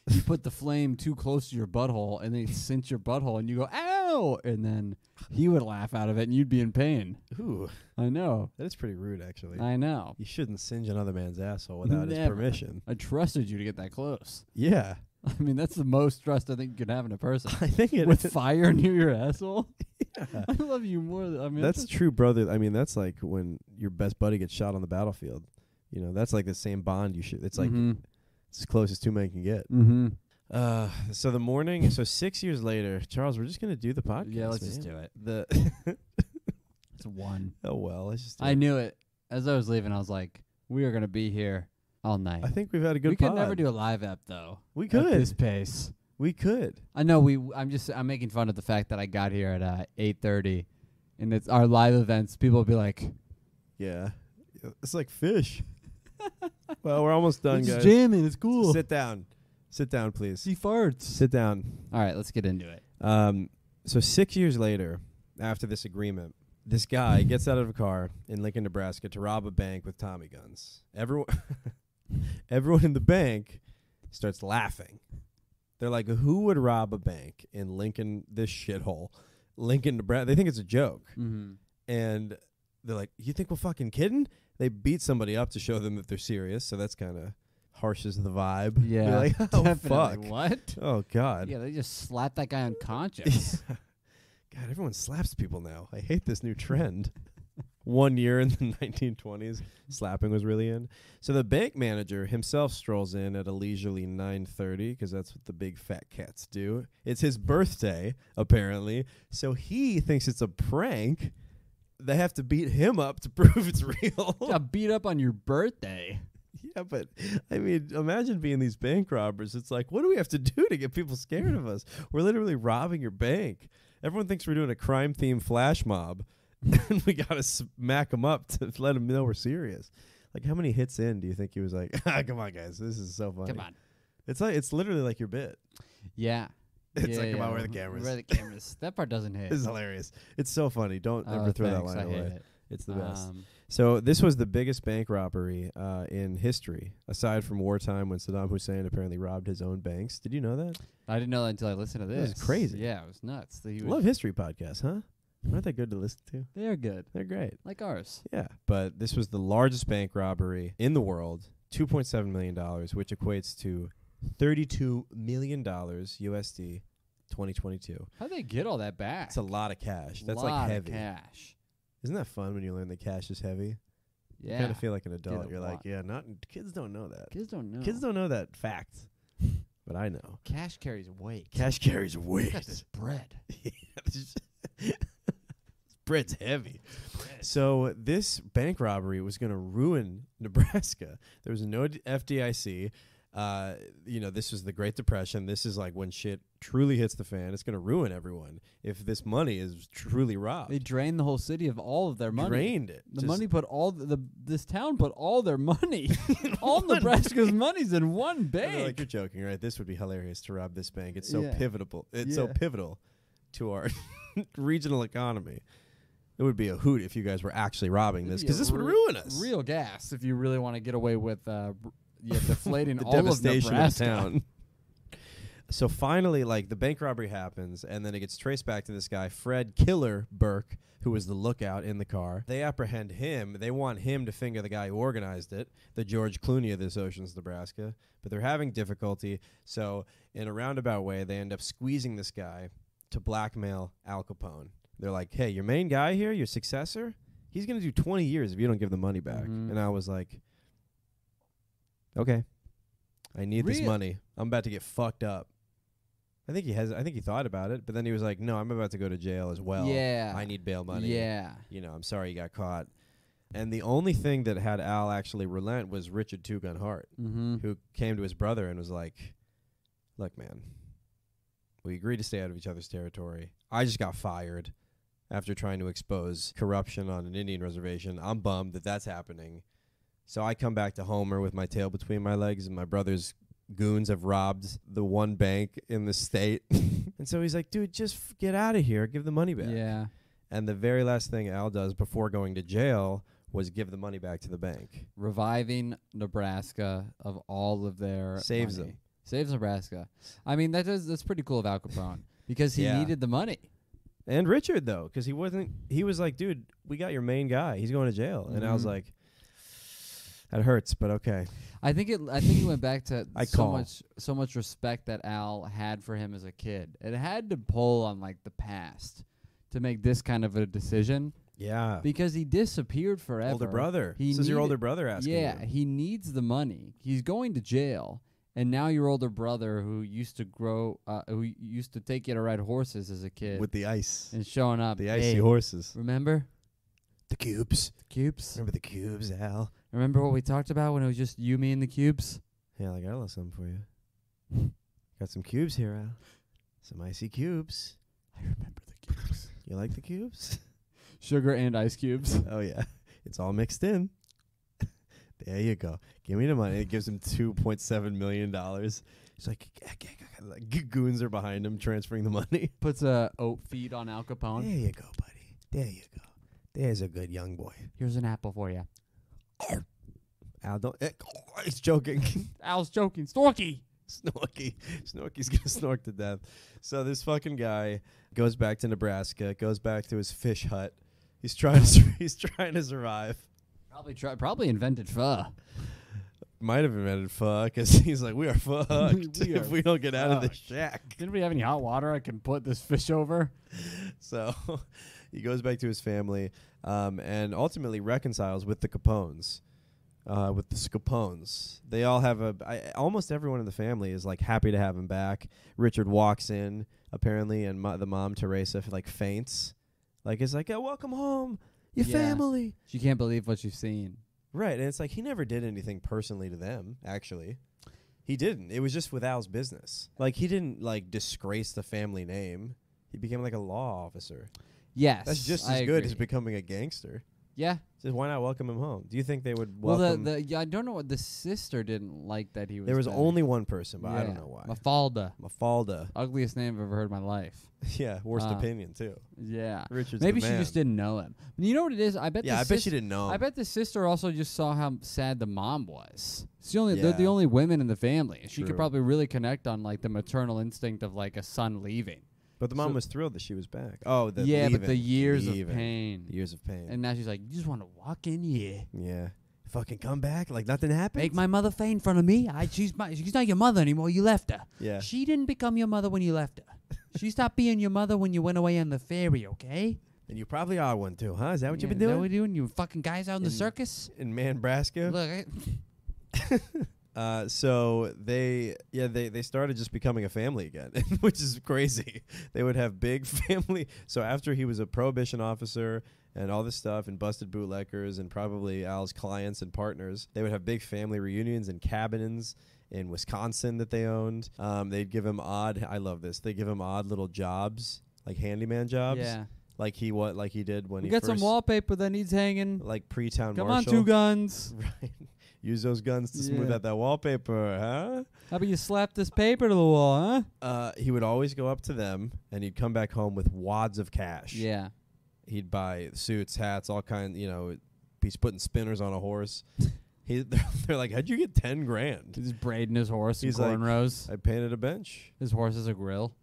You put the flame too close to your butthole, and then he'd cinch your butthole, and you go, "Ow!" And then he would laugh out of it, and you'd be in pain. Ooh, I know. that is pretty rude, actually. I know. You shouldn't singe another man's asshole without his Never. permission. I trusted you to get that close. Yeah. I mean, that's the most trust I think you could have in a person. I think it With is. fire near your asshole? Yeah. I love you more. I mean, That's true, brother. I mean, that's like when your best buddy gets shot on the battlefield. You know, that's like the same bond you should. It's like it's as close as two men can get. Mm-hmm. So the morning. So 6 years later, Charles, we're just gonna do the podcast. Yeah, let's man. just do it. The It's one. oh well, let's just. Do I it. knew it. As I was leaving, I was like, we are going to be here all night. I think we've had a good. We could pod. never do a live app, though. We At could. this pace. We could. I know I'm making fun of the fact that I got here at 8:30, and it's our live events. People will be like, Yeah. It's like fish. Well, we're almost done, It's guys. jamming. It's cool. Sit down. Sit down, please. He farts. Sit down. All right, let's get into it. So 6 years later, after this agreement, this guy gets out of a car in Lincoln, Nebraska to rob a bank with Tommy guns. Everyone in the bank starts laughing. They're like, who would rob a bank in Lincoln, this shithole? Lincoln, Nebraska. They think it's a joke. Mm-hmm. And they're like, you think we're fucking kidding? They beat somebody up to show them that they're serious, so that's kind of harshes the vibe. Yeah, You're like, oh, definitely. fuck. What? Oh, God. Yeah, they just slapped that guy unconscious. God, everyone slaps people now. I hate this new trend. 1 year in the 1920s, slapping was really in. So the bank manager himself strolls in at a leisurely 9:30 because that's what the big fat cats do. It's his birthday, apparently. So he thinks it's a prank. They have to beat him up to prove it's real. Got beat up on your birthday. Yeah, but I mean, imagine being these bank robbers. It's like, what do we have to do to get people scared of us? We're literally robbing your bank. Everyone thinks we're doing a crime-themed flash mob, and we got to smack them up to let them know we're serious. Like, how many hits in do you think he was like, come on, guys, this is so funny. Come on. It's literally like your bit. Yeah. It's like, come on, where are the cameras? Where are the cameras? That part doesn't hit. This is hilarious. It's so funny. Don't ever throw that line I away. hate it. It's the best. So this was the biggest bank robbery in history, aside from wartime when Saddam Hussein apparently robbed his own banks. Did you know that? I didn't know that until I listened to this. This is crazy. Yeah, it was nuts. Love history podcasts, huh? Aren't they good to listen to? They are good. They're great. Like ours. Yeah, but this was the largest bank robbery in the world, $2.7 million, which equates to $32 million USD 2022. How'd they get all that back? That's a lot of cash. That's lot like heavy. Of cash. Isn't that fun when you learn that cash is heavy? Yeah. You kind of feel like an adult. Get a You're like, lot. yeah, not kids don't know that. Kids don't know. Kids don't know that fact. But I know. Cash carries weight. Cash carries weight. Look at this bread. Bread's heavy. So this bank robbery was going to ruin Nebraska. There was no FDIC. This was the Great Depression. This is like when shit truly hits the fan. It's going to ruin everyone if this money is truly robbed. They drained the whole city of all of their money. Drained it. The money put all this town put all their money. All Nebraska's money's in one bank. Like, you're joking, right? This would be hilarious to rob this bank. It's so Yeah. pivotal. It's so Yeah. pivotal to our regional economy. It would be a hoot if you guys were actually robbing this, because this would ruin us. Real gas if you really want to get away with deflating The all of devastation Nebraska. town. So finally, like, the bank robbery happens, and then it gets traced back to this guy, Fred Killer Burke, who was the lookout in the car. They apprehend him. They want him to finger the guy who organized it, the George Clooney of this Oceans, Nebraska. But they're having difficulty, so in a roundabout way, they end up squeezing this guy to blackmail Al Capone. They're like, hey, your main guy here, your successor, he's going to do 20 years if you don't give the money back. Mhm. And I was like, okay, I need this money. I'm about to get fucked up. I think he thought about it, but then he was like, no, I'm about to go to jail as well. Yeah. I need bail money. Yeah. I'm sorry you got caught. And the only thing that had Al actually relent was Richard Two Gun Hart, Mm-hmm. who came to his brother and was like, look, man, we agreed to stay out of each other's territory. I just got fired after trying to expose corruption on an Indian reservation. I'm bummed that that's happening. So I come back to Homer with my tail between my legs, and my brother's goons have robbed the one bank in the state. And so he's like, dude, just get out of here. Give the money back. Yeah. And the very last thing Al does before going to jail was give the money back to the bank. Reviving Nebraska of all of their Saves money. them. Saves Nebraska. I mean, that's pretty cool of Al Capone because he Yeah. needed the money. And Richard, though, because he was like, dude, we got your main guy. He's going to jail. And Al's Mhm. like, that hurts, but okay. I think he went back to I so call. much respect that Al had for him as a kid. It had to pull on like the past to make this kind of a decision Yeah. because he disappeared forever. Older brother. He This is your needed- older brother asking Yeah, you. he needs the money. He's going to jail, and now your older brother, who used to take you to ride horses as a kid, With the ice. and showing up. The icy hey, horses. remember The cubes. cubes? Remember the cubes, Al? Remember what we talked about when it was just you, me, and the cubes? Yeah, I got a little something for you. Got some cubes here, Al. Some icy cubes. I remember the cubes. You like the cubes? Sugar and ice cubes. Oh, yeah. It's all mixed in. There you go. Give me the money. It gives him $2.7 million. He's like, goons are behind him transferring the money. Puts a oat feed on Al Capone. There you go, buddy. There you go. There's a good young boy. Here's an apple for you. Al, don't. He's joking. Al's joking. Storky. Snorky's gonna snork to death. So this fucking guy goes back to Nebraska, goes back to his fish hut. He's trying to survive. Probably invented pho. Might have invented pho because he's like, we are fucked if we don't get out of this shack. Does anybody have any hot water I can put this fish over? So he goes back to his family and ultimately reconciles with the Capones. With the Capones. They all have almost everyone in the family is like happy to have him back. Richard walks in apparently, and the mom Teresa like faints. Like it's like, oh, welcome home, your family. She can't believe what you've seen. Right, and it's like he never did anything personally to them, actually. He didn't. It was just with Al's business. Like, he didn't, like, disgrace the family name. He became, like, a law officer. Yes. That's just as good as becoming a gangster. Yeah. So why not welcome him home? Do you think they would welcome... Well, I don't know what the sister didn't like that he was There was there. only one person, but I don't know why. Mafalda. Ugliest name I've ever heard in my life. Yeah, worst opinion, too. Yeah. Richard's Maybe the she man. just didn't know him. You know what it is? I bet she didn't know him. I bet the sister also just saw how sad the mom was. They're the only women in the family. She could probably really connect on, like, the maternal instinct of, like, a son leaving. But the mom was thrilled that she was back. Oh, but the years of pain. Years of pain. And now she's like, you just want to walk in here. Yeah. Fucking come back like nothing happened. Make my mother faint in front of me. She's not your mother anymore. You left her. Yeah. She didn't become your mother when you left her. She stopped being your mother when you went away on the ferry, okay? And you probably are one too, huh? Is that what you've been doing? Is that what you're doing? You fucking guys out in the circus? In Nebraska? Look, so they started just becoming a family again, which is crazy. They would have big family. So after he was a prohibition officer and all this stuff and busted bootleggers and probably Al's clients and partners, they would have big family reunions in cabins in Wisconsin that they owned. They'd give him I love this. They give him odd little jobs, like handyman jobs. Yeah. Like he did when we he got first, some wallpaper that needs hanging. Like pre-town Come marshal. on, 2 guns. Right. Use those guns to smooth out that wallpaper, huh? How about you slap this paper to the wall, huh? He would always go up to them, and he'd come back home with wads of cash. Yeah. He'd buy suits, hats, all kinds, he's putting spinners on a horse. They're like, how'd you get 10 grand? He's braiding his horse in He's cornrows. Like, I painted a bench. His horse is a grill.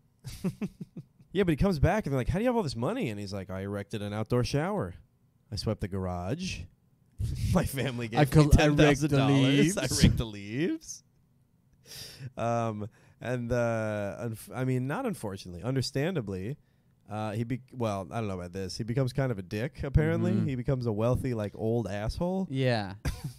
Yeah, but he comes back, and they're like, how do you have all this money? And he's like, I erected an outdoor shower. I swept the garage. My family gave me $10,000. I raked the leaves. Not unfortunately, understandably, I don't know about this. He becomes kind of a dick, apparently. Mm-hmm. He becomes a wealthy, like, old asshole. Yeah.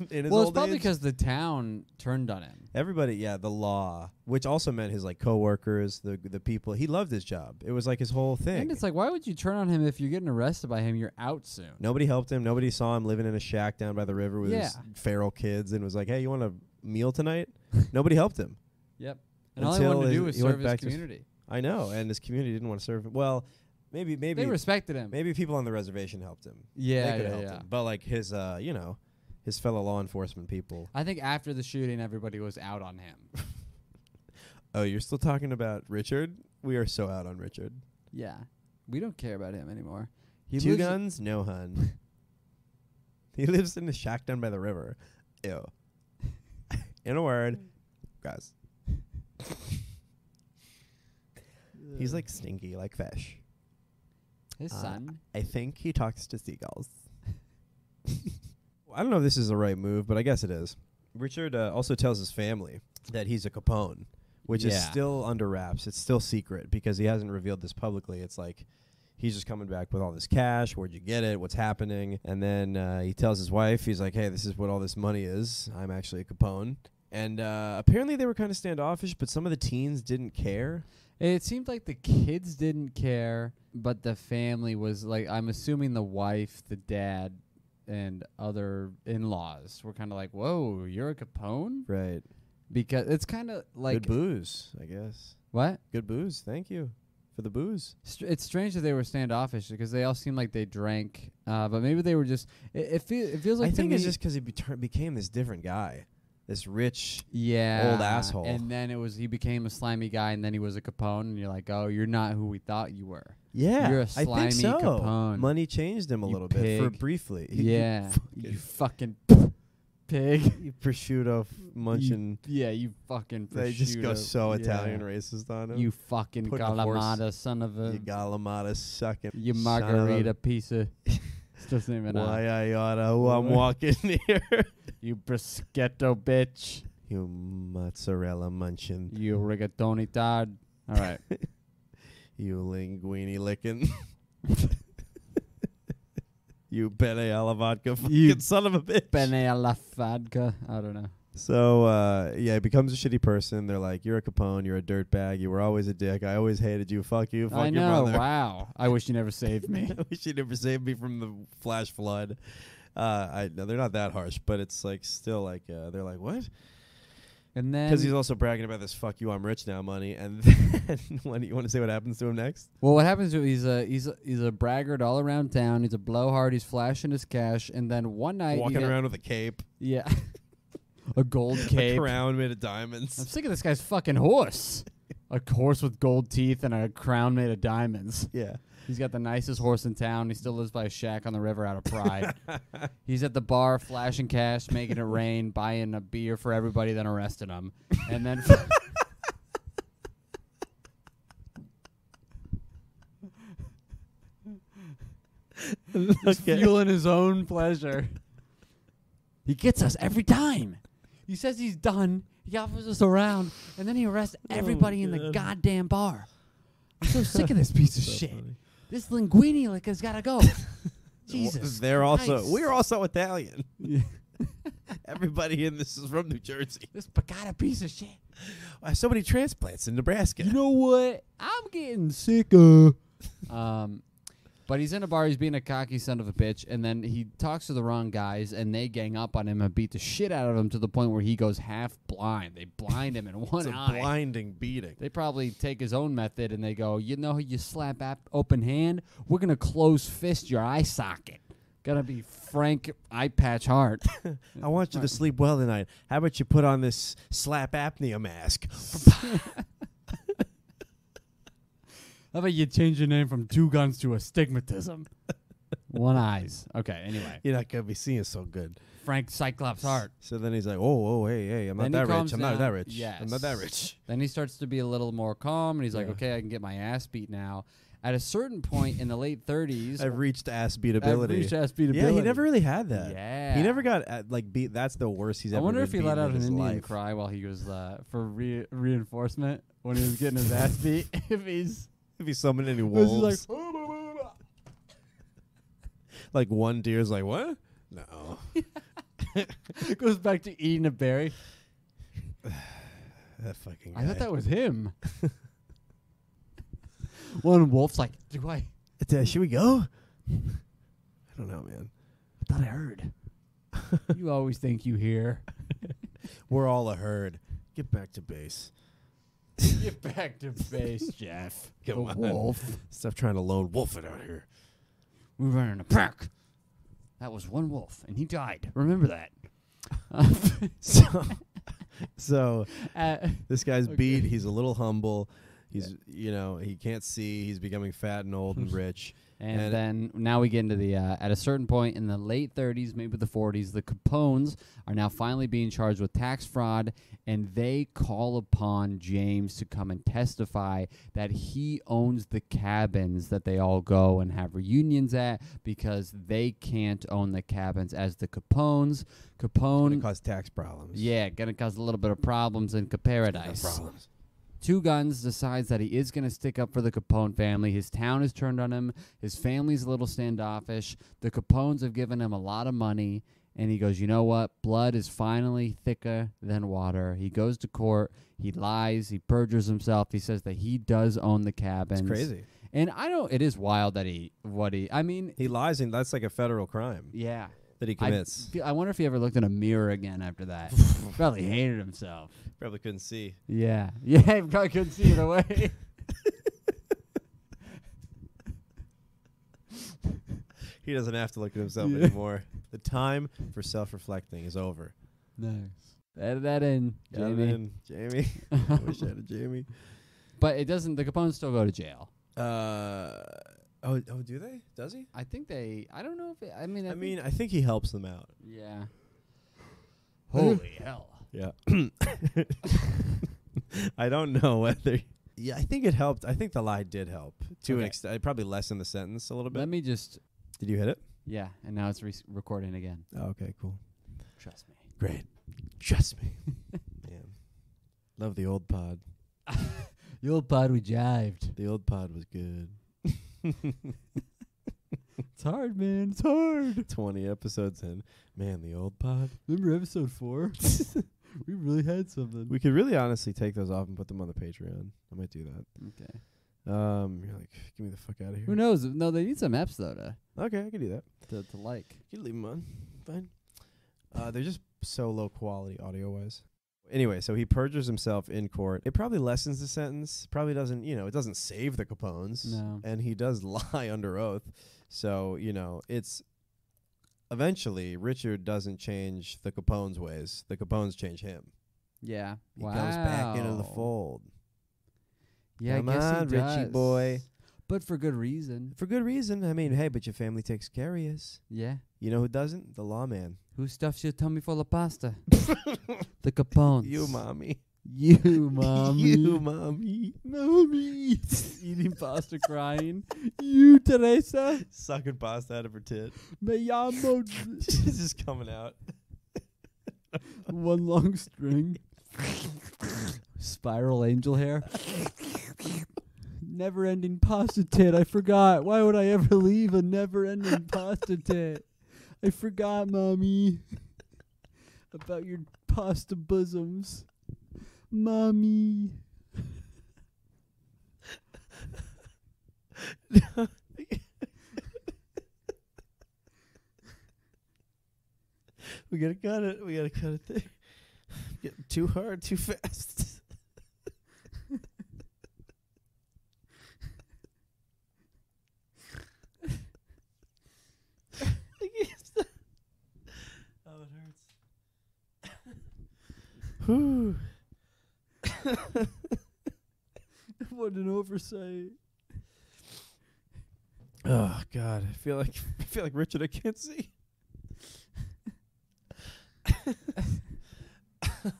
In his well, old it's probably age. because the town turned on him. Everybody, the law, which also meant his, like, coworkers, the people. He loved his job. It was, like, his whole thing. And it's like, why would you turn on him if you're getting arrested by him? You're out soon. Nobody helped him. Nobody saw him living in a shack down by the river with his feral kids and was like, hey, you want a meal tonight? Nobody helped him. Yep. And all he wanted to do was serve his community. I know, and his community didn't want to serve him. Well, maybe they respected him. Maybe people on the reservation helped him. Yeah, they could have helped him. But like his his fellow law enforcement people. I think after the shooting, everybody was out on him. Oh, you're still talking about Richard? We are so out on Richard. Yeah, we don't care about him anymore. Two guns, no hun. He lives in a shack down by the river. Ew. In a word, guys. He's like stinky, like fish. His son? I think he talks to seagulls. I don't know if this is the right move, but I guess it is. Richard also tells his family that he's a Capone, which is still under wraps. It's still secret because he hasn't revealed this publicly. It's like he's just coming back with all this cash. Where'd you get it? What's happening? And then he tells his wife, he's like, hey, this is what all this money is. I'm actually a Capone. And apparently they were kind of standoffish, but some of the teens didn't care. It seemed like the kids didn't care, but the family was like, I'm assuming the wife, the dad, and other in-laws were kind of like, whoa, you're a Capone? Right. Because it's kind of like... Good booze, I guess. What? Good booze. Thank you for the booze. It's strange that they were standoffish because they all seemed like they drank, but maybe they were just. It feels like I to think me, it's just because he became this different guy, this rich. yeah, old asshole. And then he became a slimy guy, and then he was a Capone, and you're like, oh, you're not who we thought you were. Yeah, You're a I slimy think so. Capone. Money changed him a You little bit for pig. briefly. Yeah, you fucking pig. You prosciutto munching. You fucking. They just go prosciutto. so Yeah. Italian racist on him. You fucking Put a horse- Kalamata son of a. You Galamata sucking. You son of a- margarita piece of. Still saying it. Why I oughta who I'm walking here. You bruschetto bitch. You mozzarella munching. You rigatoni tard. All right. You linguine licking. You bene alla vodka You fucking son of a bitch. Bene alla vodka. I don't know. So, he becomes a shitty person. They're like, you're a Capone. You're a dirtbag. You were always a dick. I always hated you. Fuck you. Fuck I your know. brother. Wow. I wish you never saved me. I wish you never saved me from the flash flood. No, they're not that harsh, but it's like still like they're like, what? And then. Because he's also bragging about this "fuck you, I'm rich now" money. And then, when you want to say what happens to him next? Well, what happens to him? He's a braggart all around town. He's a blowhard. He's flashing his cash, and then one night Walking around with a cape, Yeah. A gold cape. a crown made of I'm diamonds. sick of this guy's fucking horse. A horse with gold teeth and a crown made of diamonds. Yeah. He's got the nicest horse in town. He still lives by a shack on the river out of pride. He's at the bar flashing cash, making it rain, buying a beer for everybody, then arresting him. And then just fueling his own pleasure. He gets us every time. He says he's done. He offers us around, and then he arrests everybody in the God. goddamn bar. I'm so sick of this piece of shit. funny. This linguine lick has got to go. Jesus. They're also Christ. we're also Italian. Yeah. Everybody in this is from New Jersey. This pagata piece of shit. So many transplants in Nebraska. You know what? I'm getting sick. But he's in a bar. He's being a cocky son of a bitch, and then he talks to the wrong guys, and they gang up on him and beat the shit out of him to the point where he goes half blind. They blind him in one it's a eye. blinding beating. They probably take his own method, and they go, you know how you slap open hand? We're going to close fist your eye socket. Gonna be Frank Eye Patch Hart. I want you to sleep well tonight. How about you put on this slap apnea mask? How about you change your name from Two Guns to Astigmatism? One eyes. Okay, anyway. You're not gonna be seeing so good. Frank Cyclops Hart. So then he's like, oh, hey, I'm not Then he that rich. calms I'm not down. that rich. Yes. I'm not that rich. Then he starts to be a little more calm, and he's like, Yeah. okay, I can get my ass beat now. At a certain point in the late 30s, I've reached ass beatability. I've reached ass beatability. Yeah, he never really had that. Yeah. He never got beat. That's the worst he's I ever wonder been if he beaten let out in an his Indian life. cry while he was for reinforcement when he was getting his ass beat. If he's summoned any was he wolves. like, Like one deer's like, what? No. goes back to eating a berry. That fucking guy. I thought that was him. One wolf's like, Should we go? I don't know, man. I thought I heard. You always think you hear. We're all a herd. Get back to base. Get back to base, Jeff. Come the on. wolf. Stop trying to lone wolf it out here. We were in a pack. That was one wolf, and he died. Remember that. So this guy's okay. beat. He's a little humble. He's, he can't see. He's becoming fat and old and rich. And then now we get into the, at a certain point in the late 30s, maybe the 40s, the Capones are now finally being charged with tax fraud, and they call upon James to come and testify that he owns the cabins that they all go and have reunions at because they can't own the cabins as the Capones. Gonna cause tax problems. Yeah, gonna cause a little bit of problems in Paradise. Problems. Two Guns decides that he is going to stick up for the Capone family. His town has turned on him. His family's a little standoffish. The Capones have given him a lot of money. And he goes, you know what? Blood is finally thicker than water. He goes to court. He lies. He perjures himself. He says that he does own the cabins. It's crazy. And it is wild that he lies, and that's like a federal crime yeah. that he commits. I wonder if he ever looked in a mirror again after that. Probably hated himself. Probably couldn't see. Yeah. Yeah, he probably couldn't see it away. He doesn't have to look at himself anymore. The time for self-reflecting is over. Nice. Edit that in, Got it Jamie. in. Jamie. I wish I had a Jamie. But it doesn't. The Capones still go to jail. Oh, do they? Does he? I think they. I don't know if. I think he helps them out. Yeah. Holy hell. Yeah. I don't know whether. Yeah, I think it helped. I think the lie did help to an extent. It probably lessened the sentence a little bit. Let me just. Did you hit it? Yeah, and now it's recording again. Oh, okay, cool. Trust me. Great. Trust me. Man. Love the old pod. The old pod we jived. The old pod was good. It's hard, man. It's hard. 20 episodes in. Man, the old pod. Remember episode 4? We really had something. We could really honestly take those off and put them on the Patreon. I might do that. Okay. You're like, get me the fuck out of here. Who knows? No, they need some eps though Okay, I can do that. to like. You can leave them on. Fine. They're just so low quality audio-wise. Anyway, so he perjures himself in court. It probably lessens the sentence. Probably doesn't, it doesn't save the Capones. No. And he does lie under oath. So, it's eventually Richard doesn't change the Capones' ways. The Capones change him. Yeah. He comes back into the fold. Yeah, Come I guess on, he does. Richie boy. But for good reason. For good reason. I mean, hey, but your family takes care of you. Yeah. You know who doesn't? The lawman. Who stuffs your tummy full of pasta? The Capones. You, mommy. You, mommy. You, mommy. Mommy. Eating pasta, crying. You, Teresa. Sucking pasta out of her tit. Me llamo. She's just coming out. One long string. Spiral angel hair. Never-ending pasta tit. I forgot. Why would I ever leave a never-ending pasta tit? I forgot, Mommy. About your pasta bosoms. Mommy. We gotta cut it. We gotta cut it there. Getting too hard, too fast. Oh, it hurts. Whew. What an oversight. Oh God, I feel like Richard I can't see.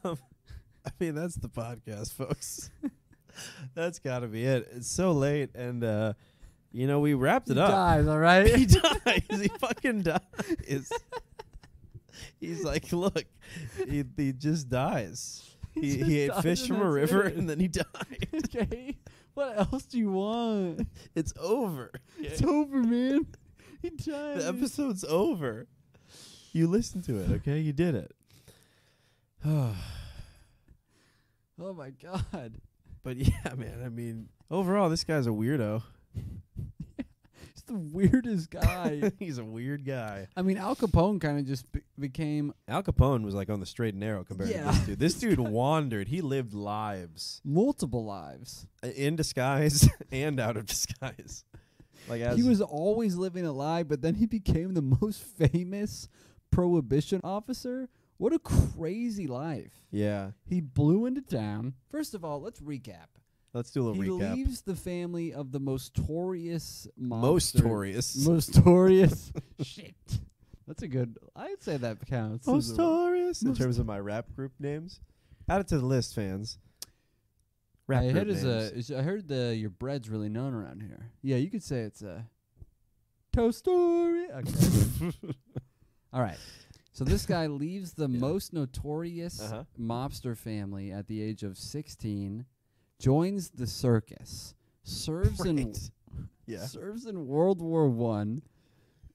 I mean, that's the podcast, folks. That's got to be it. It's so late, and we wrapped it He up. dies, all right? He dies. He fucking dies. He's like, look, he just dies. He ate dies fish and from a that's river, it. and then he died. Okay. What else do you want? It's over. It's over, man. He died. The episode's over. You listened to it, okay? You did it. Oh my God. But yeah, man, I mean, overall, this guy's a weirdo. He's the weirdest guy. He's a weird guy. I mean, Al Capone kind of just became Al Capone was like on the straight and narrow compared to this dude. This dude wandered. He lived lives multiple lives. in disguise and out of disguise. Like He was always living a lie, but then he became the most famous prohibition officer. What a crazy life. Yeah. He blew into town. First of all, let's recap. Let's do a little recap. He leaves the family of the most torious Most mobster. torious. Most torious. Shit. That's a good. I'd say that counts. Most torious. In most terms of my rap group names. Add it to the list, fans. Rap I group heard names. I heard your bread's really known around here. Yeah, you could say it's a toast story. Okay. All right. So this guy leaves the most notorious mobster family at the age of 16, joins the circus, serves in World War I,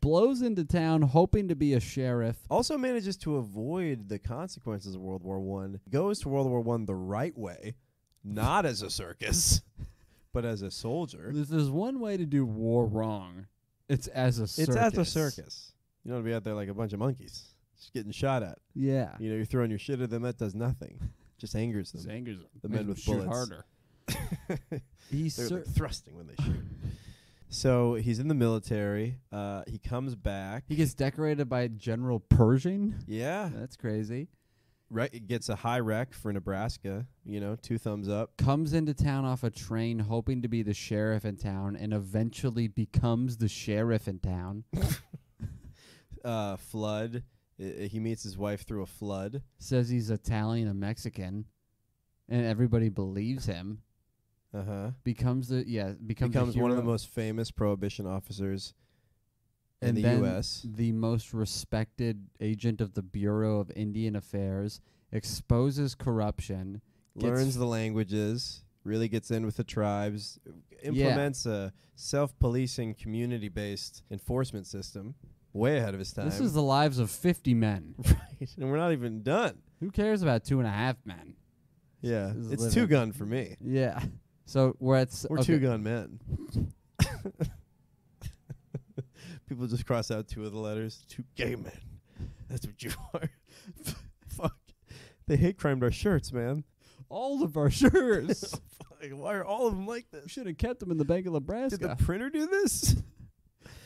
blows into town hoping to be a sheriff. Also manages to avoid the consequences of World War I. Goes to World War I the right way, not as a circus, but as a soldier. There's one way to do war wrong. It's as a circus. It's as a circus. You don't want to be out there like a bunch of monkeys. Just getting shot at. Yeah. You're throwing your shit at them. That does nothing. Just angers them. Just angers them. The men with shoot bullets. harder. They're like thrusting when they shoot. So he's in the military. He comes back. He gets decorated by General Pershing. Yeah. That's crazy. Right. It gets a high rec for Nebraska. 2 thumbs up. Comes into town off a train hoping to be the sheriff in town and eventually becomes the sheriff in town. Flood. He meets his wife through a flood. Says he's Italian and Mexican, and everybody believes him. Becomes one of the most famous prohibition officers in the U.S. The most respected agent of the Bureau of Indian Affairs, exposes corruption, learns the languages, really gets in with the tribes, implements a self-policing, community-based enforcement system. Way ahead of his time. This is the lives of 50 men. Right, and we're not even done. Who cares about 2.5 men? Yeah, This is it's living. 2-gun for me. Yeah. So we're at... We're 2-gun men. People just cross out 2 of the letters. 2 gay men. That's what you are. Fuck. They hate crimed our shirts, man. All of our shirts. Fuck, why are all of them like this? We should have kept them in the Bank of Nebraska. Did the printer do this?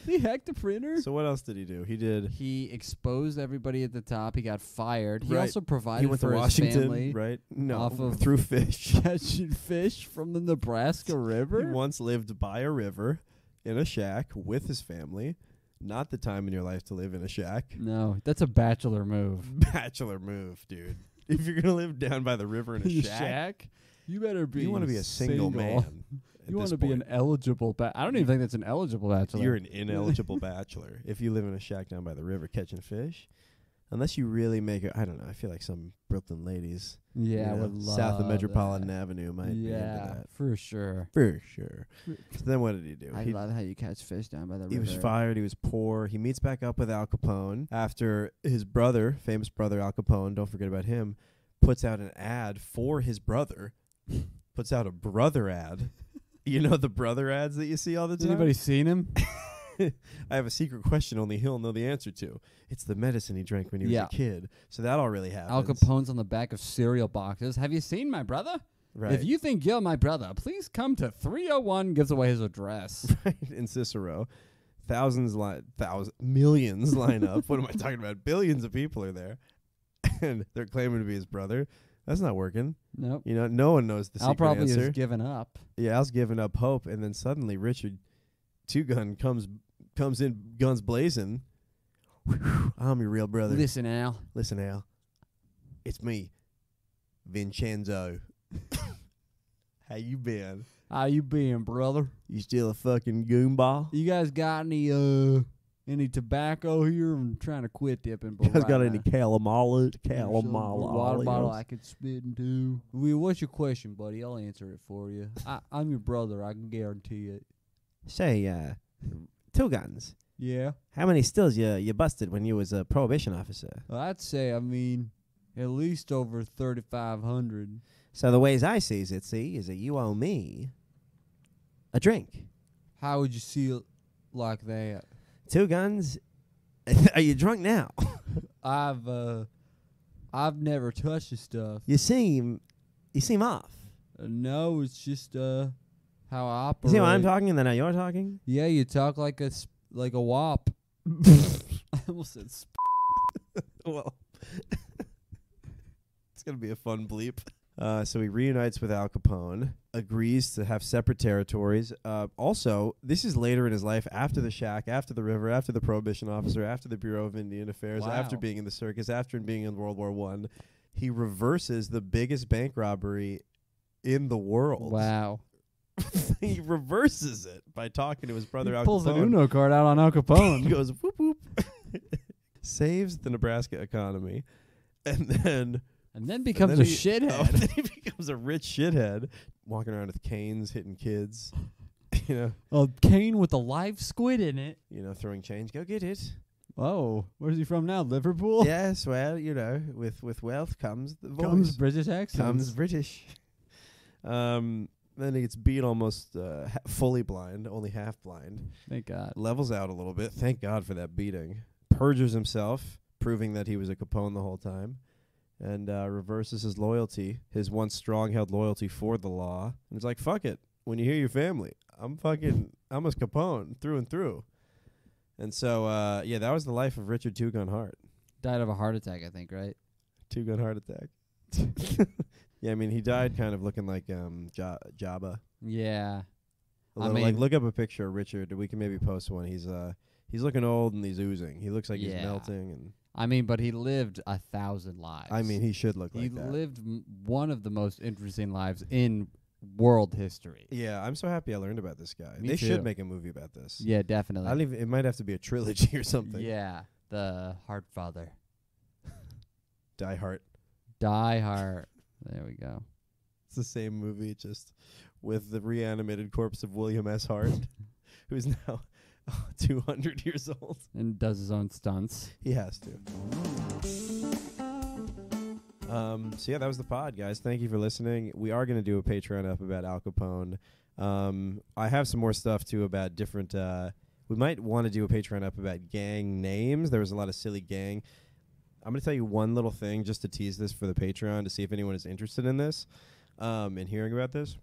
He hacked the printer. So what else did he do? He exposed everybody at the top. He got fired. He Right. also provided He went for to his Washington, family right? No, off of through fish. catching fish from the Nebraska He River. once lived by a river in a shack with his family. Not the time in your life to live in a shack. No, that's a bachelor move. Bachelor move, dude. If you're gonna live down by the river in a shack, You better be. you want to be a single man. You want to be an eligible. I don't even think that's an eligible bachelor. You're an ineligible bachelor if you live in a shack down by the river catching fish. Unless you really make it, I don't know. I feel like some Brooklyn ladies, I would love south of Metropolitan that. Avenue, might be into that. For sure. For sure. So then what did he do? I love how you catch fish down by the river. He was fired. He was poor. He meets back up with Al Capone after his brother, famous brother Al Capone, don't forget about him, puts out an ad for his brother. Puts out a brother ad. You know the brother ads that you see all the Has time? anybody seen him? I have a secret question only he'll know the answer to. It's the medicine he drank when he was a kid. So that all really happens. Al Capone's on the back of cereal boxes. Have you seen my brother? Right. If you think you're my brother, please come to 301. Gives away his address. Right. In Cicero. Millions line up. What am I talking about? Billions of people are there. And they're claiming to be his brother. That's not working. Nope. No one knows the secret Al probably answer. has given up. Yeah, Al's giving up hope, and then suddenly Richard 2-Gun comes in, guns blazing. I'm your real brother. Listen, Al. Listen, Al. It's me, Vincenzo. How you been? How you been, brother? You still a fucking goonball? You guys got any tobacco here? I'm trying to quit dipping. You guys got any now. calamala? Water bottle I could spit into. What's your question, buddy? I'll answer it for you. I'm your brother. I can guarantee it. Say, 2-Guns. Yeah. How many stills you busted when you was a prohibition officer? Well, I'd say, at least over 3,500. So the ways I sees it, is that you owe me a drink. How would you see it like that? 2-Guns. Are you drunk now? I've never touched this stuff. You seem off. No, it's just how I You operate. see how I'm talking and then how you're talking? Yeah, you talk like a wop. I almost said Well, it's going to be a fun bleep. So he reunites with Al Capone, agrees to have separate territories. Also, this is later in his life, after the shack, after the river, after the prohibition officer, after the Bureau of Indian Affairs, Wow. after being in the circus, after being in World War I. He reverses the biggest bank robbery in the world. wow. He reverses it by talking to his brother Al Pulls Capone. an Uno card out on Al He Capone. goes, whoop, whoop. Saves the Nebraska economy. And then... And then becomes a shithead. Then he becomes a rich shithead, walking around with canes, hitting kids, A cane with a live squid in it. throwing change. Go get it. Oh, where's he from now? Liverpool? Yes, well, with wealth comes the voice. Comes British accent. Comes British. Then he gets beat almost fully blind, only half blind. Thank God. Levels out a little bit. Thank God for that beating. Perjures himself, proving that he was a Capone the whole time. And reverses his loyalty, his once strong-held loyalty for the law. And he's like, fuck it. when you hear your family. I'm a Capone through and through. And so, that was the life of Richard Two Gun Hart. Died of a heart attack, I think, right? Two Gun Heart Attack. Yeah, I mean, he died kind of looking like Jabba. Yeah. A little, like, look up a picture of Richard. We can maybe post one. He's looking old and he's oozing. He looks like he's melting. And I mean, but he lived 1,000 lives. I mean, he should look like that. He lived one of the most interesting lives in world history. Yeah, I'm so happy I learned about this guy. Me they too. should make a movie about this. Yeah, definitely. It might have to be a trilogy or something. Yeah, the Hart father. Die Hart. Die Hart. There we go. It's the same movie, just with the reanimated corpse of William S. Hart, who's now 200 years old. And does his own stunts. He has to. So that was the pod, guys. Thank you for listening. We are going to do a Patreon up about Al Capone. I have some more stuff too about different. We might want to do a Patreon up about gang names. There was a lot of silly gang. I'm going to tell you one little thing just to tease this for the Patreon to see if anyone is interested in this and hearing about this.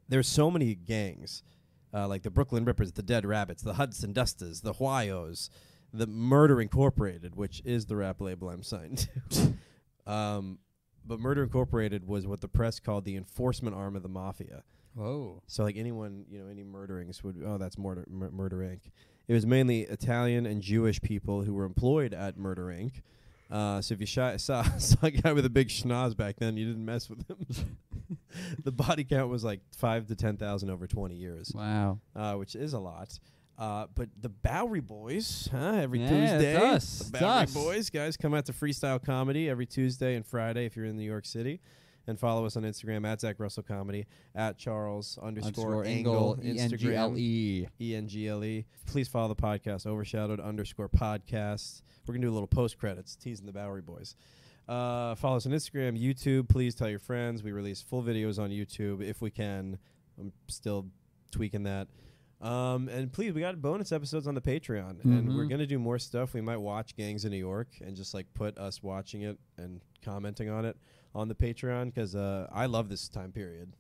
There's so many gangs, like the Brooklyn Rippers, the Dead Rabbits, the Hudson Dustas, the Whyos, the Murder Incorporated, which is the rap label I'm signed to. But Murder Incorporated was what the press called the enforcement arm of the mafia. Whoa. So like anyone, any murderings would, that's Murder Inc. It was mainly Italian and Jewish people who were employed at Murder Inc. So if you saw a guy with a big schnoz back then, you didn't mess with him. The body count was like 5,000 to 10,000 over 20 years. Wow. Which is a lot. But the Bowery Boys, every Tuesday. The Bowery Boys, guys, come out to Freestyle Comedy every Tuesday and Friday if you're in New York City. And follow us on Instagram at Zach Russell Comedy, at Charles_Engle, Instagram, ENGLE. Please follow the podcast, Overshadowed_podcast. We're going to do a little post-credits, teasing the Bowery Boys. Follow us on Instagram, YouTube. Please tell your friends. We release full videos on YouTube if we can. I'm still tweaking that. And please, we got bonus episodes on the Patreon. And we're going to do more stuff. We might watch Gangs in New York and just like put us watching it and commenting on it on the Patreon because I love this time period.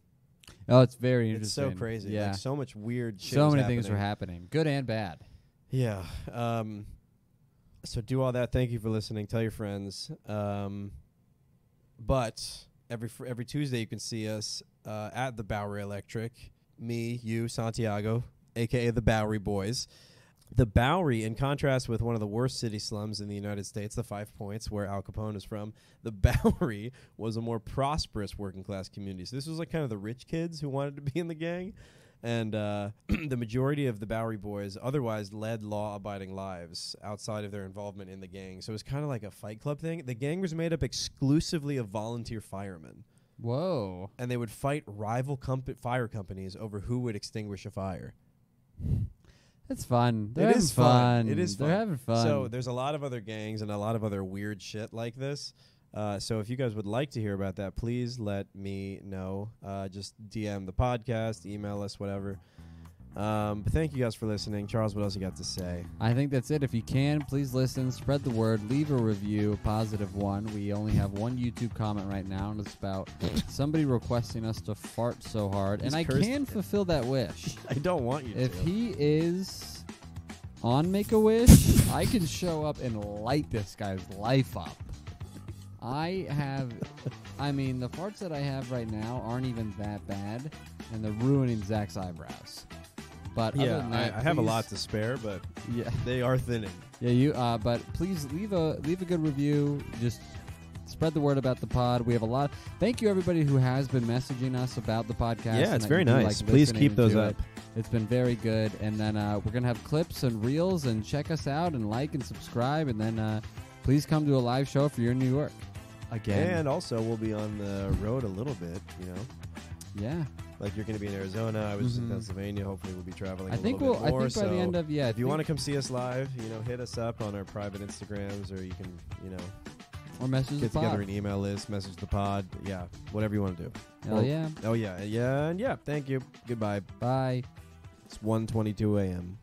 Oh, it's very interesting. It's so crazy. Yeah. Like so much weird shit. So many things were happening, good and bad. Yeah. So do all that. Thank you for listening. Tell your friends. But every Tuesday you can see us at the Bowery Electric. Me, you, Santiago, a.k.a. the Bowery Boys. The Bowery, in contrast with one of the worst city slums in the United States, the 5 Points, where Al Capone is from, the Bowery was a more prosperous working-class community. So this was like kind of the rich kids who wanted to be in the gang. And the majority of the Bowery Boys otherwise led law-abiding lives outside of their involvement in the gang. So it was kind of like a Fight Club thing. The gang was made up exclusively of volunteer firemen. Whoa. And they would fight rival fire companies over who would extinguish a fire. It's fun. It is fun. It is fun. They're having fun. So there's a lot of other gangs and a lot of other weird shit like this. So if you guys would like to hear about that, please let me know. Just DM the podcast, email us, whatever. But thank you guys for listening. Charles, what else you got to say? I think that's it. If you can, please listen, spread the word, leave a review, a positive one. We only have one YouTube comment right now, and it's about somebody requesting us to fart so hard. And I can fulfill that wish. I don't want you to. If he is on Make-A-Wish, I can show up and light this guy's life up. I mean, the farts that I have right now aren't even that bad, and they're ruining Zach's eyebrows. But other than that, I have a lot to spare, but they are thinning. Yeah, but please leave a good review. Just spread the word about the pod. We have a lot. Thank you everybody who has been messaging us about the podcast. Yeah, it's very nice. Please keep those up. It's been very good. And then we're gonna have clips and reels, and check us out and like and subscribe. And then please come to a live show if you're in New York. Again. And also we'll be on the road a little bit. Yeah. Like you're going to be in Arizona. I was in Pennsylvania. Hopefully we'll be traveling. I think by the end of if you want to come see us live, hit us up on our private Instagrams, or you can, or message get the pod. together an email list, message the pod. Yeah, whatever you want to do. Hell yeah. Oh yeah, yeah, and yeah. Thank you. Goodbye. Bye. It's 1:22 a.m.